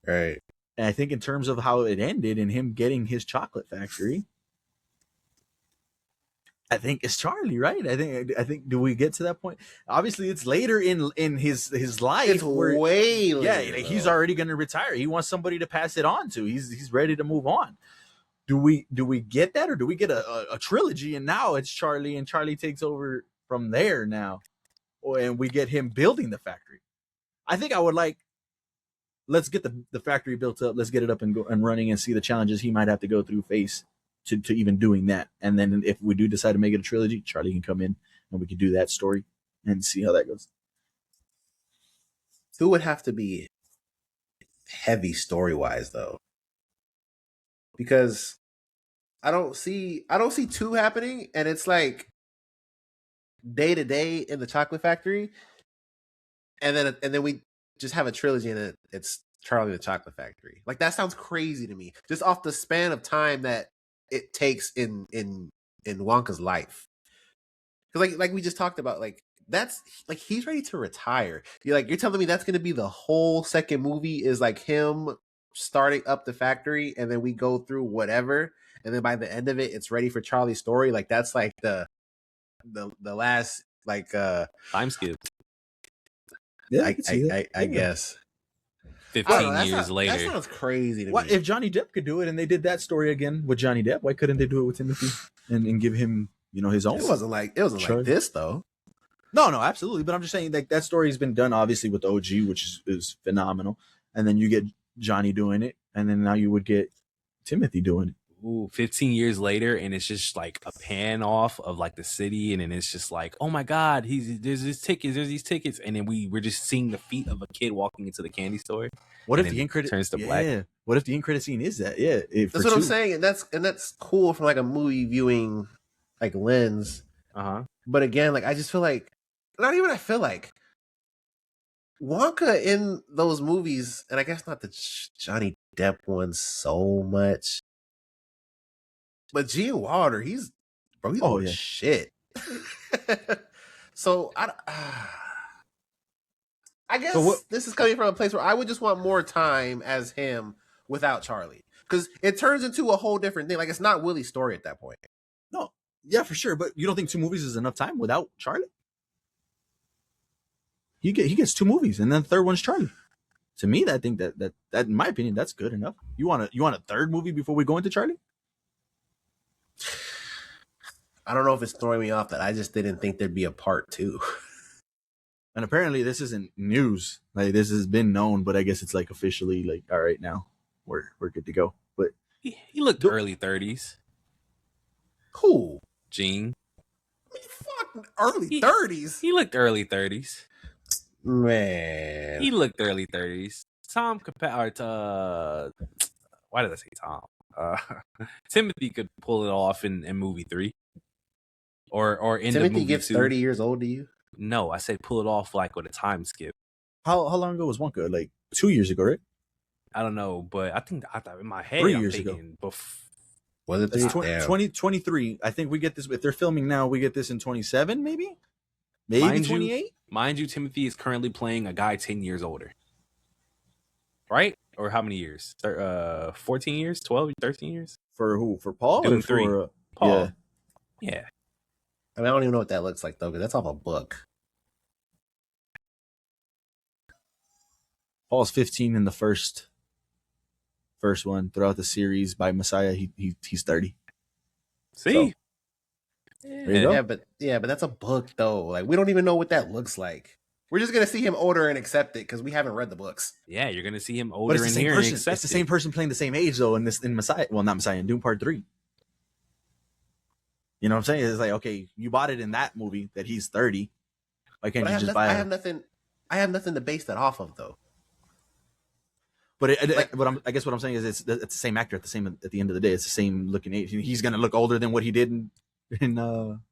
Speaker 1: Right.
Speaker 2: And I think in terms of how it ended and him getting his chocolate factory, I think it's Charlie, right? I think. Do we get to that point? Obviously, it's later in his life.
Speaker 1: It's way later.
Speaker 2: Yeah, he's already going to retire. He wants somebody to pass it on to. He's ready to move on. Do we get that, or do we get a trilogy? And now it's Charlie, and Charlie takes over from there now, and we get him building the factory. I think I would like. Let's get the factory built up. Let's get it up and running, and see the challenges he might have to go through face to even doing that. And then if we do decide to make it a trilogy, Charlie can come in and we can do that story and see how that goes.
Speaker 1: Who would have to be heavy story wise though? Because I don't see 2 happening, and it's like day to day in the chocolate factory, and then we just have a trilogy and it's Charlie the Chocolate Factory. Like that sounds crazy to me, just off the span of time that it takes in Wonka's life. Because like we just talked about, like that's like he's ready to retire. You're telling me that's going to be the whole second movie is like him starting up the factory, and then we go through whatever, and then by the end of it, it's ready for Charlie's story. Like that's like the last like
Speaker 3: time skip.
Speaker 1: Yeah, I guess.
Speaker 3: 15 years later.
Speaker 1: That sounds crazy to me.
Speaker 2: If Johnny Depp could do it and they did that story again with Johnny Depp, why couldn't they do it with Timothy and give him, his own?
Speaker 1: It wasn't like this though.
Speaker 2: No, absolutely. But I'm just saying that story's been done obviously with the OG, which is phenomenal. And then you get Johnny doing it, and then now you would get Timothy doing it.
Speaker 3: Ooh, 15 years later, and it's just like a pan off of like the city, and then it's just like, oh my god, there's these tickets, and then we're just seeing the feet of a kid walking into the candy store.
Speaker 2: What if the end credit
Speaker 3: turns to black?
Speaker 2: What if the end credit scene is that? Yeah,
Speaker 1: that's what I'm saying, and that's cool from like a movie viewing like lens. But again, like I just feel like Wonka in those movies, and I guess not the Johnny Depp one so much. But Gene Wilder, he's shit. So I guess this is coming from a place where I would just want more time as him without Charlie, because it turns into a whole different thing. Like it's not Willie's story at that point.
Speaker 2: No, yeah, for sure. But you don't think 2 movies is enough time without Charlie? He gets 2 movies, and then the third one's Charlie. To me, I think that in my opinion, that's good enough. You want a third movie before we go into Charlie?
Speaker 1: I don't know if it's throwing me off that I just didn't think there'd be a part 2.
Speaker 2: And apparently this isn't news. Like this has been known, but I guess it's like officially like, all right, now we're good to go. But
Speaker 3: he looked early 30s.
Speaker 1: Who?
Speaker 3: Gene.
Speaker 1: Fuck, early 30s.
Speaker 3: He looked early 30s.
Speaker 1: Man.
Speaker 3: He looked early 30s. Tom why did I say Tom? Timothy could pull it off in movie 3, or in
Speaker 1: Timothy
Speaker 3: the movie
Speaker 1: gets
Speaker 3: 2.
Speaker 1: 30 years old to you?
Speaker 3: No, I said pull it off like with a time skip.
Speaker 2: How long ago was Wonka? Like 2 years ago, right?
Speaker 3: I don't know, but I thought in my head
Speaker 2: 3 years ago.
Speaker 1: Was it
Speaker 2: 2023? I think we get this if they're filming now. We get this in 27, maybe 28.
Speaker 3: Mind you, Timothy is currently playing a guy 10 years older, right? Or how many years? 14 years, 12, 13 years?
Speaker 2: For who? For Paul?
Speaker 3: Doom
Speaker 2: or
Speaker 3: 3.
Speaker 2: For
Speaker 3: Paul. Yeah.
Speaker 1: I mean, I don't even know what that looks like though, because that's off a book.
Speaker 2: Paul's 15 in the first one. Throughout the series by Messiah, he's 30.
Speaker 3: See?
Speaker 2: So, yeah,
Speaker 1: but that's a book though. Like we don't even know what that looks like. We're just gonna see him older and accept it because we haven't read the books.
Speaker 3: Yeah, you're gonna see him older in here.
Speaker 2: It's the same person playing the same age though in Messiah. Well, not Messiah, in Doom Part 3. You know what I'm saying? It's like, okay, you bought it in that movie that he's 30. Why can't you just buy it?
Speaker 1: I have nothing to base that off of though.
Speaker 2: But I guess what I'm saying is it's the same actor at the end of the day. It's the same looking age. He's gonna look older than what he did in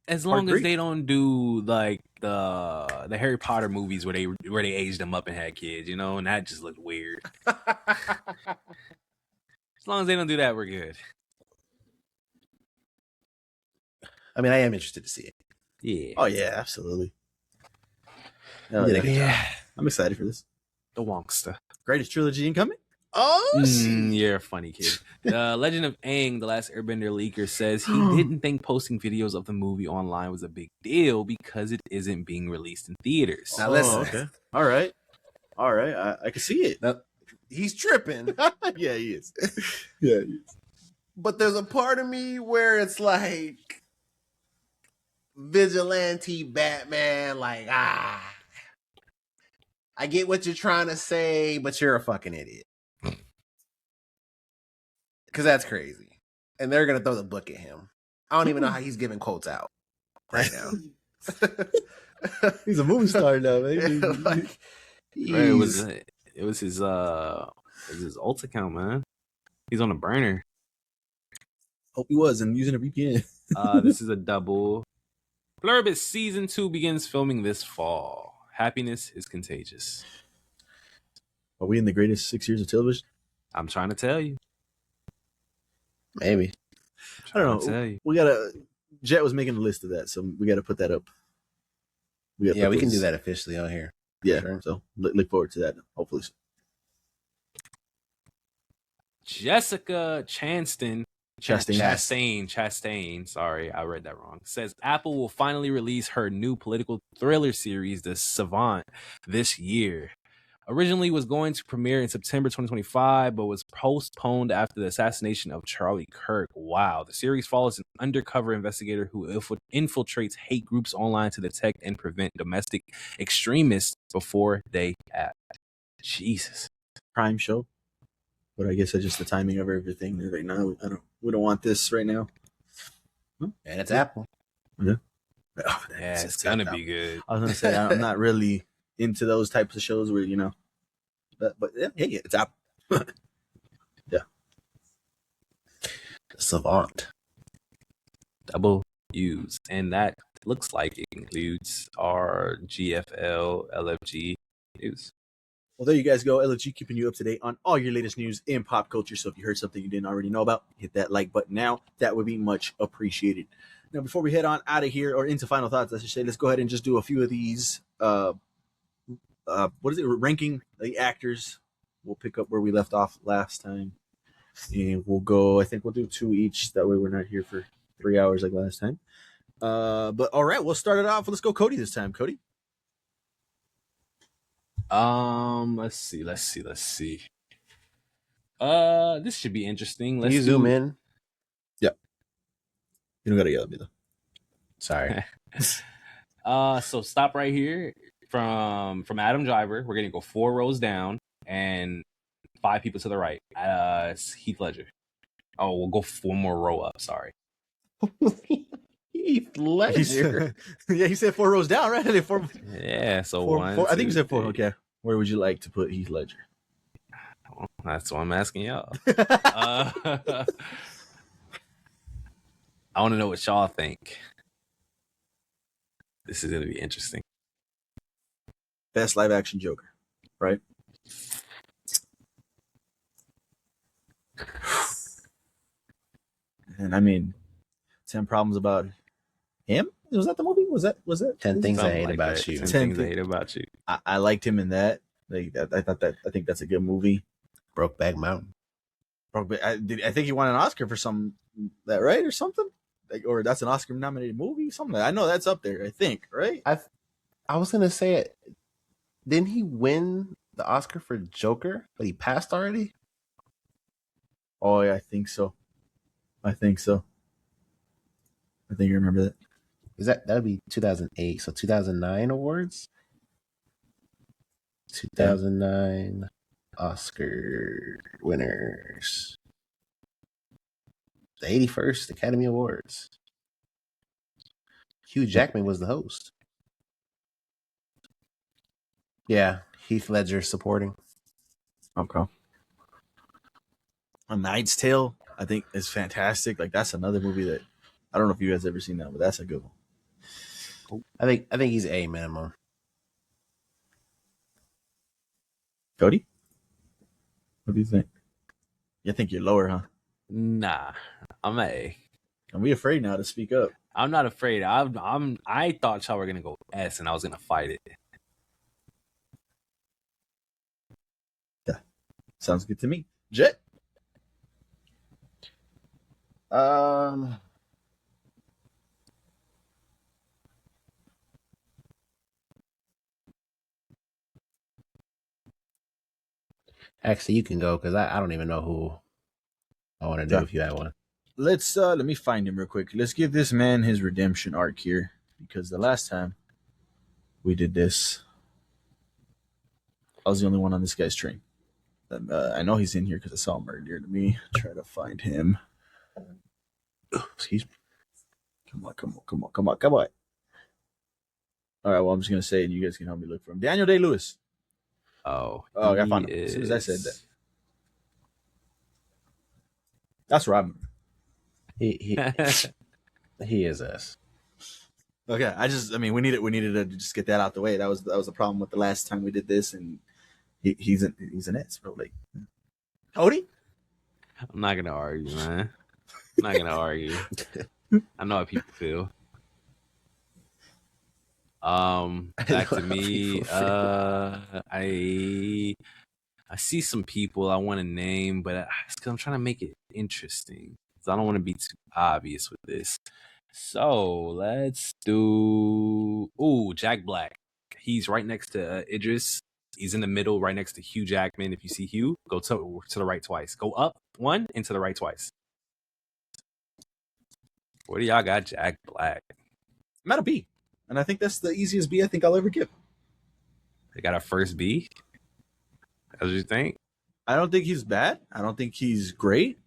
Speaker 3: as long as they don't do like the Harry Potter movies where they aged them up and had kids, and that just looked weird. As long as they don't do that, we're good.
Speaker 1: I mean, I am interested to see it.
Speaker 2: Yeah. Oh yeah, absolutely.
Speaker 3: Yeah.
Speaker 2: I'm excited for this.
Speaker 3: The Wonkster.
Speaker 2: Greatest trilogy incoming?
Speaker 1: Oh, shit.
Speaker 3: You're a funny kid. The Legend of Aang, The Last Airbender leaker, says he didn't think posting videos of the movie online was a big deal because it isn't being released in theaters.
Speaker 1: Now listen.
Speaker 2: Okay. All right. I can see it.
Speaker 1: Now, he's tripping.
Speaker 2: Yeah, he is. Yeah, he is.
Speaker 1: But there's a part of me where it's like vigilante Batman, like, I get what you're trying to say, but you're a fucking idiot. Because that's crazy. And they're going to throw the book at him. I don't even know how he's giving quotes out right now.
Speaker 2: He's a movie star now, man.
Speaker 1: Like,
Speaker 3: Right, it was his alt account, man. He's on a burner.
Speaker 2: Hope he was and using a VPN.
Speaker 3: This is a double. Blurbus season 2 begins filming this fall. Happiness is contagious.
Speaker 2: Are we in the greatest 6 years of television?
Speaker 3: I'm trying to tell you.
Speaker 1: Maybe.
Speaker 2: I don't know. We gotta. Jet was making a list of that, so we gotta put that up.
Speaker 1: We can do that officially on here.
Speaker 2: Yeah,
Speaker 1: sure.
Speaker 2: So look forward to that. Hopefully.
Speaker 3: Jessica Chastain. Sorry, I read that wrong. Says Apple will finally release her new political thriller series, The Savant, this year. Originally was going to premiere in September 2025, but was postponed after the assassination of Charlie Kirk. Wow. The series follows an undercover investigator who infiltrates hate groups online to detect and prevent domestic extremists before they act. Jesus.
Speaker 2: Prime show. But I guess that's just the timing of everything. They're like, no, we don't want this right now.
Speaker 1: And it's Apple.
Speaker 2: Yeah.
Speaker 3: Yeah, it's gonna be good.
Speaker 2: I was gonna say I'm not really into those types of shows where but yeah, it's Apple. Yeah.
Speaker 1: Savant.
Speaker 3: Double U's. And that looks like it includes our GFL LFG news.
Speaker 2: Well, there you guys go. LFG keeping you up to date on all your latest news in pop culture. So if you heard something you didn't already know about, hit that like button now. That would be much appreciated. Now, before we head on out of here, or into final thoughts, I should say, let's go ahead and just do a few of these. Ranking the actors. We'll pick up where we left off last time, and we'll go. I think we'll do 2 each. That way, we're not here for 3 hours like last time. But all right, we'll start it off. Let's go, Cody, this time. Cody.
Speaker 3: Let's see. This should be interesting.
Speaker 1: Can you zoom in?
Speaker 2: Yeah. You don't gotta yell at me though.
Speaker 1: Sorry.
Speaker 3: So stop right here from Adam Driver. We're gonna go 4 rows down and 5 people to the right. Heath Ledger. Oh, we'll go 1 more row up. Sorry.
Speaker 1: Heath Ledger.
Speaker 2: Yeah, he said 4 rows down, right?
Speaker 3: Yeah. So
Speaker 2: 4,
Speaker 3: 1.
Speaker 2: 4, I think you said 4.
Speaker 3: 3.
Speaker 2: Okay. Where would you like to put Heath Ledger?
Speaker 3: Well, that's what I'm asking y'all. I want to know what y'all think. This is gonna be interesting.
Speaker 2: Best live action Joker, right? And I mean, 10 Problems About Him? Was that the movie? Was that
Speaker 1: 10 Things I Hate
Speaker 3: like
Speaker 1: About
Speaker 3: that.
Speaker 1: You.
Speaker 3: 10 Things I Hate About You.
Speaker 2: I liked him in that. I think that's a good movie.
Speaker 1: Brokeback Mountain.
Speaker 2: I think he won an Oscar for that, right? Or something? Or that's an Oscar nominated movie? Something. I know that's up there, I think, right?
Speaker 1: I was gonna say it. Didn't he win the Oscar for Joker? But he passed already?
Speaker 2: Oh yeah, I think so. I think you remember that.
Speaker 1: That would be 2008. So 2009 awards? 2009 Oscar winners. The 81st Academy Awards. Hugh Jackman was the host. Yeah, Heath Ledger supporting.
Speaker 2: Okay. A Knight's Tale, I think, is fantastic. Like, that's another movie that I don't know if you guys ever seen that, but that's a good one.
Speaker 1: I think he's A minimum.
Speaker 2: Cody, what do you think? You think you're lower, huh?
Speaker 3: Nah, I'm A.
Speaker 2: Are we afraid now to speak up?
Speaker 3: I'm not afraid. I thought y'all were gonna go S, and I was gonna fight it.
Speaker 2: Sounds good to me. Jet.
Speaker 1: Actually, you can go because I don't even know who I want to do if you have one.
Speaker 2: Let me find him real quick. Let's give this man his redemption arc here, because the last time we did this, I was the only one on this guy's train. I know he's in here because I saw him earlier. Let me try to find him.
Speaker 1: Excuse me.
Speaker 2: Come on. All right, well, I'm just gonna say it. You guys can help me look for him. Daniel Day-Lewis.
Speaker 3: Oh,
Speaker 2: I found him as soon as I said that. That's Robin.
Speaker 1: He is us.
Speaker 2: Okay, we needed to just get that out the way. That was the problem with the last time we did this, and he's an S, bro. Like, Cody.
Speaker 3: I'm not gonna argue, man. I'm not gonna argue. I know how people feel. Back to me. I see some people I want to name, but I'm trying to make it interesting. So I don't want to be too obvious with this. So let's do Jack Black. He's right next to Idris. He's in the middle, right next to Hugh Jackman. If you see Hugh, go to the right twice. Go up one and to the right twice. What do y'all got, Jack Black?
Speaker 2: I'm at a B, and I think that's the easiest B I think I'll ever give.
Speaker 3: They got a first B. That's what you think?
Speaker 2: I don't think he's bad. I don't think he's great,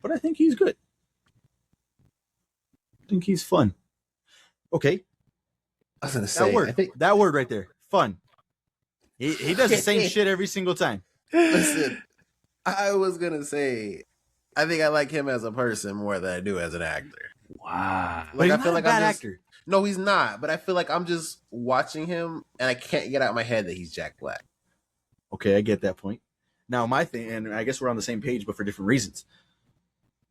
Speaker 2: but I think he's good. I think he's fun. Okay.
Speaker 1: I was gonna say
Speaker 2: that word right there, fun. He does the same shit every single time.
Speaker 1: Listen, I was gonna say, I think I like him as a person more than I do as an actor.
Speaker 3: Wow.
Speaker 2: Like, I feel like I'm actor.
Speaker 1: No, he's not. But I feel like I'm just watching him, and I can't get out of my head that he's Jack Black.
Speaker 2: Okay, I get that point. Now, my thing, and I guess we're on the same page, but for different reasons.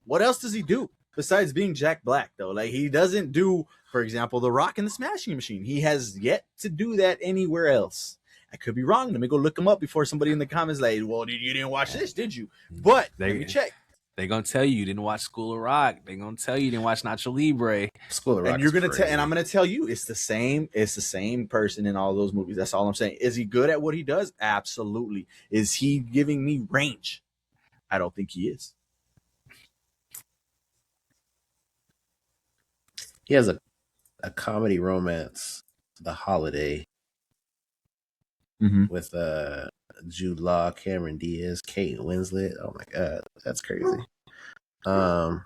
Speaker 2: What else does he do besides being Jack Black, though? Like, he doesn't do, for example, The Rock and the Smashing Machine. He has yet to do that anywhere else. I could be wrong. Let me go look him up before somebody in the comments like, well, you didn't watch this, did you? But let me check.
Speaker 3: They're going to tell you didn't watch School of Rock. They're going to tell you didn't watch Nacho Libre.
Speaker 1: School of Rock.
Speaker 2: And you're going to tell, and I'm going to tell you it's the same person in all those movies. That's all I'm saying. Is he good at what he does? Absolutely. Is he giving me range? I don't think he is.
Speaker 1: He has a comedy romance, The Holiday, with Jude Law, Cameron Diaz, Kate Winslet. Oh my god, that's crazy. So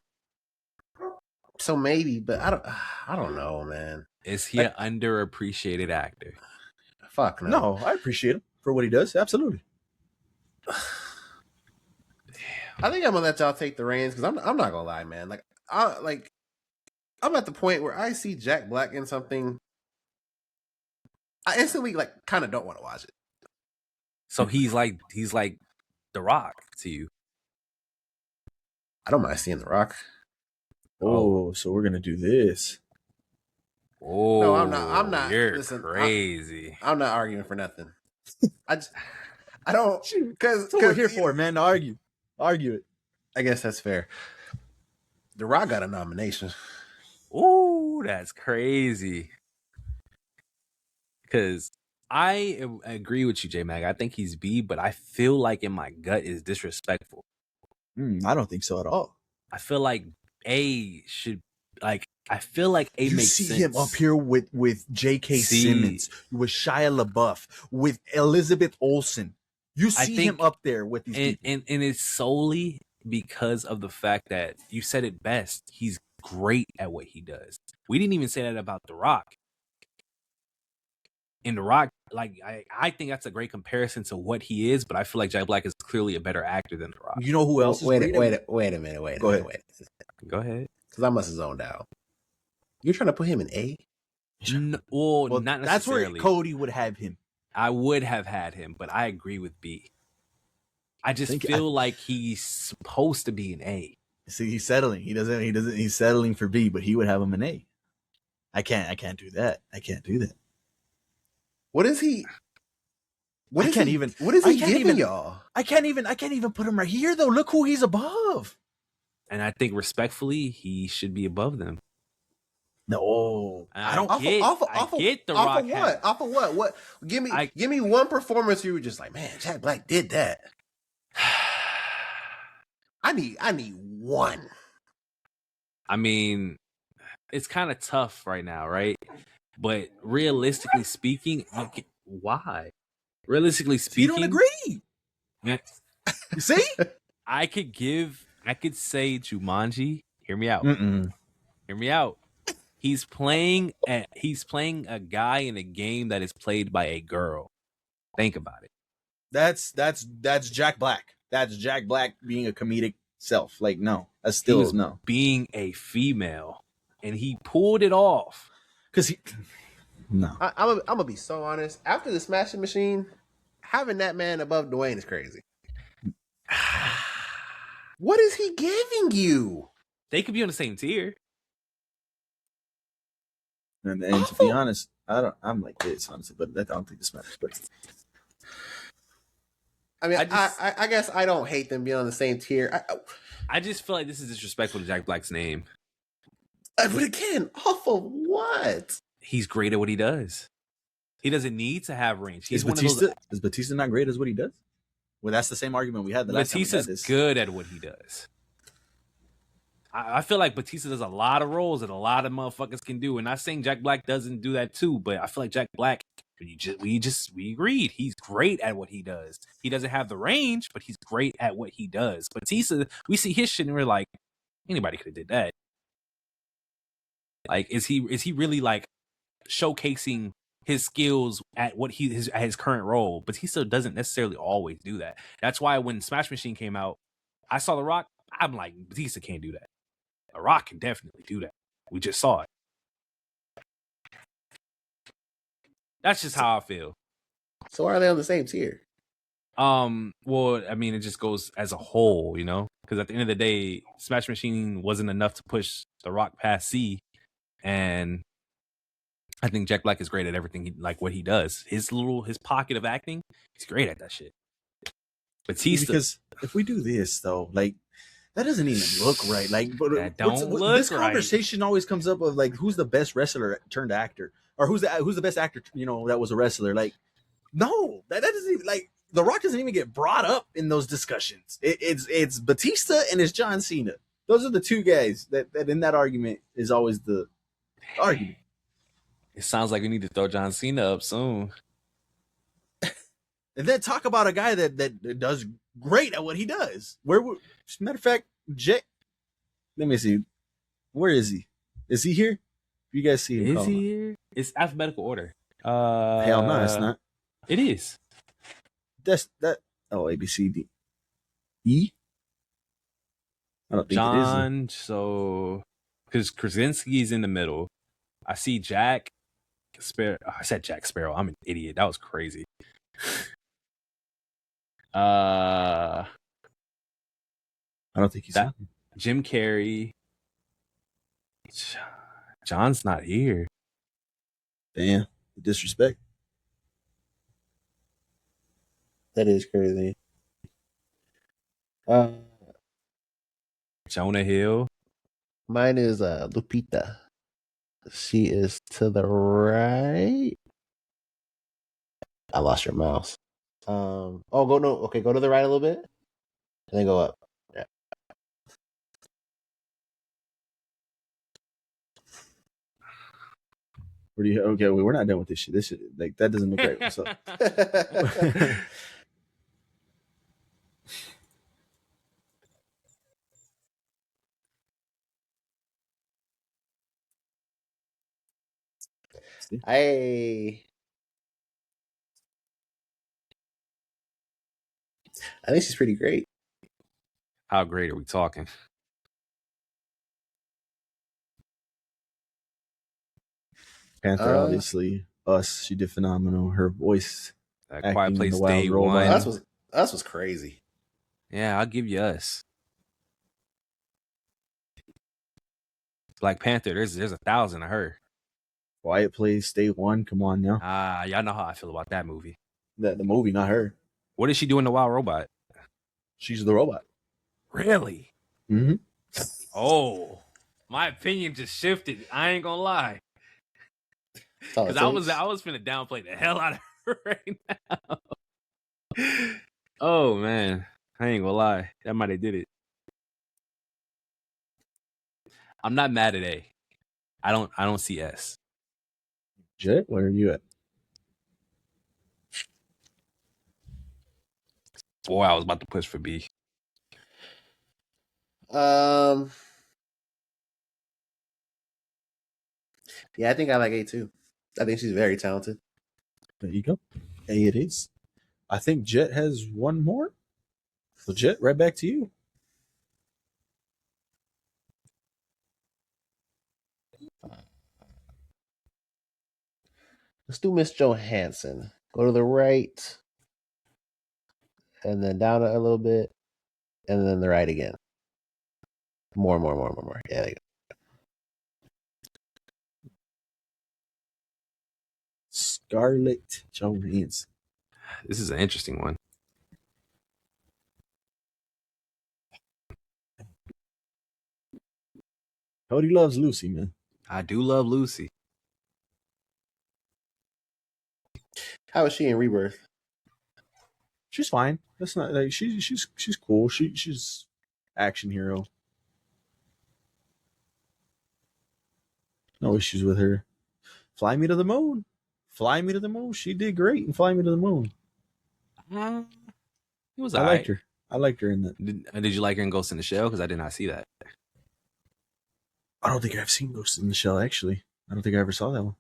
Speaker 1: maybe, but I don't know, man.
Speaker 3: Is he an underappreciated actor?
Speaker 1: Fuck no.
Speaker 2: No, I appreciate him for what he does. Absolutely.
Speaker 1: I think I'm gonna let y'all take the reins because I'm not gonna lie, man. I'm at the point where I see Jack Black in something, I instantly kind of don't want to watch it.
Speaker 3: So he's like The Rock to you.
Speaker 1: I don't mind seeing The Rock.
Speaker 2: Oh, so we're gonna do this.
Speaker 3: Oh
Speaker 1: no, I'm not.
Speaker 3: You're
Speaker 1: listen,
Speaker 3: crazy.
Speaker 1: I'm not arguing for nothing. I don't because
Speaker 2: That's what we're here for, man. To argue it.
Speaker 1: I guess that's fair. The Rock got a nomination.
Speaker 3: Ooh, that's crazy. Because I agree with you, J Mag. I think he's B, but I feel like in my gut is disrespectful.
Speaker 2: I don't think so at all.
Speaker 3: I feel like A should I feel like A
Speaker 2: you
Speaker 3: makes
Speaker 2: see
Speaker 3: sense.
Speaker 2: him up here with J.K. Simmons, with Shia LaBeouf, with Elizabeth Olsen. You see him up there with these people.
Speaker 3: And it's solely because of the fact that you said it best. He's great at what he does. We didn't even say that about The Rock. In The Rock, I think that's a great comparison to what he is, but I feel like Jack Black is clearly a better actor than The Rock.
Speaker 2: You know who else is
Speaker 1: wait a minute.
Speaker 3: Go ahead.
Speaker 1: Because I must have zoned out. You're trying to put him in A?
Speaker 3: No, well, not necessarily.
Speaker 2: That's where Cody would have him.
Speaker 3: I would have had him, but I agree with B. I just feel like he's supposed to be an A.
Speaker 2: See, he's settling. He doesn't. He's settling for B, but he would have him an A. I can't do that. I can't do that.
Speaker 1: What is he? What is he giving y'all?
Speaker 2: I can't even put him right here though. Look who he's above.
Speaker 3: And I think respectfully, he should be above them.
Speaker 2: No, I don't.
Speaker 3: Get the Rock.
Speaker 1: Off of what? What? Give me one performance you were just like, man, Jack Black did that. I need one.
Speaker 3: I mean, it's kind of tough right now, right? But realistically speaking, why? Realistically speaking,
Speaker 2: you don't agree.
Speaker 3: Yeah.
Speaker 2: You see,
Speaker 3: I could say Jumanji. Hear me out. Hear me out. He's playing a guy in a game that is played by a girl. Think about it.
Speaker 2: That's Jack Black. That's Jack Black being a comedic self. Like, no, that's still no.
Speaker 3: Being a female, and he pulled it off.
Speaker 2: Because no.
Speaker 1: I'm gonna be so honest. After the Smashing Machine, having that man above Dwayne is crazy. What is he giving you?
Speaker 3: They could be on the same tier.
Speaker 2: And to be honest, I'm like this, honestly, but I don't think this matters. But
Speaker 1: I mean, I guess I don't hate them being on the same tier.
Speaker 3: I just feel like this is disrespectful to Jack Black's name.
Speaker 1: But again, off of what?
Speaker 3: He's great at what he does. He doesn't need to have range.
Speaker 2: Is Batista not great at what he does? Well, that's the same argument we had the last time.
Speaker 3: Batista's good at what he does. I feel like Batista does a lot of roles that a lot of motherfuckers can do. And not saying Jack Black doesn't do that too, but I feel like Jack Black, we agreed. He's great at what he does. He doesn't have the range, but he's great at what he does. Batista, we see his shit and we're like, anybody could have did that. Like, is he really like showcasing his skills at what his current role? Batista doesn't necessarily always do that. That's why when Smash Machine came out, I saw The Rock. I'm like, Batista can't do that. The Rock can definitely do that. We just saw it. That's just how I feel.
Speaker 1: So are they on the same tier?
Speaker 3: Well, I mean, it just goes as a whole, you know? Because at the end of the day, Smash Machine wasn't enough to push The Rock past C. And I think Jack Black is great at everything, what he does. His pocket of acting, he's great at that shit. Batista.
Speaker 2: Because if we do this, though, like, that doesn't even look right. Like, but this conversation always comes up of like, who's the best wrestler turned actor, or who's the best actor, that was a wrestler. Like, no, that doesn't even, like, The Rock doesn't even get brought up in those discussions. It's Batista and it's John Cena. Those are the two guys that in that argument is always the argument.
Speaker 3: It sounds like we need to throw John Cena up soon.
Speaker 2: And then talk about a guy that does great at what he does. As a matter of fact, let me see. Where is he? Is he here? You guys see him?
Speaker 3: Is he here? It's alphabetical order.
Speaker 2: Hell no, it's not.
Speaker 3: It is.
Speaker 2: That's that. Oh, A, B, C, D, E. I don't think
Speaker 3: John,
Speaker 2: it is.
Speaker 3: So, because Krasinski's in the middle. I see Jack Sparrow. Oh, I said Jack Sparrow. I'm an idiot. That was crazy.
Speaker 2: I don't think he's
Speaker 3: that. Jim Carrey. John's not here.
Speaker 2: Damn, the disrespect.
Speaker 1: That is crazy.
Speaker 3: Jonah Hill.
Speaker 1: Mine is Lupita. She is to the right. I lost your mouse. Go to the right a little bit, and then go up. Yeah.
Speaker 2: Okay, we're not done with this shit. This shit, like, that doesn't look right. What's up?
Speaker 1: I think she's pretty great.
Speaker 3: How great are we talking?
Speaker 2: Panther, obviously. Us, she did phenomenal. Her voice.
Speaker 3: That Quiet Place Day One.
Speaker 1: That was crazy.
Speaker 3: Yeah, I'll give you Us. Black Panther, there's 1,000 of her.
Speaker 2: Quiet Place Day One. Come on now.
Speaker 3: Y'all know how I feel about that movie.
Speaker 2: The movie, not her.
Speaker 3: What is she doing to Wild Robot?
Speaker 2: She's the robot.
Speaker 3: Really?
Speaker 2: Mm-hmm.
Speaker 3: Oh, my opinion just shifted. I ain't gonna lie. Because I was finna downplay the hell out of her right now. Oh man, I ain't gonna lie. That might have did it. I'm not mad at A. I don't see S.
Speaker 2: Jet, where are you at?
Speaker 3: Boy, I was about to push for B.
Speaker 1: Yeah, I think I like A too. I think she's very talented.
Speaker 2: There you go. A it is. I think Jet has one more. So Jet, right back to you.
Speaker 1: Let's do Miss Johansson. Go to the right, and then down a little bit, and then the right again. More. Yeah, there you go.
Speaker 2: Scarlett Johansson.
Speaker 3: This is an interesting one.
Speaker 2: Cody loves Lucy, man.
Speaker 3: I do love Lucy.
Speaker 1: How is she in Rebirth?
Speaker 2: She's fine. That's not like she's cool. She's action hero. No issues with her. Fly Me to the Moon. Fly Me to the Moon. She did great in Fly Me to the Moon.
Speaker 3: It was
Speaker 2: I liked her. I liked her in that.
Speaker 3: Did you like her in Ghost in the Shell? Because I did not see that.
Speaker 2: I don't think I've seen Ghost in the Shell, actually. I don't think I ever saw that one.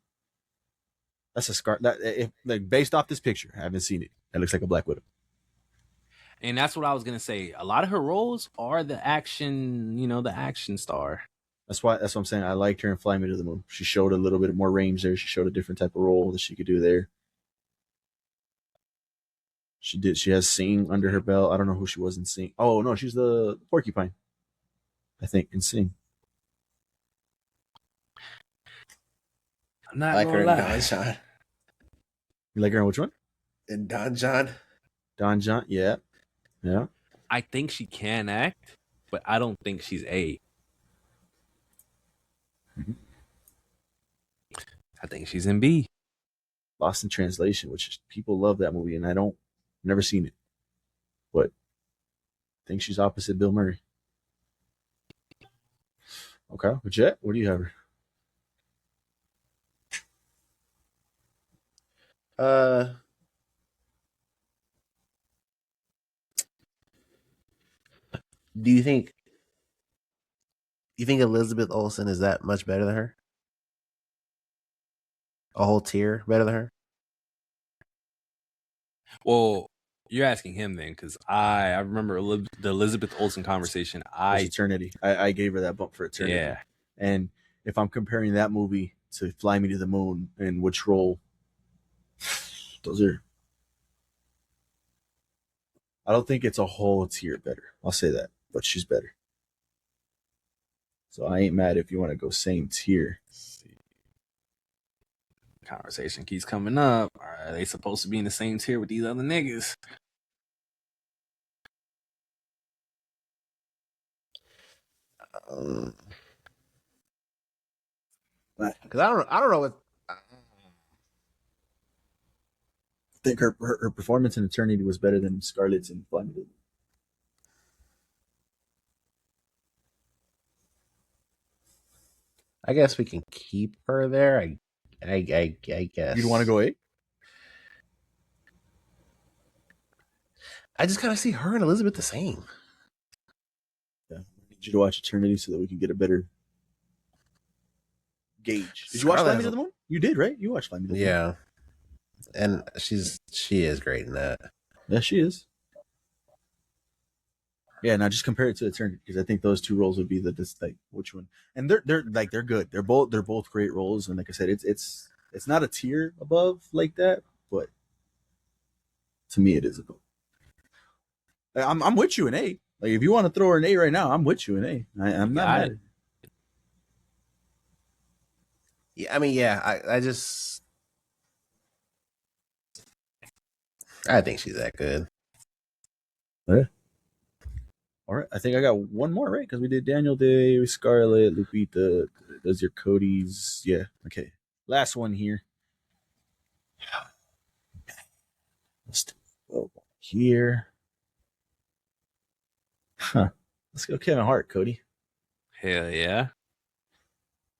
Speaker 2: That's a scar. Like based off this picture, I haven't seen it. That looks like a Black Widow.
Speaker 3: And that's what I was gonna say. A lot of her roles are the action, the action star.
Speaker 2: That's what I'm saying. I liked her in Fly Me to the Moon. She showed a little bit more range there. She showed a different type of role that she could do there. She did. She has Sing under her belt. I don't know who she was in Sing. Oh no, she's the porcupine. I think in Sing.
Speaker 3: I'm not
Speaker 1: I like her in
Speaker 3: lie.
Speaker 1: Don John.
Speaker 2: You like her in which one?
Speaker 1: In Don John.
Speaker 2: Don John. Yeah.
Speaker 3: I think she can act, but I don't think she's A.
Speaker 2: Mm-hmm.
Speaker 3: I think she's in B.
Speaker 2: Lost in Translation, which people love that movie, and never seen it, but I think she's opposite Bill Murray. Okay, but Jet, what do you have her?
Speaker 1: Do you think Elizabeth Olsen is that much better than her? A whole tier better than her?
Speaker 3: Well, you're asking him then, because I remember the Elizabeth Olsen conversation.
Speaker 2: Eternity. I gave her that bump for Eternity.
Speaker 3: Yeah.
Speaker 2: And if I'm comparing that movie to Fly Me to the Moon, and which role, those are. I don't think it's a whole tier better. I'll say that, but she's better. So I ain't mad if you want to go same tier.
Speaker 3: Conversation keeps coming up. Are they supposed to be in the same tier with these other niggas?
Speaker 1: Because I don't know what.
Speaker 2: I think her performance in Eternity was better than Scarlett's in Fly Me to the Moon.
Speaker 1: I guess we can keep her there. I guess
Speaker 2: You'd want to go 8?
Speaker 1: I just kind of see her and Elizabeth the same.
Speaker 2: Yeah, I need you to watch Eternity so that we can get a better gauge. Did you watch Fly Me to the Moon? You did, right? You watched Fly Me to the Moon.
Speaker 1: Yeah, and she is great in that.
Speaker 2: Yeah, she is. Yeah, now just compare it to Eternity, because I think those two roles would be like which one. And they're good. They're both great roles, and like I said, it's not a tier above like that, but to me it is a goal. I'm with you in A. Like if you want to throw her an A right now, I'm with you in A. I'm not mad.
Speaker 1: Yeah, I mean, yeah, I just I think she's that good.
Speaker 2: Yeah. All right, I think I got one more, right? Because we did Daniel Day, Scarlett, Lupita. Those are Cody's. Yeah. Okay. Last one here. Let's go here. Huh. Let's go Kevin Hart, Cody.
Speaker 3: Hell yeah.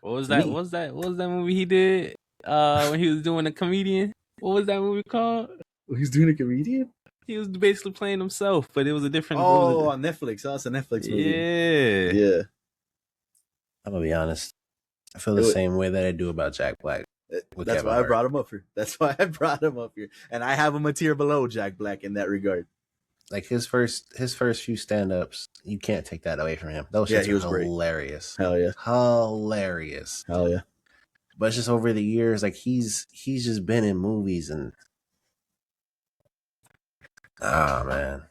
Speaker 3: What was that? What was that movie he did? When he was doing a comedian. What was that movie called?
Speaker 2: He's doing a comedian?
Speaker 3: He was basically playing himself, but it was a different.
Speaker 2: Oh, on Netflix. Oh, it's a Netflix movie.
Speaker 3: Yeah.
Speaker 2: Yeah.
Speaker 1: I'm gonna be honest. I feel the same way that I do about Jack Black.
Speaker 2: That's why I brought him up here. That's why I brought him up here, and I have him a tier below Jack Black in that regard.
Speaker 1: Like his first few stand-ups, you can't take that away from him. Those shits were hilarious.
Speaker 2: Great. Hell yeah,
Speaker 1: hilarious.
Speaker 2: Hell yeah.
Speaker 1: But it's just over the years, like he's just been in movies and man.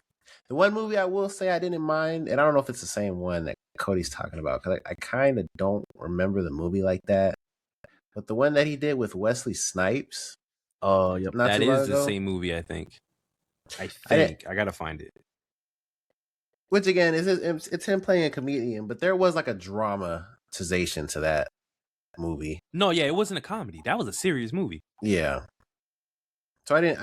Speaker 1: The one movie I will say I didn't mind, and I don't know if it's the same one that Cody's talking about, because I kind of don't remember the movie like that. But the one that he did with Wesley Snipes.
Speaker 3: Yep. That is the same movie, I think. I gotta find it.
Speaker 1: Which again it's him playing a comedian, but there was like a dramatization to that movie.
Speaker 3: No, yeah, it wasn't a comedy. That was a serious movie.
Speaker 1: Yeah. So I didn't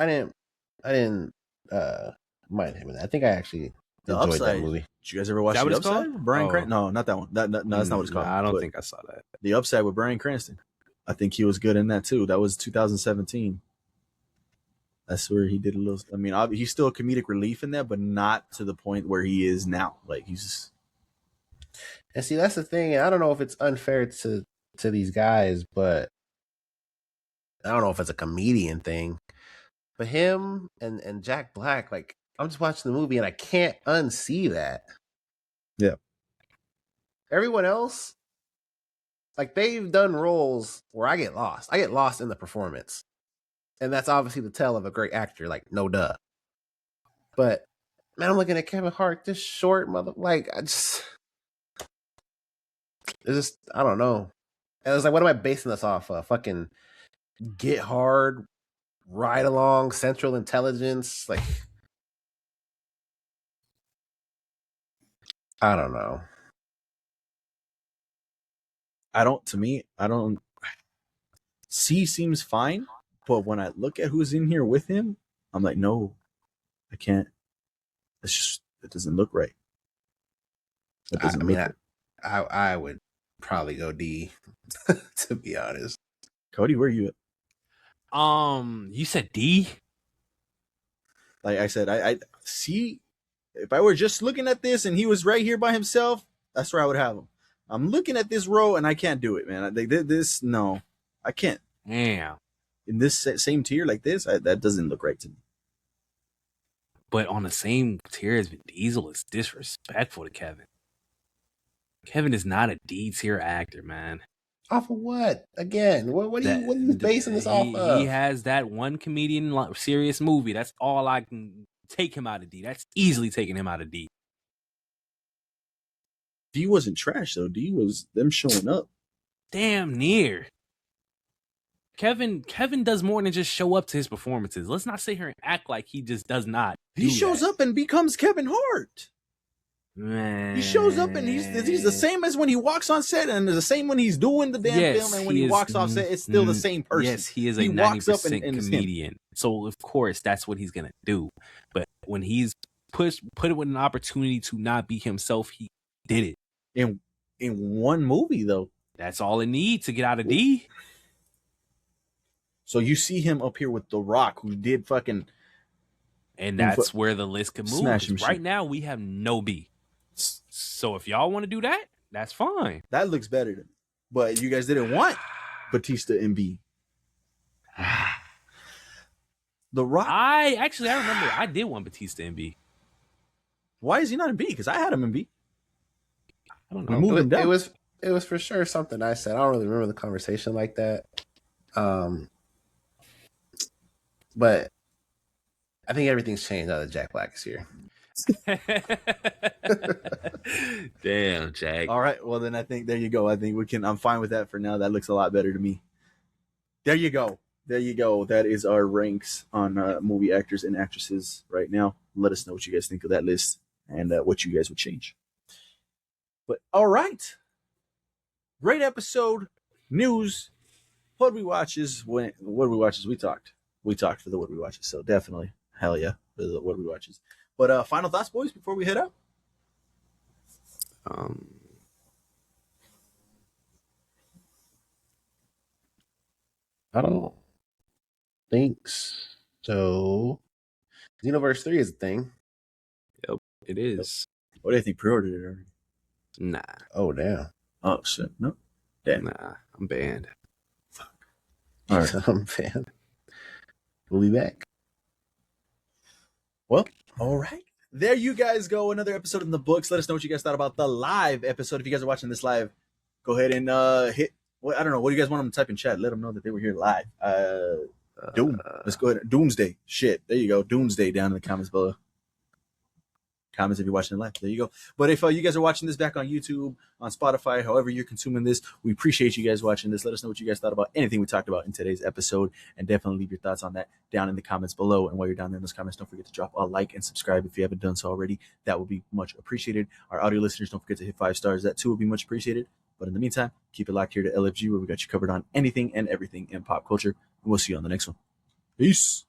Speaker 1: mind him in that. I think I actually enjoyed that movie.
Speaker 2: Did you guys ever watch The Upside? Brian Cranston? No, not that one. No, that's not what it's called.
Speaker 3: I don't think I saw that.
Speaker 2: The Upside with Brian Cranston. I think he was good in that too. That was 2017. That's where he did a little. I mean, he's still a comedic relief in that, but not to the point where he is now. Like he's just.
Speaker 1: And see, that's the thing. I don't know if it's unfair to these guys, but I don't know if it's a comedian thing. But him and Jack Black, like I'm just watching the movie and I can't unsee that.
Speaker 2: Yeah.
Speaker 1: Everyone else, like they've done roles where I get lost. I get lost in the performance. And that's obviously the tell of a great actor, like no duh. But man, I'm looking at Kevin Hart, this short mother, like it's just I don't know. And it's like, what am I basing this off of? Fucking Get Hard, Ride Along, Central Intelligence, like I don't know.
Speaker 2: I don't. C seems fine. But when I look at who's in here with him, I'm like, no, I can't. It's just, it doesn't look right.
Speaker 1: It doesn't look right. I would probably go D, to be honest.
Speaker 2: Cody, where are you at?
Speaker 3: You said D?
Speaker 2: Like I said, I see. If I were just looking at this and he was right here by himself, that's where I would have him. I'm looking at this row and I can't do it, man. No, I can't.
Speaker 3: Damn.
Speaker 2: In this same tier like this, that doesn't look right to me.
Speaker 3: But on the same tier as Vin Diesel is disrespectful to Kevin. Kevin is not a D tier actor, man.
Speaker 1: Off of what? Again, what are you basing this off of?
Speaker 3: He has that one comedian serious movie. That's all I can take him out of D. That's easily taking him out of D.
Speaker 2: D wasn't trash though. D was them showing up.
Speaker 3: Damn near. Kevin does more than just show up to his performances. Let's not sit here and act like he just does not.
Speaker 2: He shows up and becomes Kevin Hart.
Speaker 3: Man.
Speaker 2: He shows up and he's the same as when he walks on set, and the same when he's doing the damn film, and when he walks off set, it's still the same person.
Speaker 3: Yes, he is a 90% comedian. So of course that's what he's gonna do. But when he's put it with an opportunity to not be himself, he did it.
Speaker 2: In one movie though.
Speaker 3: That's all it needs to get out of D.
Speaker 2: So you see him up here with The Rock, who did fucking,
Speaker 3: and that's where the list can move. Right now we have no B. So if y'all want to do that, that's fine.
Speaker 2: That looks better than. But you guys didn't want Batista in B. The Rock.
Speaker 3: I remember I did want Batista in B.
Speaker 2: Why is he not in B? Because I had him in B.
Speaker 3: I don't know.
Speaker 1: It was for sure something I said. I don't really remember the conversation like that. But I think everything's changed now that Jack Black is here.
Speaker 3: Damn, Jack.
Speaker 2: All right, well then I think there you go. I think I'm fine with that for now. That looks a lot better to me. There you go. there you go. That is our ranks on movie actors and actresses right now. Let us know what you guys think of that list and what you guys would change. But all right, great episode. News. What we watches. We talked for the what we watches. So definitely, hell yeah, for the what we watches. But final thoughts, boys, before we head out.
Speaker 1: I don't think so. Xenoverse 3 is a thing.
Speaker 3: Yep, it is.
Speaker 2: What do you think? Pre-ordered it already?
Speaker 3: Nah.
Speaker 1: Oh, damn.
Speaker 2: Oh, shit. No. Damn.
Speaker 3: Nah, I'm banned.
Speaker 2: Fuck. All right.
Speaker 1: I'm banned. We'll be back.
Speaker 2: Well, all right. There you guys go. Another episode in the books. Let us know what you guys thought about the live episode. If you guys are watching this live, go ahead and hit. Well, I don't know. What do you guys want them to type in chat? Let them know that they were here live. Doom. Let's go ahead. Doomsday. Shit. There you go. Doomsday down in the comments below. Comments if you're watching it live. There you go. But if you guys are watching this back on YouTube, on Spotify, however you're consuming this, we appreciate you guys watching this. Let us know what you guys thought about anything we talked about in today's episode, and definitely leave your thoughts on that down in the comments below. And while you're down there in those comments, don't forget to drop a like and subscribe if you haven't done so already. That would be much appreciated. Our audio listeners, don't forget to hit 5 stars. That too would be much appreciated. But in the meantime, keep it locked here to LFG, where we got you covered on anything and everything in pop culture. And we'll see you on the next one. Peace.